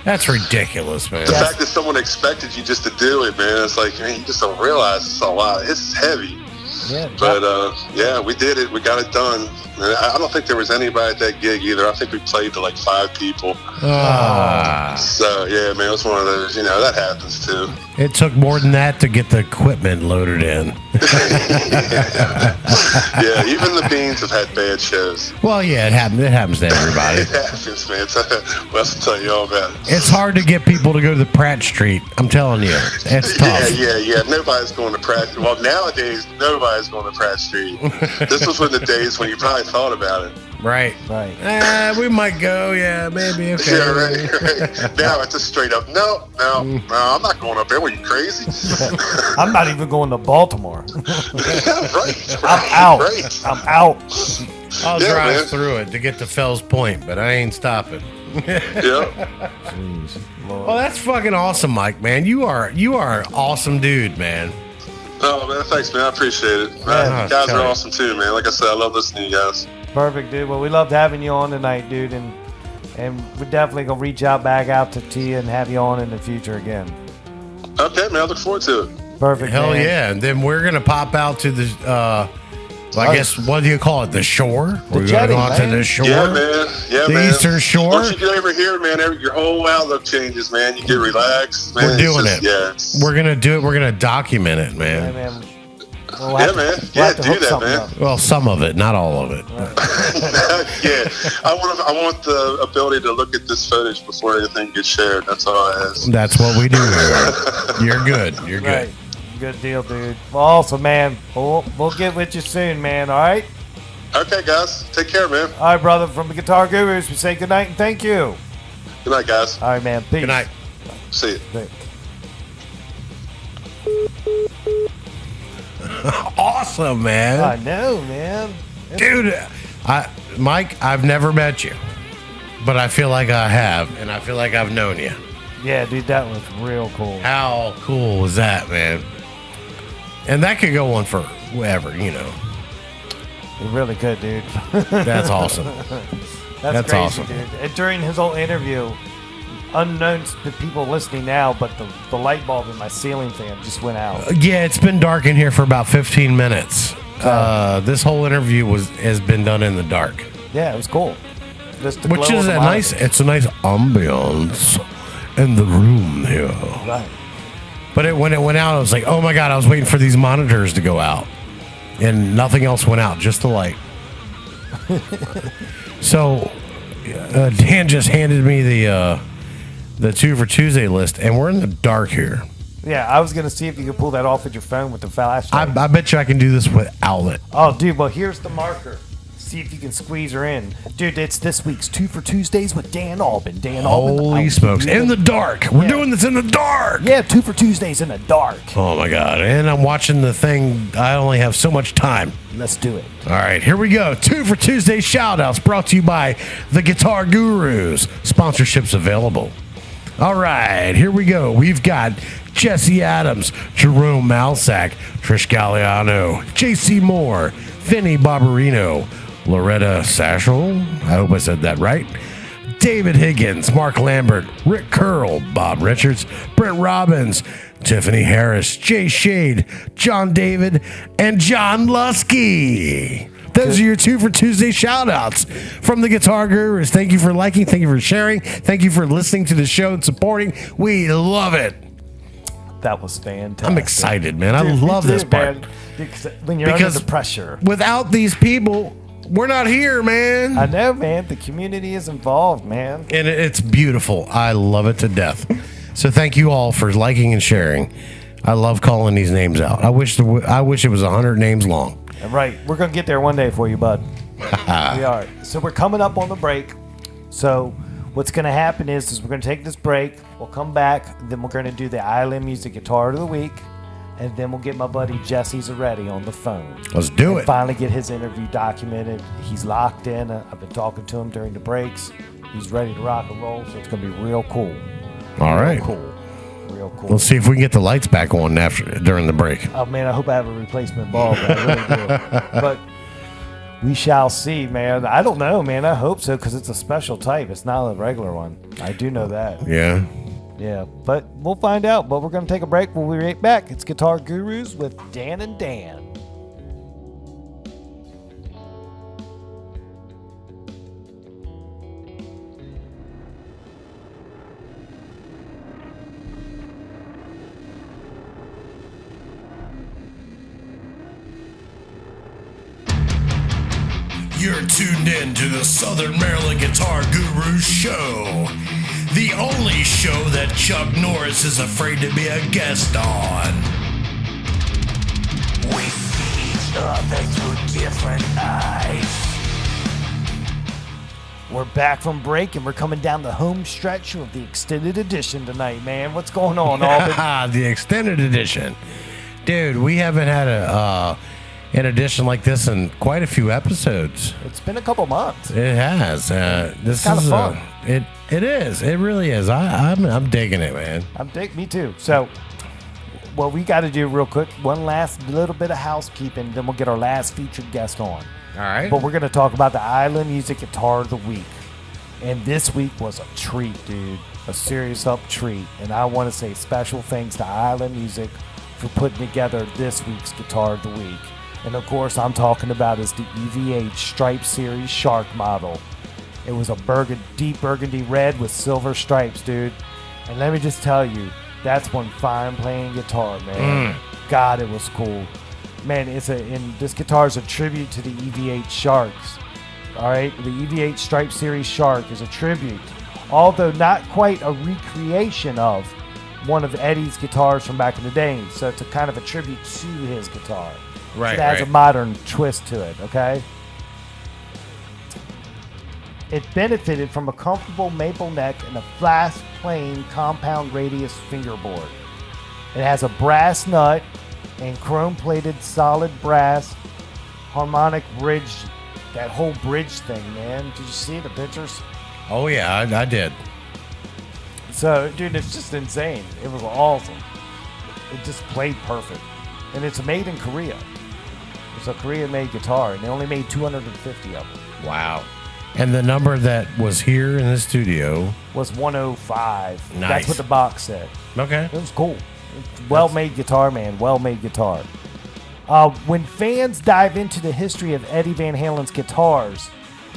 That's ridiculous, man. The fact that someone expected you just to do it, man, it's like, man, you just don't realize it's a lot. It's heavy. Yeah, but we did it. We got it done. And I don't think there was anybody at that gig either. I think we played to 5 people. So yeah, man, it was one of those. That happens too. It took more than that to get the equipment loaded in. Yeah, even the Beans have had bad shows. Well, yeah, it happens to everybody. It happens, man. Well, I'll tell you all about it. It's hard to get people to go to the Pratt Street. I'm telling you, it's tough. Yeah. Nobody's going to Pratt. Well, nowadays nobody's going to Pratt Street. This was in the days when you probably thought about it. Right. We might go. Yeah, maybe. Okay. Yeah, right. Now it's a straight up no. I'm not going up there. What, are you crazy? I'm not even going to Baltimore. Right. I'm out. Right. I'm out. I'll drive through it to get to Fells Point, but I ain't stopping. Yeah. Well, that's fucking awesome, Mike, man. You are an awesome dude, man. Oh, man, thanks, man. I appreciate it. Man, you guys are awesome, too, man. Like I said, I love listening to you guys. Perfect, dude. Well, we loved having you on tonight, dude, and we're definitely going to reach back out to you and have you on in the future again. Okay, man. I look forward to it. Perfect, Hell man. yeah. And then we're going to pop out to the, I guess, what do you call it? The shore? We're going to Jetty, go out to the shore? Yeah, man. The Eastern Shore? Once you get over here, man, your whole outlook changes, man. You get relaxed, man. We're doing it. Yeah. We're going to do it. We're going to document it, man. Yeah, man. Man. Do that, man. Well, some of it, not all of it. Yeah, I want the ability to look at this footage before anything gets shared. That's all I ask. That's what we do here. You're good. You're good. Right. Good deal, dude. Well, awesome, man. We'll get with you soon, man. All right? Okay, guys. Take care, man. All right, brother. From the Guitar Gurus, we say good night and thank you. Good night, guys. All right, man. Peace. Good night. See you. Awesome, man. I know, man. Dude, Mike, I've never met you, but I feel like I have, and I feel like I've known you. Yeah, dude, that was real cool. How cool was that, man? And that could go on forever, It really could, dude. That's awesome. That's crazy, awesome. dude. And during his whole interview, unknown to people listening now, but the light bulb in my ceiling fan just went out. Yeah, it's been dark in here for about 15 minutes. This whole interview has been done in the dark. Yeah, it was cool. Just the Which glow is of the monitor. it's a nice ambiance in the room here. Right. But when it went out, I was like, oh my God, I was waiting for these monitors to go out. And nothing else went out, just the light. So Dan just handed me the 2 for Tuesday list, and we're in the dark here. Yeah, I was going to see if you could pull that off with your phone with the flashlight. I bet you I can do this without it. Oh, dude, well, here's the marker. See if you can squeeze her in. Dude, it's this week's 2 for Tuesdays with Dan Albin. Holy smokes. In the dark. We're doing this in the dark. Yeah, 2 for Tuesdays in the dark. Oh, my God. And I'm watching the thing. I only have so much time. Let's do it. All right, here we go. 2 for Tuesday shout-outs brought to you by the Guitar Gurus. Sponsorships available. All right, here we go. We've got Jesse Adams, Jerome Malsack, Trish Galliano, J.C. Moore, Vinny Barbarino, Loretta Sashel, I hope I said that right. David Higgins, Mark Lambert, Rick Curl, Bob Richards, Brett Robbins, Tiffany Harris, Jay Shade, John David, and John Lusky. Those are your 2 for Tuesday shout-outs from the Guitar Gurus. Thank you for liking. Thank you for sharing. Thank you for listening to the show and supporting. We love it. That was fantastic. I'm excited, man. I Dude, love me too, this part. man. When you're under the pressure. Without these people, we're not here, man. I know, man. The community is involved, man. And it's beautiful. I love it to death. So thank you all for liking and sharing. I love calling these names out. I wish it was 100 names long. Right. We're going to get there one day for you, bud. We are. So we're coming up on the break. So what's going to happen is we're going to take this break. We'll come back. Then we're going to do the Island Music Guitar of the Week. And then we'll get my buddy Jesse Zuretti on the phone. Let's do it. Finally get his interview documented. He's locked in. I've been talking to him during the breaks. He's ready to rock and roll. So it's going to be real cool. All right. Real cool. Real cool. Let's see if we can get the lights back on during the break. Oh, man, I hope I have a replacement bulb. I really do. But we shall see, man. I don't know, man. I hope so because it's a special type. It's not a regular one. I do know that. Yeah. Yeah, but we'll find out. But we're going to take a break. We'll be right back. It's Guitar Gurus with Dan and Dan. You're tuned in to the Southern Maryland Guitar Gurus Show, the only show that Chuck Norris is afraid to be a guest on. We see each other through different eyes. We're back from break, and we're coming down the home stretch of the extended edition tonight, man. What's going on, Alvin? The extended edition. Dude, we haven't had an edition like this in quite a few episodes. It's been a couple months. It has. This kind of is fun. It is. It really is. I'm digging it, man. Me too. So, what we got to do real quick, one last little bit of housekeeping, then we'll get our last featured guest on. All right. But we're going to talk about the Island Music Guitar of the Week. And this week was a treat, dude. A serious up treat. And I want to say special thanks to Island Music for putting together this week's Guitar of the Week. And of course, I'm talking about is the EVH Stripe Series Shark model. It was a deep burgundy red with silver stripes, dude. And let me just tell you, that's one fine playing guitar, man. God, it was cool. Man, this guitar is a tribute to the EVH Sharks. All right, the EVH Stripe Series Shark is a tribute, although not quite a recreation of one of Eddie's guitars from back in the day. So it's a kind of a tribute to his guitar. Right, It has a modern twist to it, okay? It benefited from a comfortable maple neck and a flat plane compound radius fingerboard. It has a brass nut and chrome-plated solid brass harmonic bridge. That whole bridge thing, man. Did you see the pictures? Oh, yeah, I did. So, dude, it's just insane. It was awesome. It just played perfect. And it's made in Korea. It's a Korean-made guitar, and they only made 250 of them. Wow. And the number that was here in the studio Was 105. Nice. That's what the box said. Okay. It was cool. Well-made guitar, man. Well-made guitar. When fans dive into the history of Eddie Van Halen's guitars,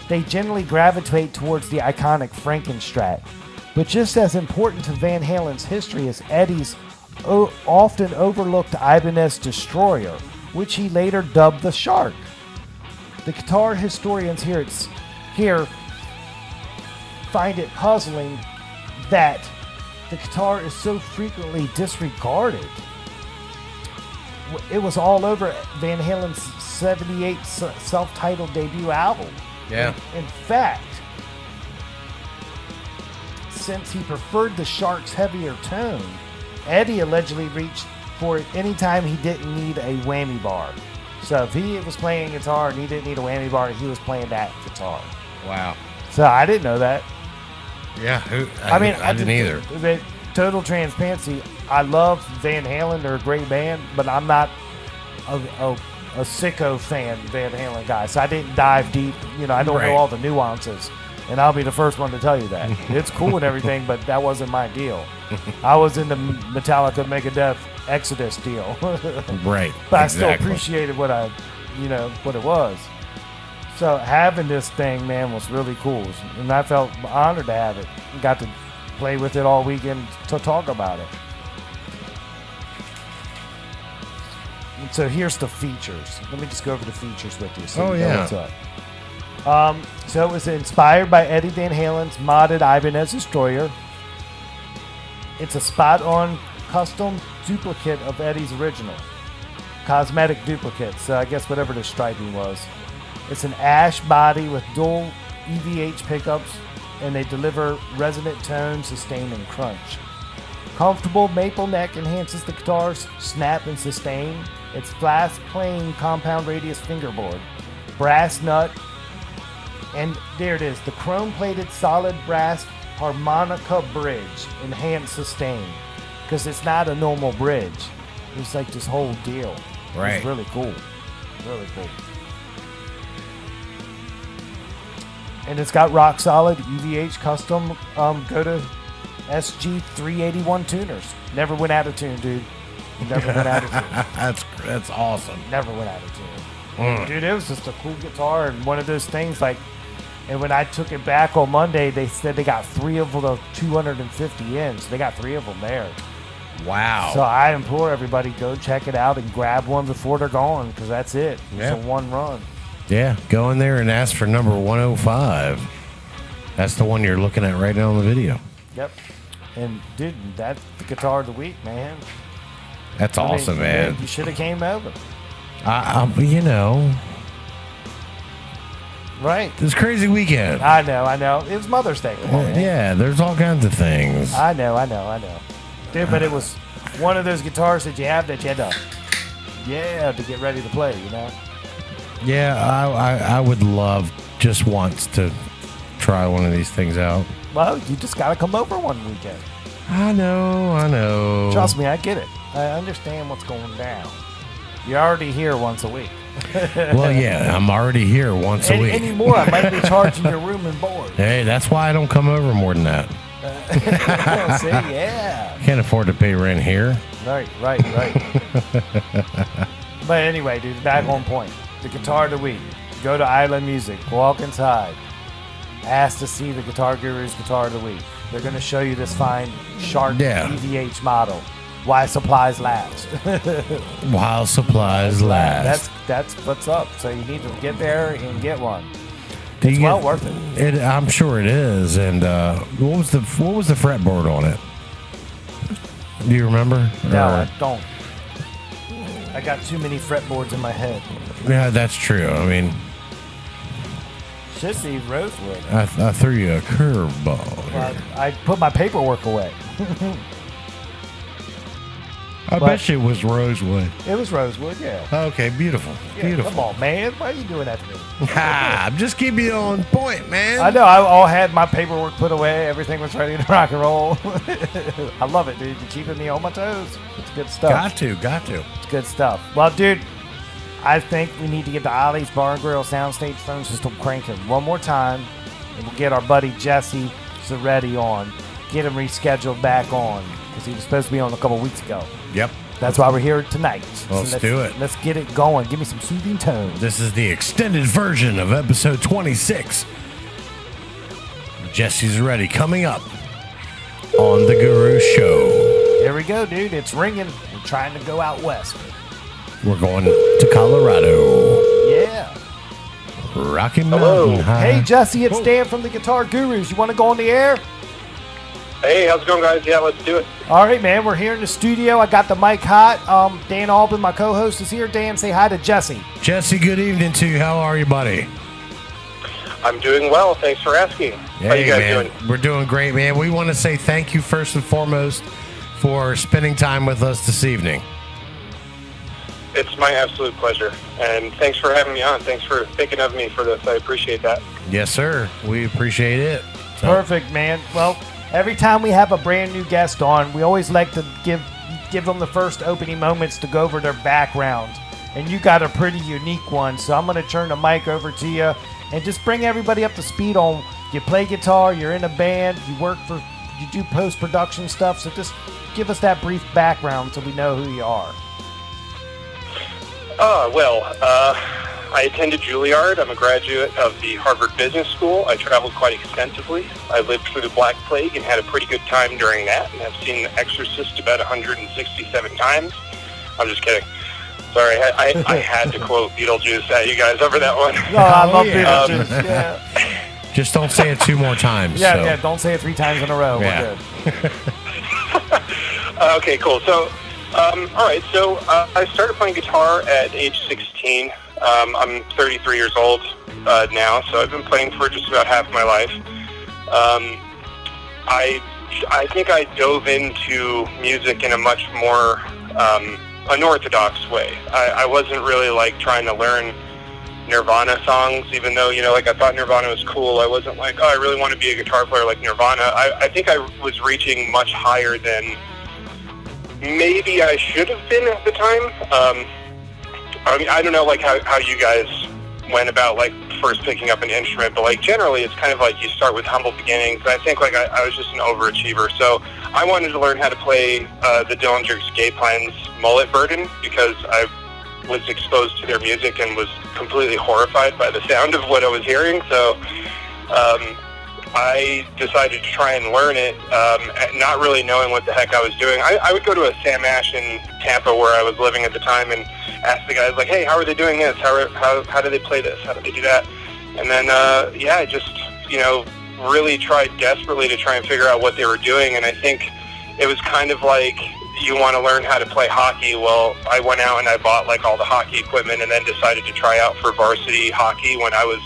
they generally gravitate towards the iconic Frankenstrat. But just as important to Van Halen's history is Eddie's often overlooked Ibanez Destroyer, which he later dubbed the Shark. The guitar historians here find it puzzling that the guitar is so frequently disregarded. It was all over Van Halen's 78 self-titled debut album. Yeah. In fact, since he preferred the Shark's heavier tone, Eddie allegedly reached for it anytime he didn't need a whammy bar. So if he was playing guitar and he didn't need a whammy bar, he was playing that guitar. Wow. So I didn't know that. Yeah. I didn't either. But total transparency, I love Van Halen. They're a great band, but I'm not a a sicko fan Van Halen guy, so I didn't dive deep. You know, I don't Right. know all the nuances, and I'll be the first one to tell you that. It's cool and everything, but that wasn't my deal. I was in the Metallica Megadeth Exodus deal. Right. But I still exactly. appreciated what what it was. So having this thing, man, was really cool, and I felt honored to have it. Got to play with it all weekend to talk about it. And so here's the features. Let me just go over the features with you. So Oh, you know yeah. what's up. So it was inspired by Eddie Van Halen's modded Ibanez Destroyer. It's a spot-on custom duplicate of Eddie's original. Cosmetic duplicate, so I guess whatever the striping was. It's an ash body with dual EVH pickups, and they deliver resonant tone, sustain, and crunch. Comfortable maple neck enhances the guitar's snap and sustain. It's flash playing compound radius fingerboard. Brass nut, and there it is, the chrome-plated solid brass harmonica bridge, enhanced sustain. Because it's not a normal bridge. It's like this whole deal. Right. It's really cool. Really cool. And it's got rock solid EVH custom go to SG 381 tuners. Never went out of tune, dude. Never went out of tune. That's awesome. Never went out of tune. Dude, it was just a cool guitar and one of those things like, and when I took it back on Monday, they said they got 3 of the 250 in, so they got 3 of them there. Wow. So I implore everybody, go check it out and grab one before they're gone, because that's it. Yeah. It's a one run. Yeah, go in there and ask for number 105. That's the one you're looking at right now on the video. Yep. And dude, that's the guitar of the week, man. That's I mean, awesome, man. You should have came over. You know, Right. this crazy weekend. I know. It was Mother's Day. Come on, man. Yeah, there's all kinds of things. I know. Dude, but it was one of those guitars that you had to get ready to play, you know? Yeah, I would love just once to try one of these things out. Well, you just got to come over one weekend. I know. Trust me, I get it. I understand what's going down. You're already here once a week. Well, yeah, I'm already here once a week. Anymore, I might be charging your room and board. Hey, that's why I don't come over more than that. See, yeah. Can't afford to pay rent here. Right. But anyway, dude, back on point. The guitar of the week. Go to Island Music. Walk inside. Ask to see the Guitar Guru's Guitar of the Week. They're going to show you this fine Shark EVH model. Why supplies last. While supplies last. That's what's up. So you need to get there and get one. Do It's you well get- worth it. I'm sure it is. And what was the fretboard on it? Do you remember? No, Or- I don't. I got too many fretboards in my head. Yeah, that's true. I mean, Should be rosewood. I threw you a curveball. Well, I put my paperwork away. I bet you it was rosewood. It was rosewood, yeah. Okay, beautiful. Yeah, Beautiful. come on, man. Why are you doing that to me? I'm just keeping you on point, man. I know. I all had my paperwork put away. Everything was ready to rock and roll. I love it, dude. You're keeping me on my toes. It's good stuff. Got to. It's good stuff. Well, dude, I think we need to get the Ollie's Bar and Grill soundstage phone system cranking one more time, and we'll get our buddy Jesse Zuretti on. Get him rescheduled back on, because he was supposed to be on a couple weeks ago. Yep. That's why we're here tonight. Let's do it. Let's get it going. Give me some soothing tones. This is the extended version of episode 26. Jesse's ready. Coming up on the Guru Show. Here we go, dude. It's ringing. We're trying to go out west. We're going to Colorado. Yeah. Rocky Mountain High. Hey, Jesse, it's Dan from the Guitar Gurus. You want to go on the air? Hey, how's it going, guys? Yeah, let's do it. All right, man. We're here in the studio. I got the mic hot. Dan Albin, my co-host, is here. Dan, say hi to Jesse. Jesse, good evening to you. How are you, buddy? I'm doing well. Thanks for asking. How you guys man. doing? We're doing great, man. We want to say thank you first and foremost for spending time with us this evening. It's my absolute pleasure. And thanks for having me on. Thanks for thinking of me for this. I appreciate that. Yes, sir. We appreciate it. So- Perfect, man. Well, every time we have a brand new guest on, we always like to give them the first opening moments to go over their background and you got a pretty unique one. So I'm going to turn the mic over to you and just bring everybody up to speed on you play guitar, you're in a band, you do post-production stuff. So just give us that brief background so we know who you are. I attended Juilliard. I'm a graduate of the Harvard Business School. I traveled quite extensively. I lived through the Black Plague and had a pretty good time during that. And I've seen The Exorcist about 167 times. I'm just kidding. Sorry, I had to quote Beetlejuice at you guys over that one. No, I love Beetlejuice. Yeah. Just don't say it 2 more times. Yeah, don't say it 3 times in a row. Yeah. We're good. Okay, cool. So, all right. So I started playing guitar at age 16. I'm 33 years old now, so I've been playing for just about half my life. I think I dove into music in a much more unorthodox way. I wasn't really like trying to learn Nirvana songs, even though, I thought Nirvana was cool. I wasn't like, I really want to be a guitar player like Nirvana. I think I was reaching much higher than maybe I should have been at the time. I mean, I don't know, how you guys went about, first picking up an instrument, but, generally it's kind of like you start with humble beginnings. I think, I was just an overachiever. So I wanted to learn how to play the Dillinger Escape Plan's Mullet Burden because I was exposed to their music and was completely horrified by the sound of what I was hearing. So I decided to try and learn it, not really knowing what the heck I was doing. I would go to a Sam Ash in Tampa where I was living at the time and ask the guys, hey, how are they doing this? How do they play this? How do they do that? And then, I just, really tried desperately to try and figure out what they were doing. And I think it was kind of like, you want to learn how to play hockey. Well, I went out and I bought all the hockey equipment and then decided to try out for varsity hockey when I was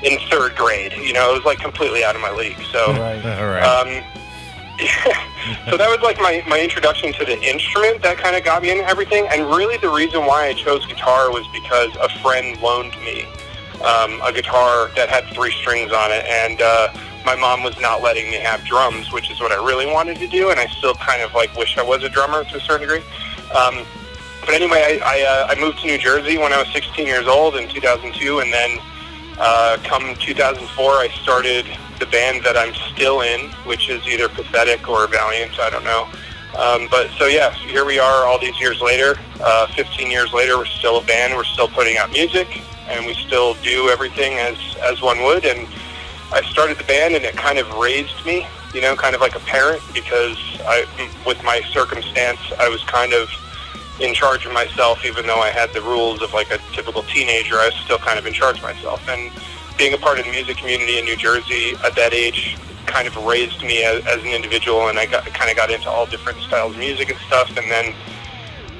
in 3rd grade. It was completely out of my league. So, so that was my introduction to the instrument that kind of got me into everything. And really the reason why I chose guitar was because a friend loaned me a guitar that had 3 strings on it. And my mom was not letting me have drums, which is what I really wanted to do. And I still kind of wish I was a drummer to a certain degree. But anyway, I moved to New Jersey when I was 16 years old in 2002. And then come 2004, I started the band that I'm still in, which is either Pathetic or Valiant, I don't know. But so yeah, here we are all these years later, 15 years later, we're still a band, we're still putting out music, and we still do everything as one would. And I started the band and it kind of raised me, kind of like a parent, because with my circumstance, I was kind of in charge of myself. Even though I had the rules of a typical teenager, I was still kind of in charge of myself. And being a part of the music community in New Jersey at that age kind of raised me as an individual, and I kind of got into all different styles of music and stuff. And then,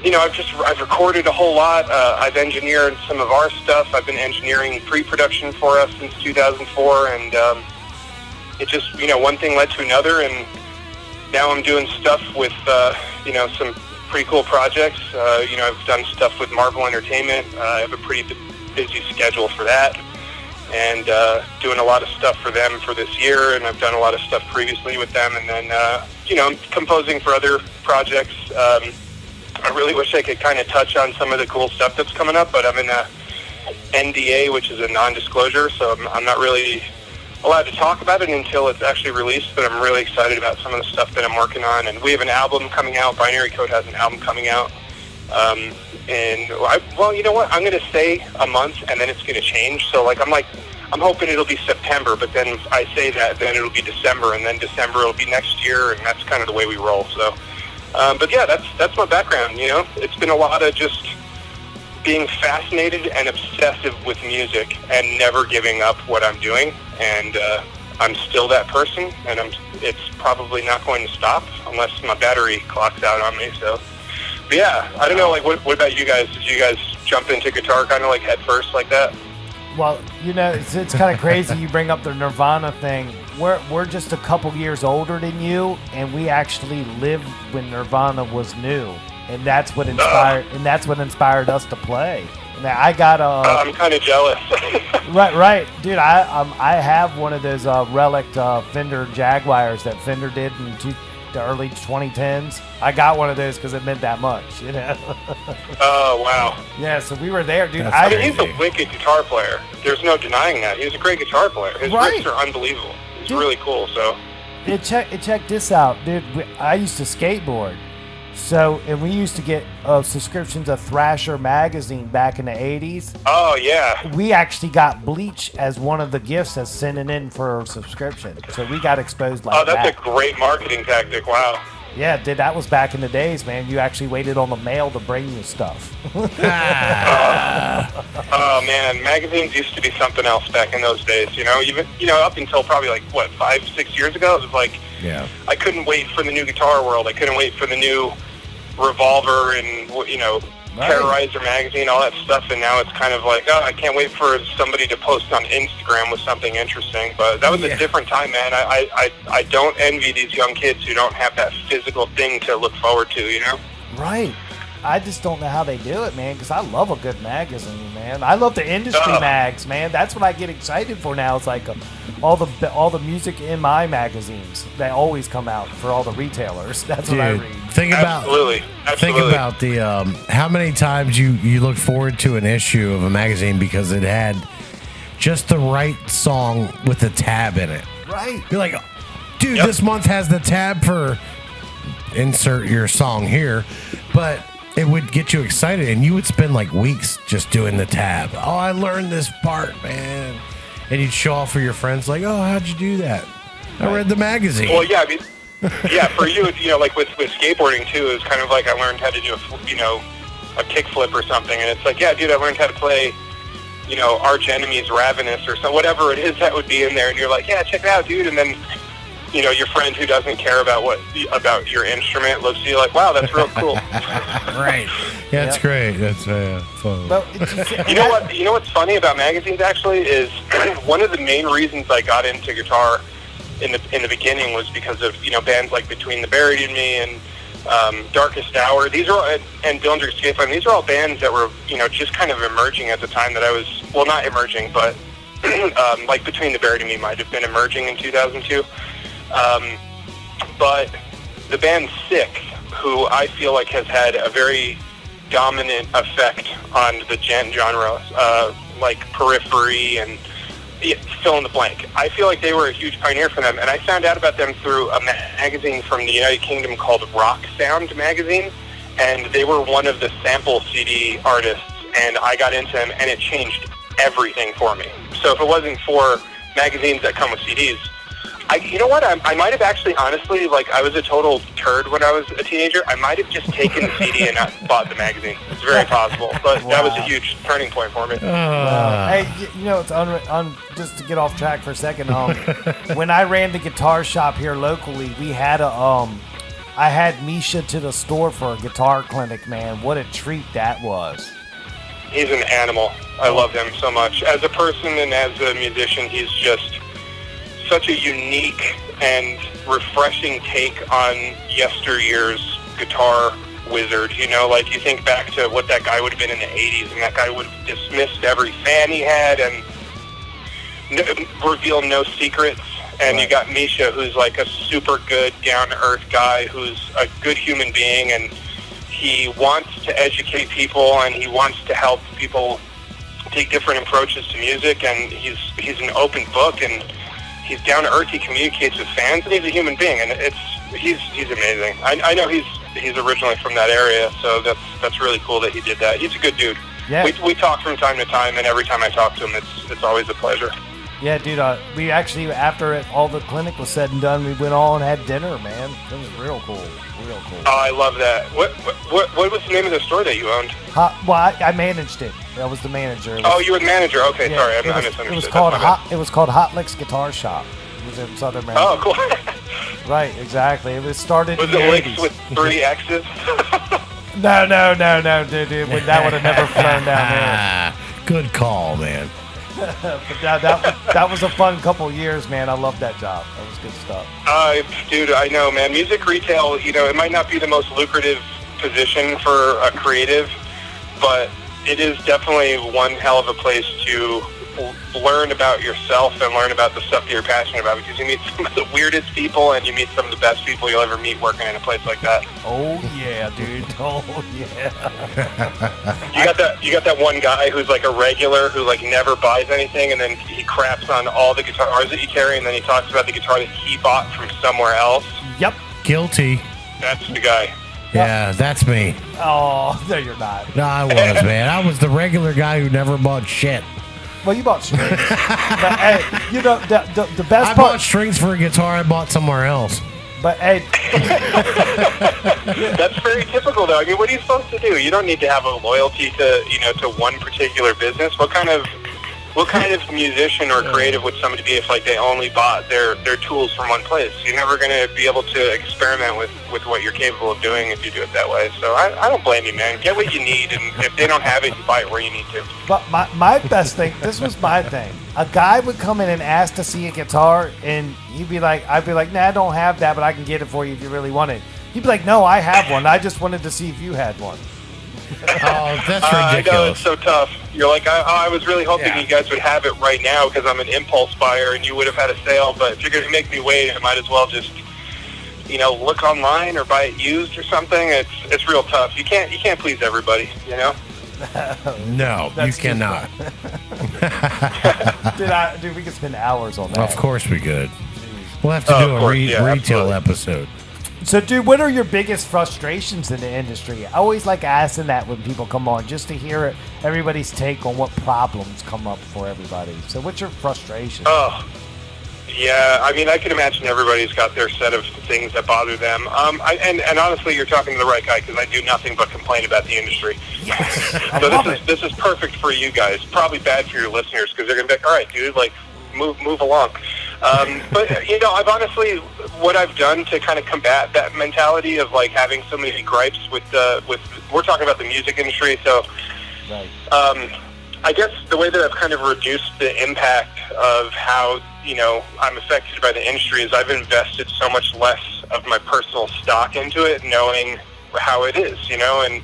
I've recorded a whole lot. I've engineered some of our stuff. I've been engineering pre-production for us since 2004, and it just, one thing led to another, and now I'm doing stuff with, some pretty cool projects. I've done stuff with Marvel Entertainment. I have a pretty busy schedule for that, and doing a lot of stuff for them for this year, and I've done a lot of stuff previously with them, and then, I'm composing for other projects. I really wish I could kind of touch on some of the cool stuff that's coming up, but I'm in a NDA, which is a non-disclosure, so I'm not really allowed to talk about it until it's actually released, but I'm really excited about some of the stuff that I'm working on. And we have an album coming out. Binary Code has an album coming out. You know what? I'm going to say a month, and then it's going to change. So, I'm hoping it'll be September, but then if I say that, then it'll be December, and then December it'll be next year, and that's kind of the way we roll. So, but yeah, that's my background, It's been a lot of just being fascinated and obsessive with music and never giving up what I'm doing. And I'm still that person, and it's probably not going to stop unless my battery clocks out on me. So, but yeah, I don't know, what about you guys? Did you guys jump into guitar kind of head first like that? Well, it's kind of crazy you bring up the Nirvana thing. We're just a couple years older than you, and we actually lived when Nirvana was new, and that's what inspired us to play. Now, I got I'm kind of jealous. right, dude. I have one of those relic Fender Jaguars that Fender did in the early 2010s. I got one of those because it meant that much, you know. Oh, wow. Yeah, so we were there, dude. I mean, he's a wicked guitar player. There's no denying that. He was a great guitar player. His riffs are unbelievable. It's really cool, so. Check this out, dude. I used to skateboard. So, and we used to get subscriptions of Thrasher magazine back in the 80s. Oh, yeah. We actually got Bleach as one of the gifts as sending in for a subscription. So we got exposed like that. Oh, that's a great marketing tactic. Wow. Yeah, dude, that was back in the days, man. You actually waited on the mail to bring you stuff. Oh, man. Magazines used to be something else back in those days, you know? Even, up until probably 5-6 years ago, it was like, yeah. I couldn't wait for the new Guitar World. I couldn't wait for the new Revolver and, Terrorizer magazine, all that stuff. And now it's kind of like, I can't wait for somebody to post on Instagram with something interesting. But that was a different time, man. I don't envy these young kids who don't have that physical thing to look forward to, you know? Right. I just don't know how they do it, man, because I love a good magazine, man. I love the industry mags, man. That's what I get excited for now. It's like all the music in my magazines that always come out for all the retailers. That's what I read. Think about the how many times you look forward to an issue of a magazine because it had just the right song with the tab in it. Right. You're like, dude, this month has the tab for insert your song here, but it would get you excited, and you would spend weeks just doing the tab. Oh, I learned this part, man. And you'd show off for your friends, like, oh, how'd you do that? I read the magazine. Well, yeah, I mean, for you, with skateboarding, too, it was kind of like I learned how to do, a kickflip or something. And it's like, yeah, dude, I learned how to play, Arch Enemy's Ravenous or whatever it is that would be in there. And you're like, yeah, check it out, dude. And then, your friend who doesn't care about your instrument looks at you like, wow, that's real cool. Right. Yeah, that's great. That's fun. You know what's funny about magazines actually is one of the main reasons I got into guitar in the beginning was because of bands like Between the Buried and Me and Darkest Hour. These are and Dillinger Escape Plan. These are all bands that were just kind of emerging at the time that I was not emerging, but like Between the Buried and Me might have been emerging in 2002. But the band Sick, who I feel like has had a very dominant effect on the genre, like Periphery and fill in the blank. I feel like they were a huge pioneer for them, and I found out about them through a magazine from the United Kingdom called Rock Sound magazine, and they were one of the sample CD artists, and I got into them, and it changed everything for me. So if it wasn't for magazines that come with CDs, you know what? I might have actually, honestly, I was a total turd when I was a teenager. I might have just taken the CD and not bought the magazine. It's very possible, but that was a huge turning point for me. Hey, it's just to get off track for a second. When I ran the guitar shop here locally, we had I had Misha to the store for a guitar clinic. Man, what a treat that was. He's an animal. I love him so much. As a person and as a musician, he's just such a unique and refreshing take on yesteryear's guitar wizard. You think back to what that guy would have been in the 80s, and that guy would have dismissed every fan he had and revealed no secrets. And you got Misha, who's like a super good, down-to-earth guy who's a good human being, and he wants to educate people, and he wants to help people take different approaches to music, and he's an open book, and he's down to earth. He communicates with fans, and he's a human being, and he's amazing. I know he's originally from that area, so that's really cool that he did that. He's a good dude. Yeah. We talk from time to time, and every time I talk to him, it's always a pleasure. Yeah, dude. We actually, after all the clinic was said and done, we went all and had dinner, man. It was real cool. Real cool. Oh, I love that. What was the name of the store that you owned? I managed it. I was the manager. You were the manager. Okay, yeah, sorry, I misunderstood. It was called Hot Licks Guitar Shop. It was in Southern Maryland. Oh, cool. Right, exactly. It was started. Was it Licks with 3 X's? No, dude. That would have never flown down there. Good call, man. But that was a fun couple years, man. I loved that job. That was good stuff. Dude, I know, man. Music retail, it might not be the most lucrative position for a creative, but it is definitely one hell of a place to learn about yourself and learn about the stuff that you're passionate about, because you meet some of the weirdest people and you meet some of the best people you'll ever meet working in a place like that. Oh yeah, dude. Oh yeah. You got that one guy who's like a regular who like never buys anything, and then he craps on all the guitars that you carry, and then he talks about the guitar that he bought from somewhere else. Yep. Guilty. That's the guy. Yeah, that's me. Oh, no, you're not. No, I was, man. I was the regular guy who never bought shit. Well, you bought strings. But hey, you know the best I part. bought strings for a guitar I bought somewhere else. But hey, That's very typical, though. I mean, what are you supposed to do? You don't need to have a loyalty to one particular business. What kind of musician or creative would somebody be if like they only bought their tools from one place? You're never going to be able to experiment with what you're capable of doing if you do it that way. So I don't blame you, man. Get what you need, and if they don't have it, you buy it where you need to. but my best thing. This was my thing. A guy would come in and ask to see a guitar, and I'd be like, nah, I don't have that, but I can get it for you if you really want it. He'd be like, no, I have one. I just wanted to see if you had one. Oh, that's ridiculous. I know, it's so tough. You're like, I was really hoping you guys would have it right now because I'm an impulse buyer and you would have had a sale, but if you're going to make me wait, I might as well just, look online or buy it used or something. It's real tough. You can't please everybody, No, you cannot. Dude, we could spend hours on that. Of course we could. We'll have to do a retail absolutely. episode. So, dude, what are your biggest frustrations in the industry? I always like asking that when people come on, just to hear everybody's take on what problems come up for everybody. So, what's your frustration? Oh, yeah. I mean, I can imagine everybody's got their set of things that bother them. And honestly, you're talking to the right guy because I do nothing but complain about the industry. So this is perfect for you guys. Probably bad for your listeners because they're gonna be like, all right, dude, like move along. But I've honestly, what I've done to kind of combat that mentality of like having so many gripes with we're talking about the music industry, so Right. I guess the way that I've kind of reduced the impact of how I'm affected by the industry is I've invested so much less of my personal stock into it, knowing how it is, and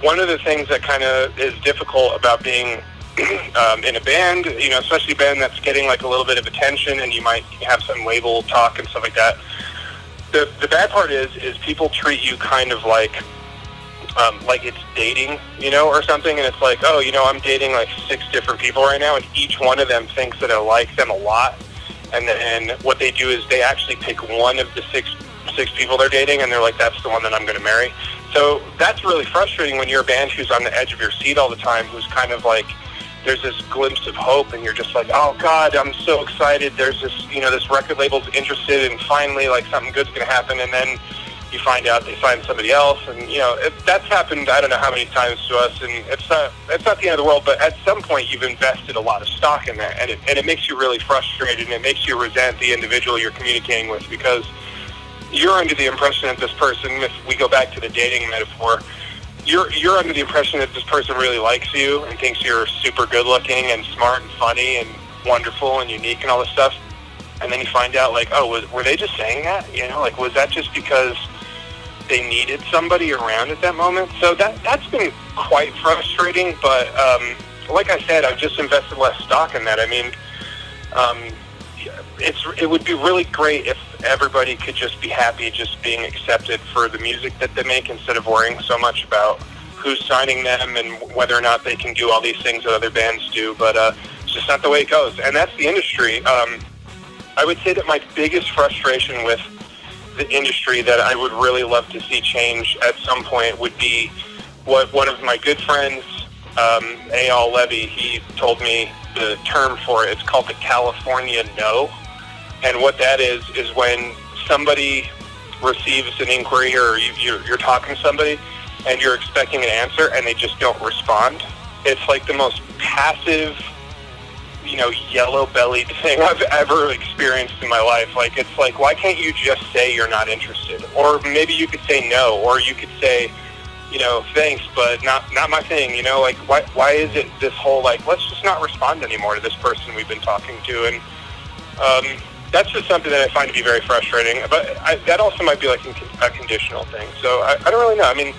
one of the things that kind of is difficult about being in a band, especially a band that's getting like a little bit of attention and you might have some label talk and stuff like that. The bad part is people treat you kind of like it's dating, or something, and it's like, oh, I'm dating like 6 different people right now, and each one of them thinks that I like them a lot, and then what they do is they actually pick one of the six people they're dating, and they're like, that's the one that I'm going to marry. So that's really frustrating when you're a band who's on the edge of your seat all the time, who's kind of like, there's this glimpse of hope, and you're just like, oh God, I'm so excited. There's this, this record label's interested, and finally, like, something good's going to happen, and then you find out they find somebody else, and that's happened I don't know how many times to us, and it's not the end of the world, but at some point you've invested a lot of stock in that, and it makes you really frustrated, and it makes you resent the individual you're communicating with, because you're under the impression that this person, if we go back to the dating metaphor, you're under the impression that this person really likes you and thinks you're super good looking and smart and funny and wonderful and unique and all this stuff, and then you find out like, oh, were they just saying that? Like, was that just because they needed somebody around at that moment? So that's been quite frustrating, but like I said, I've just invested less stock in that. I mean, it would be really great if everybody could just be happy just being accepted for the music that they make instead of worrying so much about who's signing them and whether or not they can do all these things that other bands do, but it's just not the way it goes, and that's the industry. I would say that my biggest frustration with the industry that I would really love to see change at some point would be what one of my good friends, Eyal Levy, he told me the term for it. It's called the California no. And what that is when somebody receives an inquiry or you're talking to somebody and you're expecting an answer and they just don't respond. It's like the most passive, yellow-bellied thing I've ever experienced in my life. Like, it's like, why can't you just say you're not interested? Or maybe you could say no, or you could say, thanks, but not my thing, like, why is it this whole, like, let's just not respond anymore to this person we've been talking to, and that's just something that I find to be very frustrating, but that also might be, like, a conditional thing, so I don't really know. I mean,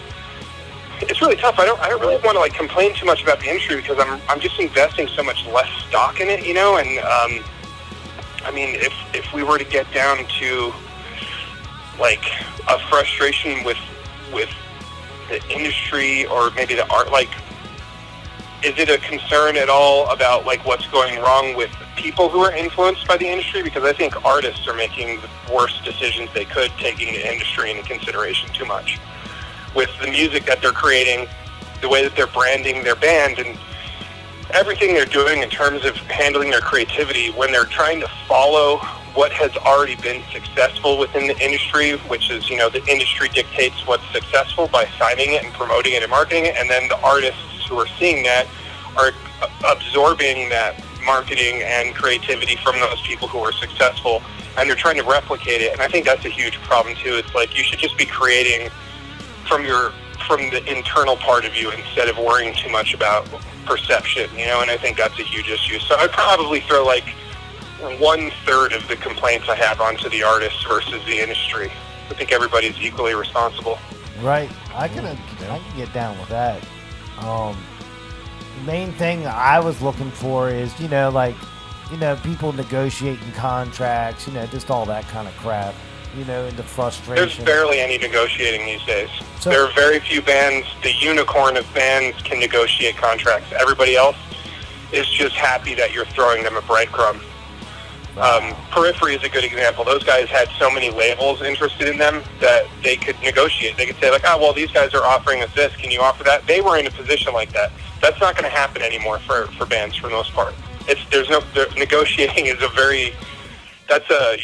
it's really tough. I don't really want to like complain too much about the industry because I'm just investing so much less stock in it, you know. And I mean, if we were to get down to like a frustration with the industry or maybe the art, like, is it a concern at all about like what's going wrong with people who are influenced by the industry? Because I think artists are making the worst decisions they could, taking the industry into consideration too much with the music that they're creating, the way that they're branding their band, and everything they're doing in terms of handling their creativity. When they're trying to follow what has already been successful within the industry, which is, you know, the industry dictates what's successful by signing it and promoting it and marketing it, and then the artists who are seeing that are absorbing that marketing and creativity from those people who are successful, and they're trying to replicate it. And I think that's a huge problem too. It's like you should just be creating from the internal part of you instead of worrying too much about perception, you know. And I think that's a huge issue. So I'd probably throw like 1/3 of the complaints I have onto the artists versus the industry. I think everybody's equally responsible. Right. I can get down with that. Main thing I was looking for is, you know, like, you know, people negotiating contracts, you know, just all that kind of crap, you know, and the frustration. There's barely any negotiating these days. So, there are very few bands. The unicorn of bands can negotiate contracts. Everybody else is just happy that you're throwing them a breadcrumb. Periphery is a good example. Those guys had so many labels interested in them that they could negotiate. They could say like, oh, well, these guys are offering us this. Can you offer that? They were in a position like that. That's not going to happen anymore for bands for the most part. Negotiating is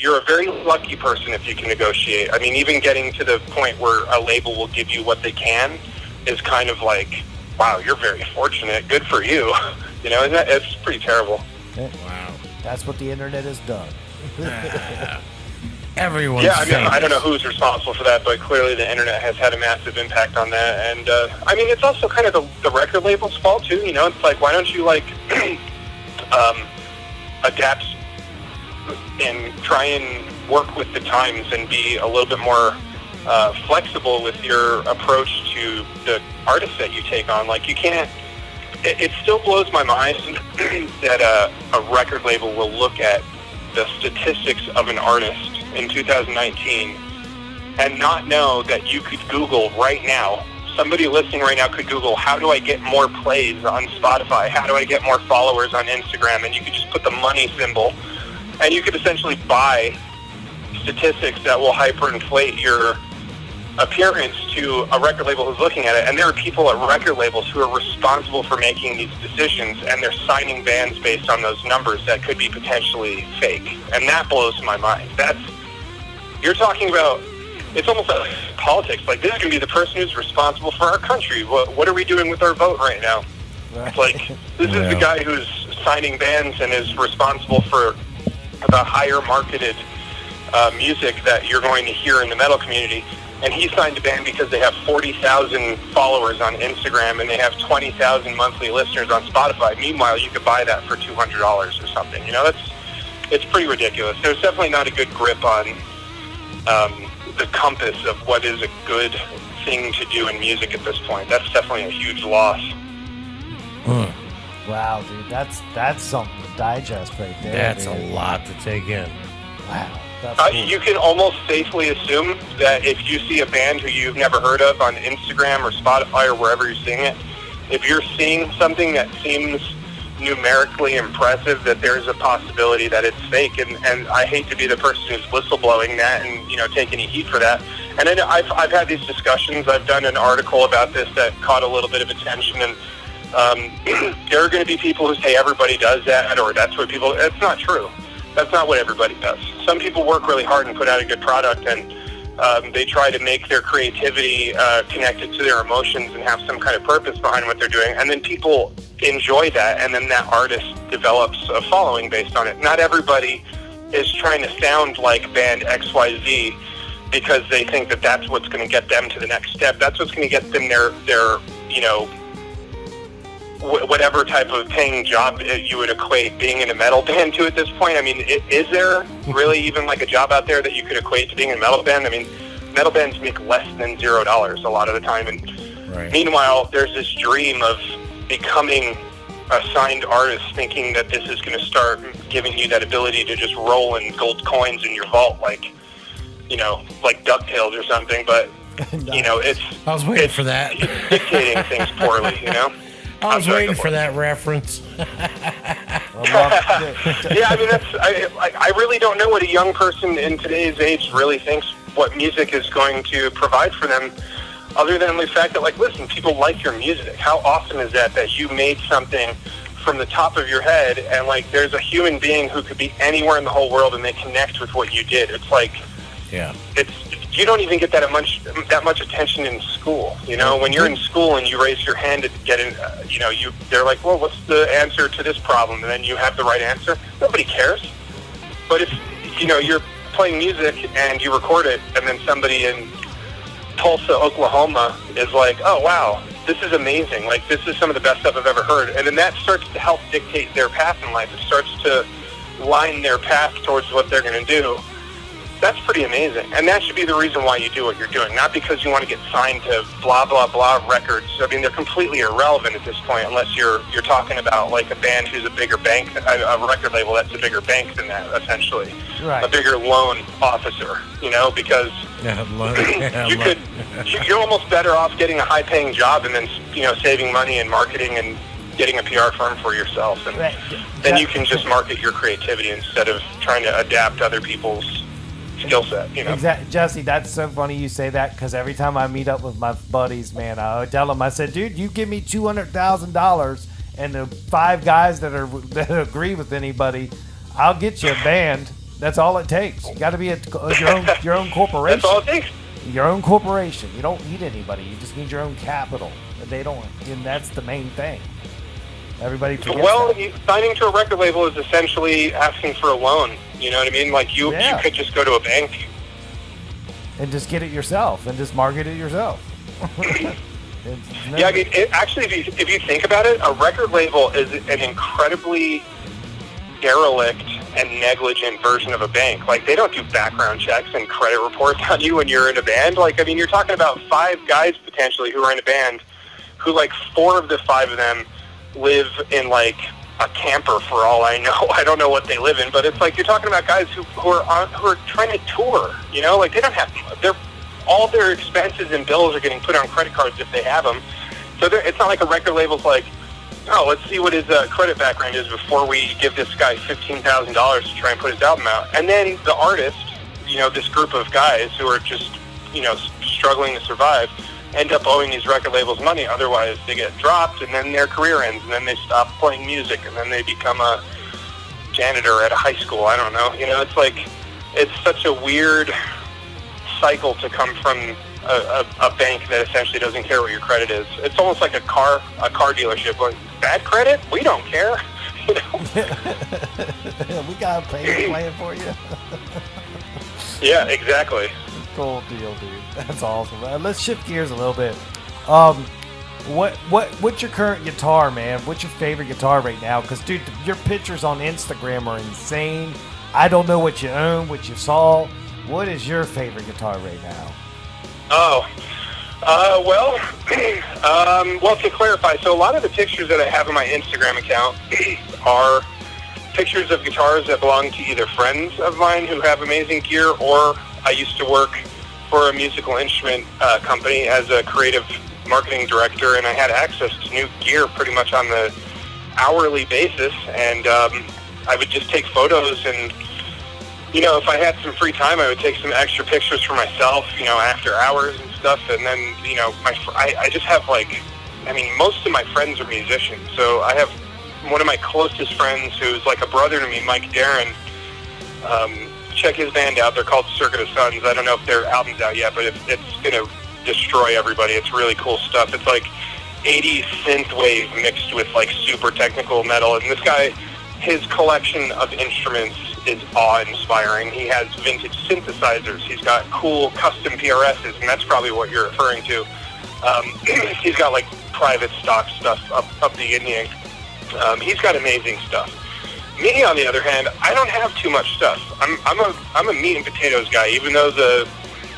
you're a very lucky person if you can negotiate. I mean, even getting to the point where a label will give you what they can is kind of like, wow, you're very fortunate. Good for you. You know, it's pretty terrible. Wow. That's what the internet has done. Everyone's I mean, I don't know who's responsible for that, but clearly the internet has had a massive impact on that. And I mean, it's also kind of the record label's fault too. You know, it's like, why don't you like adapt and try and work with the times and be a little bit more flexible with your approach to the artists that you take on? Like, you can't. It still blows my mind that a record label will look at the statistics of an artist in 2019 and not know that you could Google right now, somebody listening right now could Google, how do I get more plays on Spotify? How do I get more followers on Instagram? And you could just put the money symbol, and you could essentially buy statistics that will hyperinflate your appearance to a record label who's looking at it. And there are people at record labels who are responsible for making these decisions, and they're signing bands based on those numbers that could be potentially fake. And that blows my mind. You're talking about, it's almost like politics. Like, this is going to be the person who's responsible for our country. What are we doing with our vote right now? It's like, this is the guy who's signing bands and is responsible for the higher marketed music that you're going to hear in the metal community. And he signed a band because they have 40,000 followers on Instagram and they have 20,000 monthly listeners on Spotify. Meanwhile, you could buy that for $200 or something. You know, it's pretty ridiculous. There's definitely not a good grip on the compass of what is a good thing to do in music at this point. That's definitely a huge loss. Wow, dude, that's something to digest right there. That's dude. a lot to take in. Wow. You can almost safely assume that if you see a band who you've never heard of on Instagram or Spotify or wherever you're seeing it, if you're seeing something that seems numerically impressive, that there's a possibility that it's fake. And I hate to be the person who's whistleblowing that and, you know, take any heat for that. And then I've had these discussions. I've done an article about this that caught a little bit of attention, and there are going to be people who say everybody does that, or that's what people. It's not true. That's not what everybody does. Some people work really hard and put out a good product, and they try to make their creativity connected to their emotions and have some kind of purpose behind what they're doing. And then people enjoy that, and then that artist develops a following based on it. Not everybody is trying to sound like band XYZ because they think that that's what's going to get them to the next step. That's what's going to get them their you know, whatever type of paying job you would equate being in a metal band to at this point. I mean, is there really even like a job out there that you could equate to being in a metal band? I mean, metal bands make less than $0 a lot of the time, and Right. Meanwhile, there's this dream of becoming a signed artist, thinking that this is going to start giving you that ability to just roll in gold coins in your vault, like DuckTales or something. But I was waiting for that. It's dictating things poorly, I was waiting for that reference. Yeah, I mean, I really don't know what a young person in today's age really thinks what music is going to provide for them, other than the fact that, listen, people like your music. How awesome is that you made something from the top of your head, and, there's a human being who could be anywhere in the whole world, and they connect with what you did. It's you don't even get that much attention in school. When you're in school and you raise your hand to get in, they're like, well, what's the answer to this problem? And then you have the right answer. Nobody cares. But if, you're playing music and you record it, and then somebody in Tulsa, Oklahoma is like, oh, wow, this is amazing. This is some of the best stuff I've ever heard. And then that starts to help dictate their path in life. It starts to line their path towards what they're going to do. That's pretty amazing. And that should be the reason why you do what you're doing, not because you want to get signed to blah, blah, blah records. I mean, they're completely irrelevant at this point, unless you're talking about, a band who's a bigger bank, a record label that's a bigger bank than that, essentially. Right. A bigger loan officer, because you're almost better off getting a high-paying job and then, saving money and marketing and getting a PR firm for yourself. And then you can just market your creativity instead of trying to adapt other people's skill set, Exactly. Jesse, that's so funny you say that, because every time I meet up with my buddies, man, I would tell them, I said, dude, you give me $200,000 and the 5 guys that agree with anybody, I'll get you a band. That's all it takes. You got to be your own corporation. That's all it takes. Your own corporation. You don't need anybody. You just need your own capital. They don't, and that's the main thing. Everybody forgets that. Signing to a record label is essentially asking for a loan. You know what I mean? You could just go to a bank and just get it yourself and just market it yourself. Yeah, I mean, actually, if you think about it, a record label is an incredibly derelict and negligent version of a bank. They don't do background checks and credit reports on you when you're in a band. You're talking about 5 guys potentially who are in a band who, 4 of the 5 of them live in, a camper for all I know. I don't know what they live in, but it's you're talking about guys who are trying to tour, they don't have, all their expenses and bills are getting put on credit cards if they have them. So it's not like a record label's oh, let's see what his credit background is before we give this guy $15,000 to try and put his album out. And then the artist, this group of guys who are just, struggling to survive, end up owing these record labels money. Otherwise, they get dropped, and then their career ends, and then they stop playing music, and then they become a janitor at a high school. I don't know. It's such a weird cycle to come from a bank that essentially doesn't care what your credit is. It's almost like a car dealership going, bad credit? We don't care. We got a payment plan for you. Yeah, exactly. Cool deal, dude. That's awesome. Let's shift gears a little bit. What's your current guitar, man? What's your favorite guitar right now? Because, dude, your pictures on Instagram are insane. I don't know what you own, what you saw. What is your favorite guitar right now? Well, to clarify, so a lot of the pictures that I have on my Instagram account are pictures of guitars that belong to either friends of mine who have amazing gear, or I used to work for a musical instrument company as a creative marketing director, and I had access to new gear pretty much on the hourly basis, and I would just take photos, and if I had some free time, I would take some extra pictures for myself, after hours and stuff, and then, I just have most of my friends are musicians, so I have one of my closest friends who's like a brother to me, Mike Darren. Check his band out. They're called Circuit of Suns. I don't know if their album's out yet, but it's going to destroy everybody. It's really cool stuff. It's 80s synthwave mixed with super technical metal. And this guy, his collection of instruments is awe-inspiring. He has vintage synthesizers. He's got cool custom PRSs, and that's probably what you're referring to. He's got private stock stuff up the yin-yang. He's got amazing stuff. Me, on the other hand, I don't have too much stuff. I'm a meat and potatoes guy. Even though the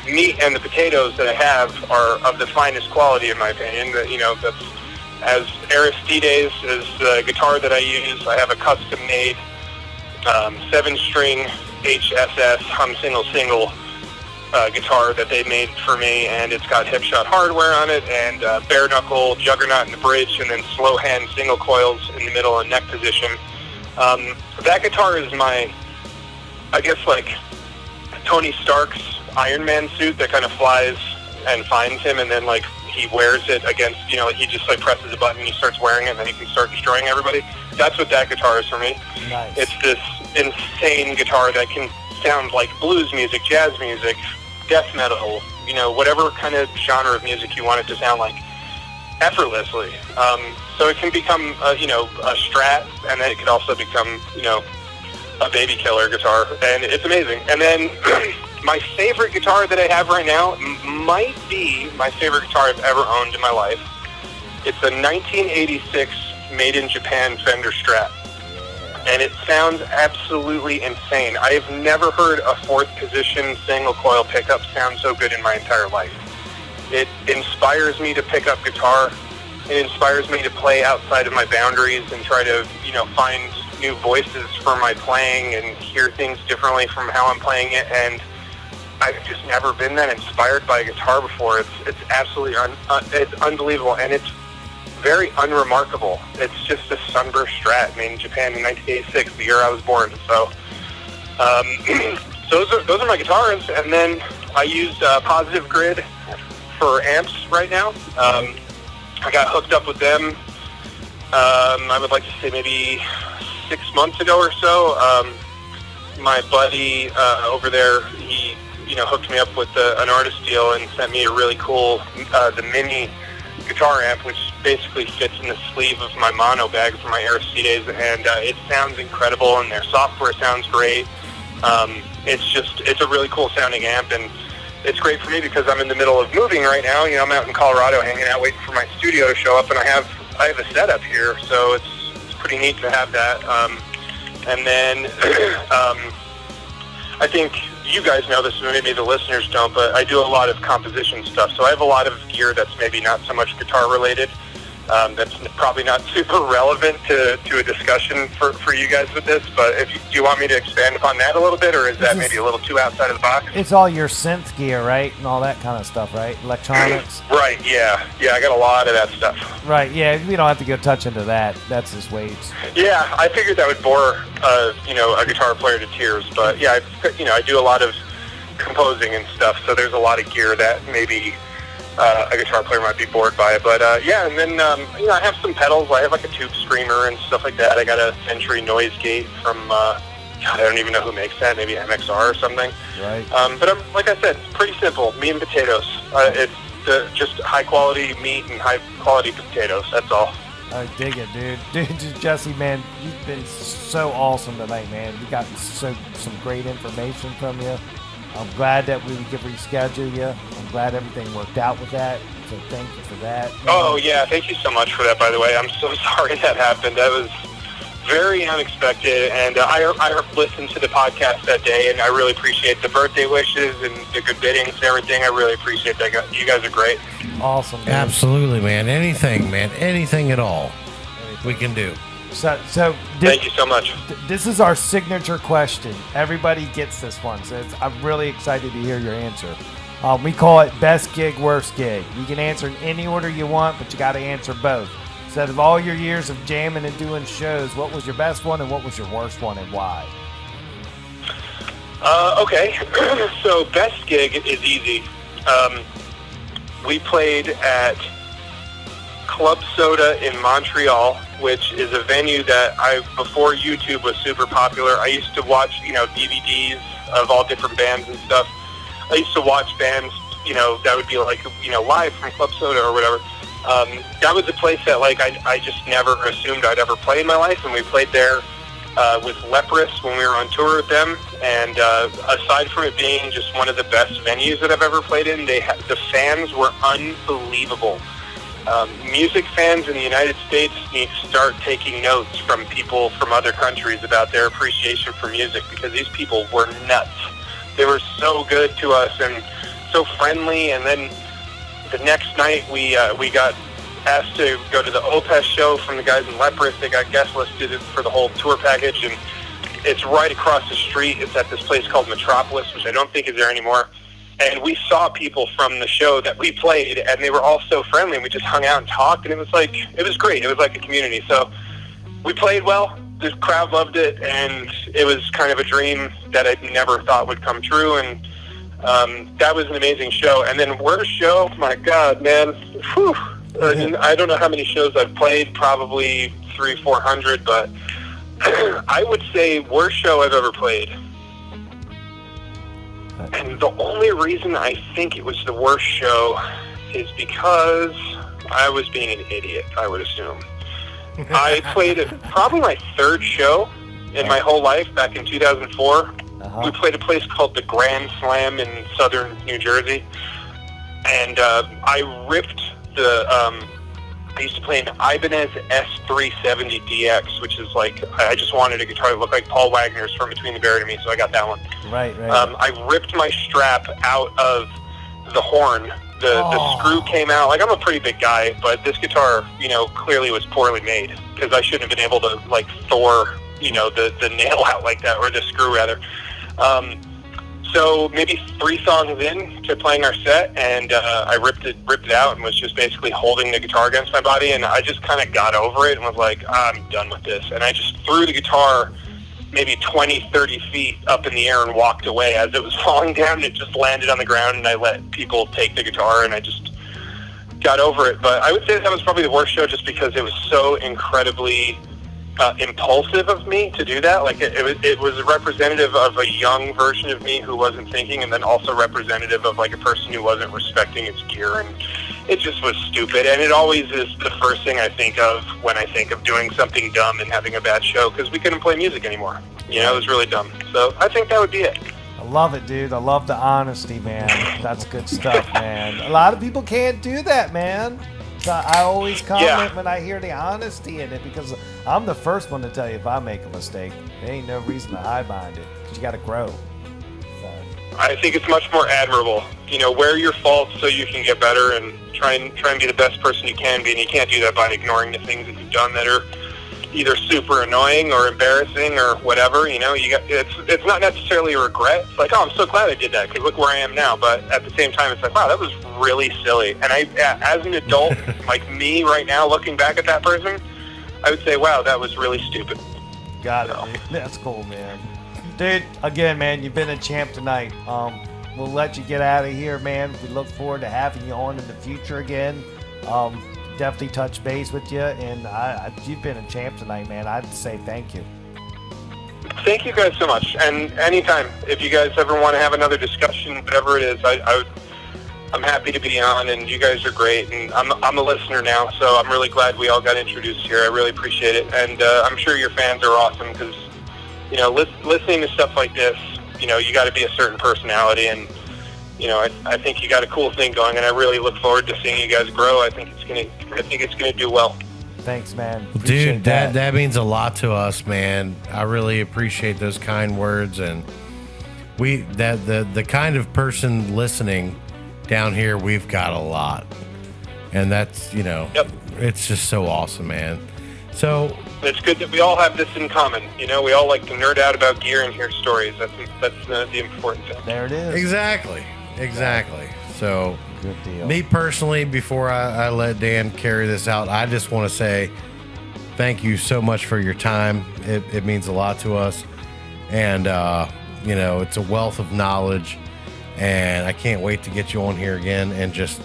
meat and the potatoes that I have are of the finest quality, in my opinion. That's as Aristides is the guitar that I use. I have a custom-made 7-string HSS hum single guitar that they made for me, and it's got hip-shot hardware on it, and bare knuckle, juggernaut in the bridge, and then slow hand single coils in the middle and neck position. That guitar is my, I guess, like Tony Stark's Iron Man suit that kind of flies and finds him, and then like he wears it against, he just like presses a button, he starts wearing it, and then he can start destroying everybody. That's what that guitar is for me. Nice. It's this insane guitar that can sound like blues music, jazz music, death metal, whatever kind of genre of music you want it to sound like, effortlessly. So it can become, a Strat, and then it can also become, a baby killer guitar, and it's amazing. And then my favorite guitar that I have right now might be my favorite guitar I've ever owned in my life. It's a 1986 made in Japan Fender Strat, and it sounds absolutely insane. I have never heard a 4th position single coil pickup sound so good in my entire life. It inspires me to pick up guitar. It inspires me to play outside of my boundaries and try to, find new voices for my playing and hear things differently from how I'm playing it. And I've just never been that inspired by a guitar before. It's absolutely it's unbelievable, and it's very unremarkable. It's just a Sunburst Strat made in Japan in 1986, the year I was born. So, so those are my guitars, and then I use Positive Grid for amps right now. I got hooked up with them. I would like to say maybe 6 months ago or so. My buddy over there, he hooked me up with an artist deal and sent me a really cool the mini guitar amp, which basically fits in the sleeve of my mono bag for my Aristides, and it sounds incredible, and their software sounds great. It's a really cool sounding amp, and it's great for me because I'm in the middle of moving right now. I'm out in Colorado hanging out waiting for my studio to show up, and I have a setup here, so it's pretty neat to have that. And then I think you guys know this, maybe the listeners don't, but I do a lot of composition stuff, so I have a lot of gear that's maybe not so much guitar related. That's probably not super relevant to a discussion for you guys with this, but do you want me to expand upon that a little bit, or is that maybe a little too outside of the box? It's all your synth gear, right? And all that kind of stuff, right? Electronics? Right, yeah. Yeah, I got a lot of that stuff. Right, yeah, we don't have to go touch into that. That's just weights. Yeah, I figured that would bore, a guitar player to tears, but yeah, I do a lot of composing and stuff, so there's a lot of gear that maybe a guitar player might be bored by it, but yeah, and then I have some pedals. I have like a tube screamer and stuff like that. I got a Century noise gate from God, I don't even know who makes that, maybe MXR or something. Right. But like I said, it's pretty simple, meat and potatoes. It's just high quality meat and high quality potatoes, that's all. I dig it, dude. Dude, Jesse, man, you've been so awesome tonight, man. We got some great information from you. I'm glad that we could reschedule you. I'm glad everything worked out with that. So thank you for that. Oh, yeah. Thank you so much for that, by the way. I'm so sorry that happened. That was very unexpected. And I listened to the podcast that day, and I really appreciate the birthday wishes and the good biddings and everything. I really appreciate that. You guys are great. Awesome, man. Absolutely, man. Anything at all we can do. So thank you so much. This is our signature question. Everybody gets this one, so I'm really excited to hear your answer. We call it best gig, worst gig. You can answer in any order you want, but you got to answer both. So out of all your years of jamming and doing shows, what was your best one and what was your worst one and why? Okay, so best gig is easy. We played at Club Soda in Montreal, which is a venue that before YouTube was super popular, I used to watch, DVDs of all different bands and stuff. I used to watch bands, that would be like, live from Club Soda or whatever. That was a place that, I just never assumed I'd ever play in my life, and we played there with Leprous when we were on tour with them. And aside from it being just one of the best venues that I've ever played in, the fans were unbelievable. Music fans in the United States need to start taking notes from people from other countries about their appreciation for music, because these people were nuts. They were so good to us, and so friendly. And then the next night we got asked to go to the Opeth show from the guys in Leprous. They got guest listed for the whole tour package, and it's right across the street. It's at this place called Metropolis, which I don't think is there anymore. And we saw people from the show that we played, and they were all so friendly, and we just hung out and talked, and it was great. It was like a community. So we played well. The crowd loved it, and it was kind of a dream that I never thought would come true, and that was an amazing show. And then worst show, my God, man. Whew. I don't know how many shows I've played, probably 300-400, but I would say worst show I've ever played. And the only reason I think it was the worst show is because I was being an idiot, I would assume. I played probably my third show in my whole life back in 2004. We played a place called the Grand Slam in southern New Jersey. And I ripped I used to play an Ibanez S370DX, which is like, I just wanted a guitar that looked like Paul Wagner's from Between the Buried and Me, so I got that one. Right. I ripped my strap out of the horn. The screw came out. Like, I'm a pretty big guy, but this guitar, clearly was poorly made, because I shouldn't have been able to, like, Thor, the nail out like that, or the screw, rather. So maybe 3 songs in to playing our set, and I ripped it out and was just basically holding the guitar against my body, and I just kind of got over it and was like, I'm done with this. And I just threw the guitar maybe 20, 30 feet up in the air and walked away. As it was falling down, it just landed on the ground, and I let people take the guitar, and I just got over it. But I would say that was probably the worst show, just because it was so incredibly impulsive of me to do that. Like, it was representative of a young version of me who wasn't thinking, and then also representative of, like, a person who wasn't respecting its gear, and it just was stupid. And it always is the first thing I think of when I think of doing something dumb and having a bad show, because we couldn't play music anymore. It was really dumb. So I think that would be it. I love it, dude. I love the honesty, man. That's good stuff, man. A lot of people can't do that, man. So I always comment when I hear the honesty in it, because I'm the first one to tell you if I make a mistake. There ain't no reason to hide behind it, because you got to grow. So. I think it's much more admirable. Wear your faults so you can get better, and try and be the best person you can be. And you can't do that by ignoring the things that you've done that are either super annoying or embarrassing or whatever. It's not necessarily a regret. It's like, oh, I'm so glad I did that, because look where I am now. But at the same time, it's like, wow, that was really silly. And as an adult, like me right now, looking back at that person, I would say, wow, that was really stupid. Got it, dude. That's cool, man. Dude, again, man, you've been a champ tonight. We'll let you get out of here, man. We look forward to having you on in the future again. Definitely touch base with you, and you've been a champ tonight, man. I'd say thank you. Thank you guys so much. And anytime, if you guys ever want to have another discussion, whatever it is, I'm happy to be on, and you guys are great. And I'm a listener now, so I'm really glad we all got introduced here. I really appreciate it, and I'm sure your fans are awesome, because listening to stuff like this, you got to be a certain personality, and I think you got a cool thing going, and I really look forward to seeing you guys grow. I think it's gonna do well. Thanks, man. Dude, that means a lot to us, man. I really appreciate those kind words, and the kind of person listening down here, we've got a lot, and that's it's just so awesome, man. So it's good that we all have this in common. We all like to nerd out about gear and hear stories. That's the important thing. There it is. Exactly. So, good deal. Me personally, before I let Dan carry this out, I just want to say thank you so much for your time. It means a lot to us, and it's a wealth of knowledge, and I can't wait to get you on here again and just,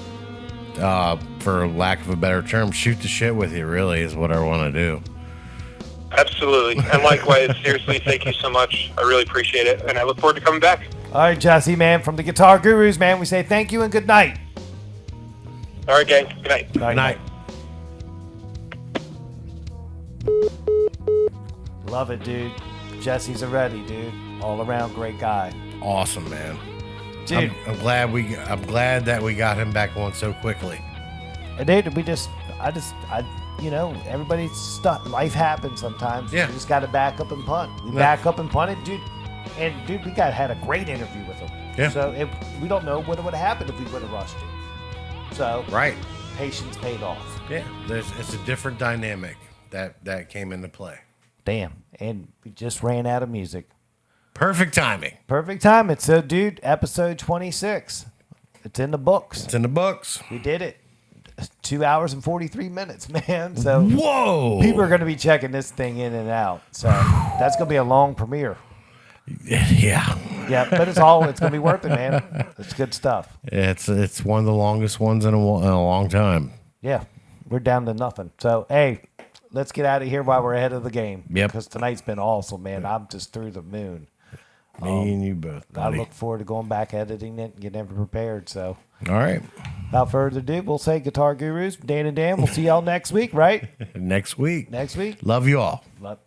for lack of a better term, shoot the shit with you. Really, is what I want to do. Absolutely, and likewise. Seriously, thank you so much. I really appreciate it, and I look forward to coming back. All right, Jesse, man, from the Guitar Gurus, man, we say thank you and good night. All right, gang. Good night. Good night. Love it, dude. Jesse's Zuretti, dude. All around great guy. Awesome, man. Dude, I'm glad that we got him back on so quickly. And dude, everybody's stuck. Life happens sometimes. Yeah. You just got to back up and punt. We back up and punted, dude. And dude, we had a great interview with him. Yeah. So we don't know what would have happened if we would have rushed it. So Right. patience paid off. Yeah. It's a different dynamic that came into play. Damn. And we just ran out of music. Perfect timing. Perfect timing. So, dude, episode 26. It's in the books. It's in the books. We did it. 2 hours and 43 minutes, man. So Whoa. people are going to be checking this thing in and out. So that's going to be a long premiere. Yeah. Yeah, but it's going to be worth it, man. It's good stuff. It's one of the longest ones in a long time. Yeah, we're down to nothing. So, hey, let's get out of here while we're ahead of the game. Yep. Because tonight's been awesome, man. I'm just through the moon. Me and you both, buddy. I look forward to going back, editing it, and getting everything prepared. So, All right. without further ado, we'll say Guitar Gurus, Dan and Dan. We'll see y'all next week, right? Next week. Next week. Love you all. Love.